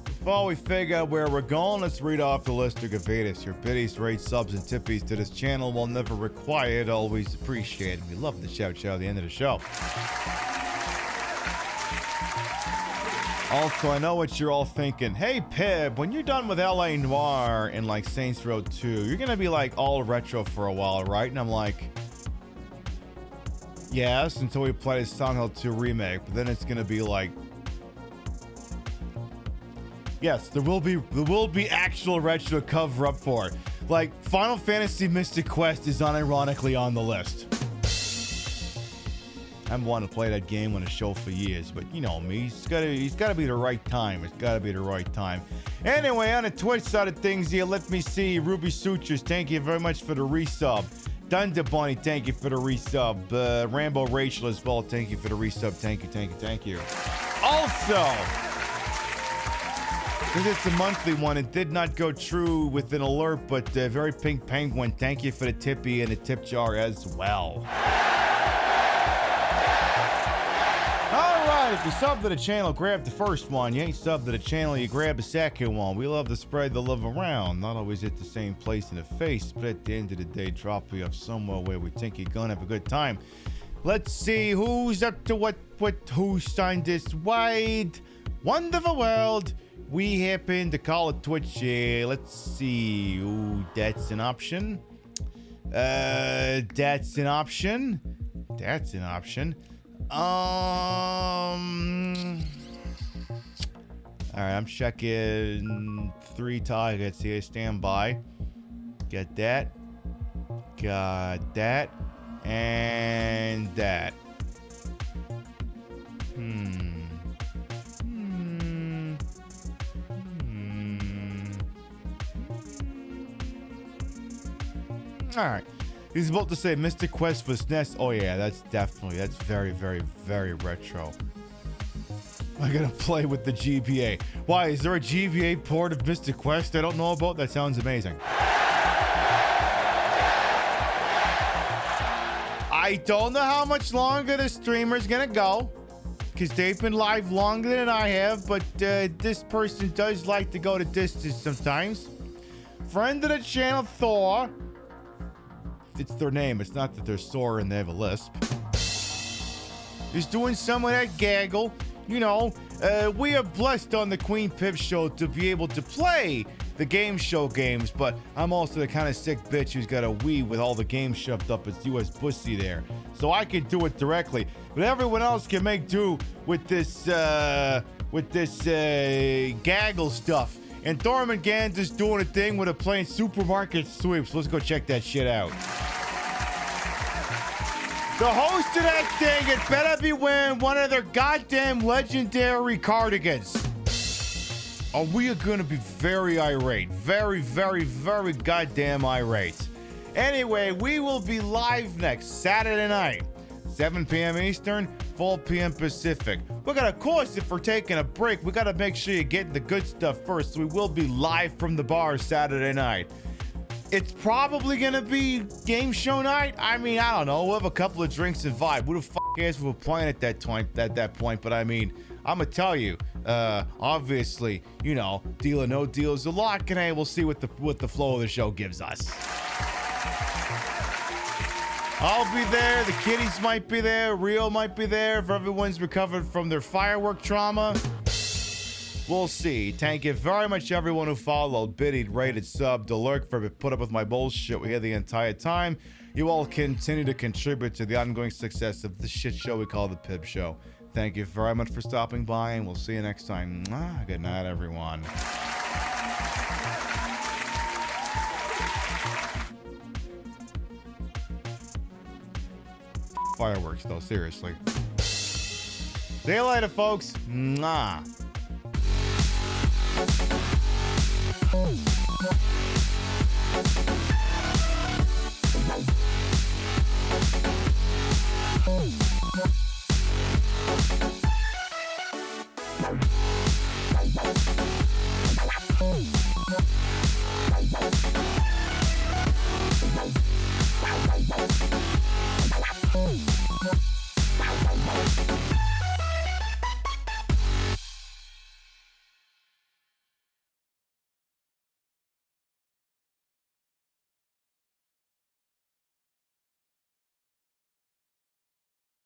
Before we figure out where we're going, let's read off the list of Gavitas. Your biddies, rates, subs, and tippies to this channel while never required, always appreciated. We love the shout at the end of the show. Also, I know what you're all thinking. Hey, Pib, when you're done with LA Noire and like Saints Row 2, you're going to be like all retro for a while, right? And I'm like, yes, until we play Silent Hill 2 Remake. But then it's going to be like, yes, there will be actual retro cover up for it. Like, Final Fantasy Mystic Quest is unironically on the list. I've wanted to play that game on a show for years, but you know me, he's got to be the right time. It's got to be the right time. Anyway, on the Twitch side of things here, let me see. Ruby Sutures, thank you very much for the resub. Dunder Bunny, thank you for the resub. Rambo Rachel as well, thank you for the resub. Thank you. Also, because it's a monthly one, it did not go true with an alert, but Very Pink Penguin, thank you for the tippy and the tip jar as well. Alright, if you sub to the channel, grab the first one. You ain't sub to the channel, you grab the second one. We love to spread the love around. Not always at the same place in the face, but at the end of the day, drop you off somewhere where we think you're gonna have a good time. Let's see who's up to who's on this wide, wonderful world. We happen to call it Twitch here. Let's see. Ooh, that's an option. That's an option. All right, I'm checking 3 targets here. Stand by. Get that. Got that. And that. All right. He's about to say Mystic Quest for SNES. Oh yeah, that's very, very, very retro. I gotta play with the GBA. Why, is there a GBA port of Mystic Quest I don't know about? That sounds amazing. I don't know how much longer the streamer's gonna go, because they've been live longer than I have, but this person does like to go the distance sometimes. Friend of the channel, Thor. It's their name. It's not that they're sore and they have a lisp. He's doing some of that gaggle. You know, we are blessed on the Queen Pip show to be able to play the game show games, but I'm also the kind of sick bitch who's got a Wii with all the games shoved up its US pussy there. So I can do it directly, but everyone else can make do with this gaggle stuff. And Thorman Gans is doing a thing with a playing supermarket sweeps. Let's go check that shit out. The host of that thing, it better be wearing one of their goddamn legendary cardigans. Oh, we are going to be very irate. Very, very, very goddamn irate. Anyway, we will be live next Saturday night. 7 p.m. Eastern, 4 p.m. Pacific. We're gonna, of course, if we're taking a break, we gotta make sure you're getting the good stuff first. So we will be live from the bar Saturday night. It's probably gonna be game show night. I mean, I don't know. We'll have a couple of drinks and vibe. Who the fuck cares if we're playing at that point? But I mean, I'm gonna tell you, obviously, you know, deal or no deal is a lock, and hey, we'll see what the flow of the show gives us. I'll be there. The kiddies might be there. Rio might be there. If everyone's recovered from their firework trauma, we'll see. Thank you very much, everyone who followed, biddied, rated, subbed, alert for put up with my bullshit we had the entire time. You all continue to contribute to the ongoing success of the shit show we call the Pib Show. Thank you very much for stopping by, and we'll see you next time. Good night, everyone. Fireworks, though, seriously. See you later, folks. Mwah. Wow.